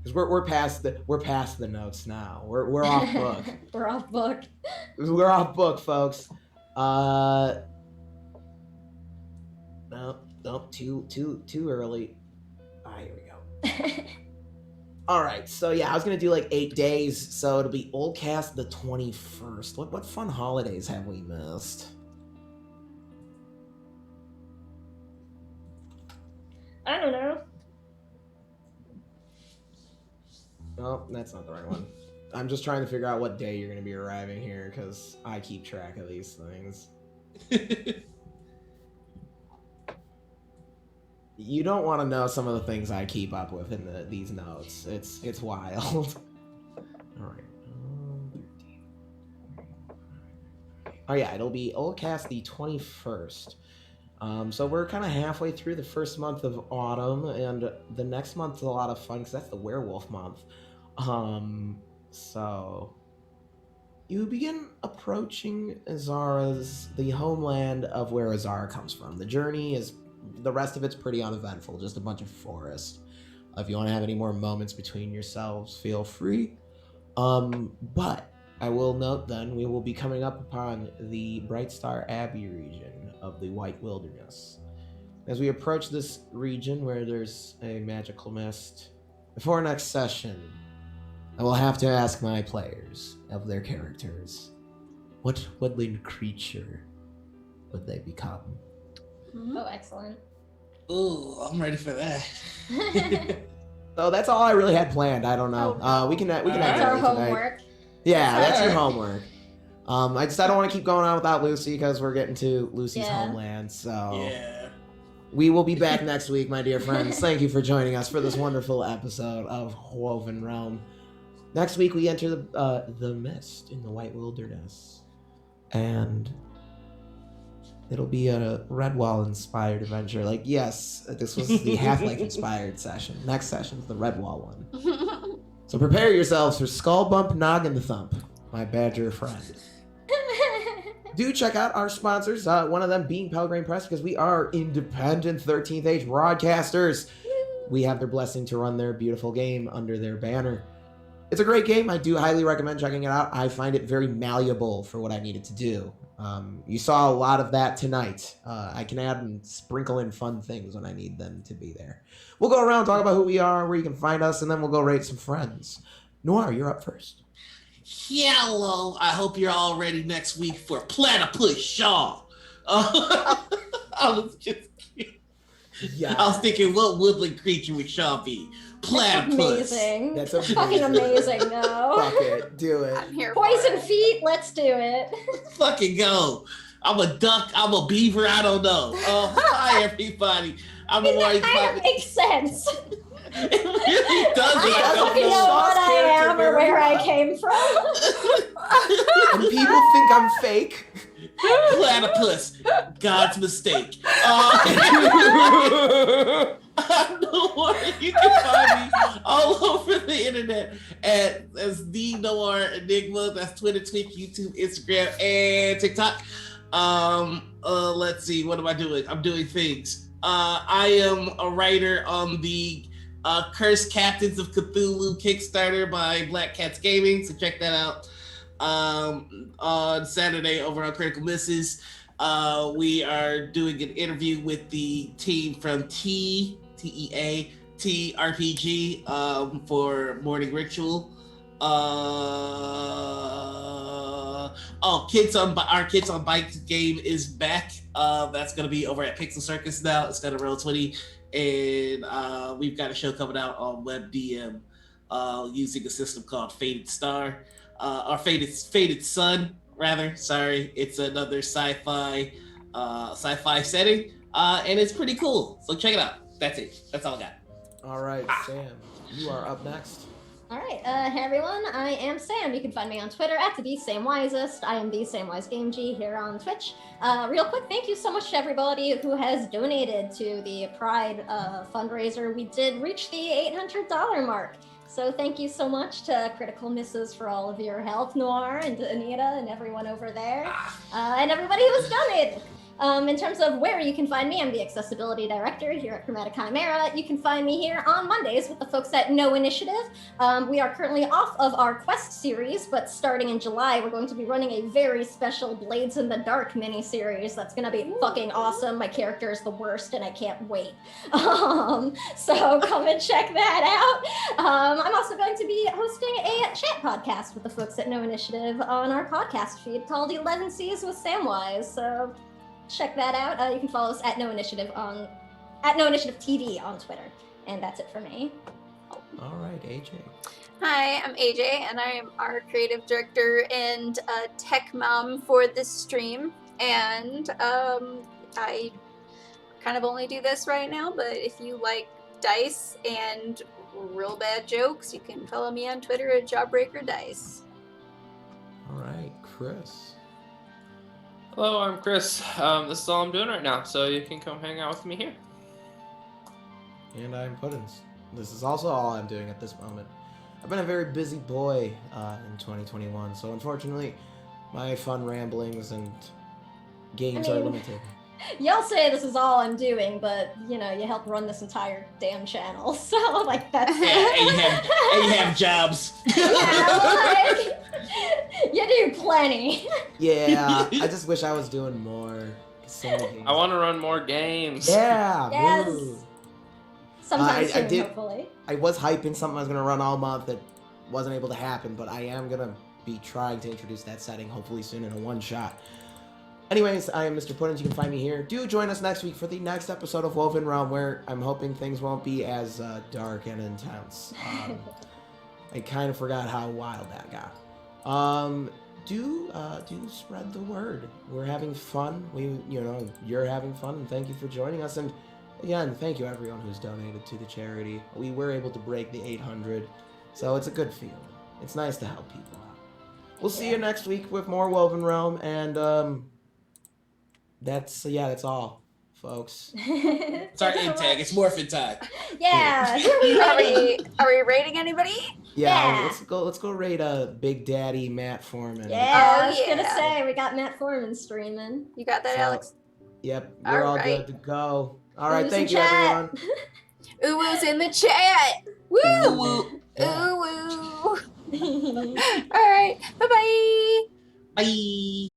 Because we're past the notes now. We're off book. We're off book. We're off book, folks. Nope, too early. Here we go. All right, so yeah, I was gonna do like 8 days, so it'll be Oldcast the 21st. What fun holidays have we missed? I don't know. No, that's not the right one. I'm just trying to figure out what day you're gonna be arriving here, because I keep track of these things. You don't want to know some of the things I keep up with in these notes. It's wild. All right. 13. Oh yeah, it'll be Oldcast the 21st. So we're kind of halfway through the first month of autumn, and the next month's a lot of fun because that's the werewolf month. So you begin approaching Ezara's, the homeland of where Ezara comes from. The rest of it's pretty uneventful, just a bunch of forest. If you want to have any more moments between yourselves, feel free. But I will note then, we will be coming up upon the Brightstar Abbey region of the White Wilderness. As we approach this region where there's a magical mist, before next session, I will have to ask my players of their characters, what woodland creature would they become? Oh, excellent. Ooh, I'm ready for that. So that's all I really had planned. I don't know. Oh, no. We can That's end our it tonight. homework. Yeah, that's your Alright. homework. I don't want to keep going on without Lucy because we're getting to Lucy's Yeah. homeland. So Yeah. we will be back next week, my dear friends. Thank you for joining us for this wonderful episode of WovenRealm. Next week we enter the mist in the White Wilderness, and it'll be a Redwall-inspired adventure. Like, yes, this was the Half-Life-inspired session. Next session's the Redwall one. So prepare yourselves for Skull Bump, Noggin the Thump, my badger friend. Do check out our sponsors, one of them being Pelgrane Press, because we are independent 13th Age broadcasters. We have their blessing to run their beautiful game under their banner. It's a great game. I do highly recommend checking it out. I find it very malleable for what I needed to do. You saw a lot of that tonight. I can add and sprinkle in fun things when I need them to be there. We'll go around, talk about who we are, where you can find us, and then we'll go rate some friends. Noir, you're up first. Hello. I hope you're all ready next week for Platypus Shaw. I was just kidding. Yeah. I was thinking, what woodland creature would Shaw be? Platypus. Amazing. That's Fucking amazing, Fuck though. it. Do it. I'm here for Poison it. feet, let's do it. Fucking go. I'm a duck. I'm a beaver. I don't know. Hi, everybody. I'm a white That kind of puppy. makes sense. It really does. I I don't don't fucking know know. what I am or where I came from. And people think I'm fake. Platypus, God's mistake. You can find me all over the internet as the Noir Enigma. That's Twitter, Twitch, YouTube, Instagram, and TikTok. Let's see, what am I doing? I'm doing things. I am a writer on the Cursed Captains of Cthulhu Kickstarter by Black Cats Gaming, so check that out. On Saturday over on Critical Misses, we are doing an interview with the team from TEA RPG for Morning Ritual. Our Kids on Bikes game is back. That's gonna be over at Pixel Circus now. It's gonna roll 20, and we've got a show coming out on WebDM using a system called Fated Star. Or Fated Sun, rather. Sorry, it's another sci-fi setting, and it's pretty cool. So check it out. That's it. That's all I got. All right, Sam, you are up next. All right, hey everyone, I am Sam. You can find me on Twitter at @TheSameWisest. I am the Samewise Game G here on Twitch. Real quick, thank you so much to everybody who has donated to the Pride fundraiser. We did reach the $800 mark. So thank you so much to Critical Misses for all of your help, Noir and Anita and everyone over there, and everybody who has donated. In terms of where you can find me, I'm the Accessibility Director here at Chromatic Chimera. You can find me here on Mondays with the folks at No Initiative. We are currently off of our Quest series, but starting in July, we're going to be running a very special Blades in the Dark mini-series that's going to be fucking awesome. My character is the worst, and I can't wait. So come and check that out. I'm also going to be hosting a chat podcast with the folks at No Initiative on our podcast feed called 11 C's with Samwise. So check that out. You can follow us at No Initiative TV on Twitter. And that's it for me. All right, AJ. Hi, I'm AJ, and I am our creative director and tech mom for this stream. And I kind of only do this right now, but if you like dice and real bad jokes, you can follow me on Twitter at JawbreakerDice. All right, Chris. Hello, I'm Chris. This is all I'm doing right now, so you can come hang out with me here. And I'm Puddins. This is also all I'm doing at this moment. I've been a very busy boy in 2021, so unfortunately, my fun ramblings and games are limited. Y'all say this is all I'm doing, but, you know, you help run this entire damn channel, so, like, that's... and you have jobs. Yeah, like, you do plenty. Yeah, I just wish I was doing more. So many games. I want to run more games. Yeah. Yes. Woo. Sometime soon, I did, hopefully. I was hyping something I was going to run all month that wasn't able to happen, but I am going to be trying to introduce that setting hopefully soon in a one-shot. Anyways, I am Mr. Puddins. You can find me here. Do join us next week for the next episode of WovenRealm, where I'm hoping things won't be as dark and intense. I kind of forgot how wild that got. Do spread the word. We're having fun. You're having fun, and thank you for joining us. And again, thank you everyone who's donated to the charity. We were able to break the 800, so it's a good feeling. It's nice to help people out. We'll see you next week with more WovenRealm, and that's all, folks. It's our end tag. It's morphin' time. Yeah. Are we rating anybody? Yeah. Let's go raid Big Daddy Matt Foreman. Yeah, I was gonna say we got Matt Foreman streaming. You got that, Alex? Yep, we're all good to go. All right, Ooh, thank you, chat. everyone. Ooh woo's in the chat. Woo! Woo. Ooh woo. All right. Bye-bye. Bye.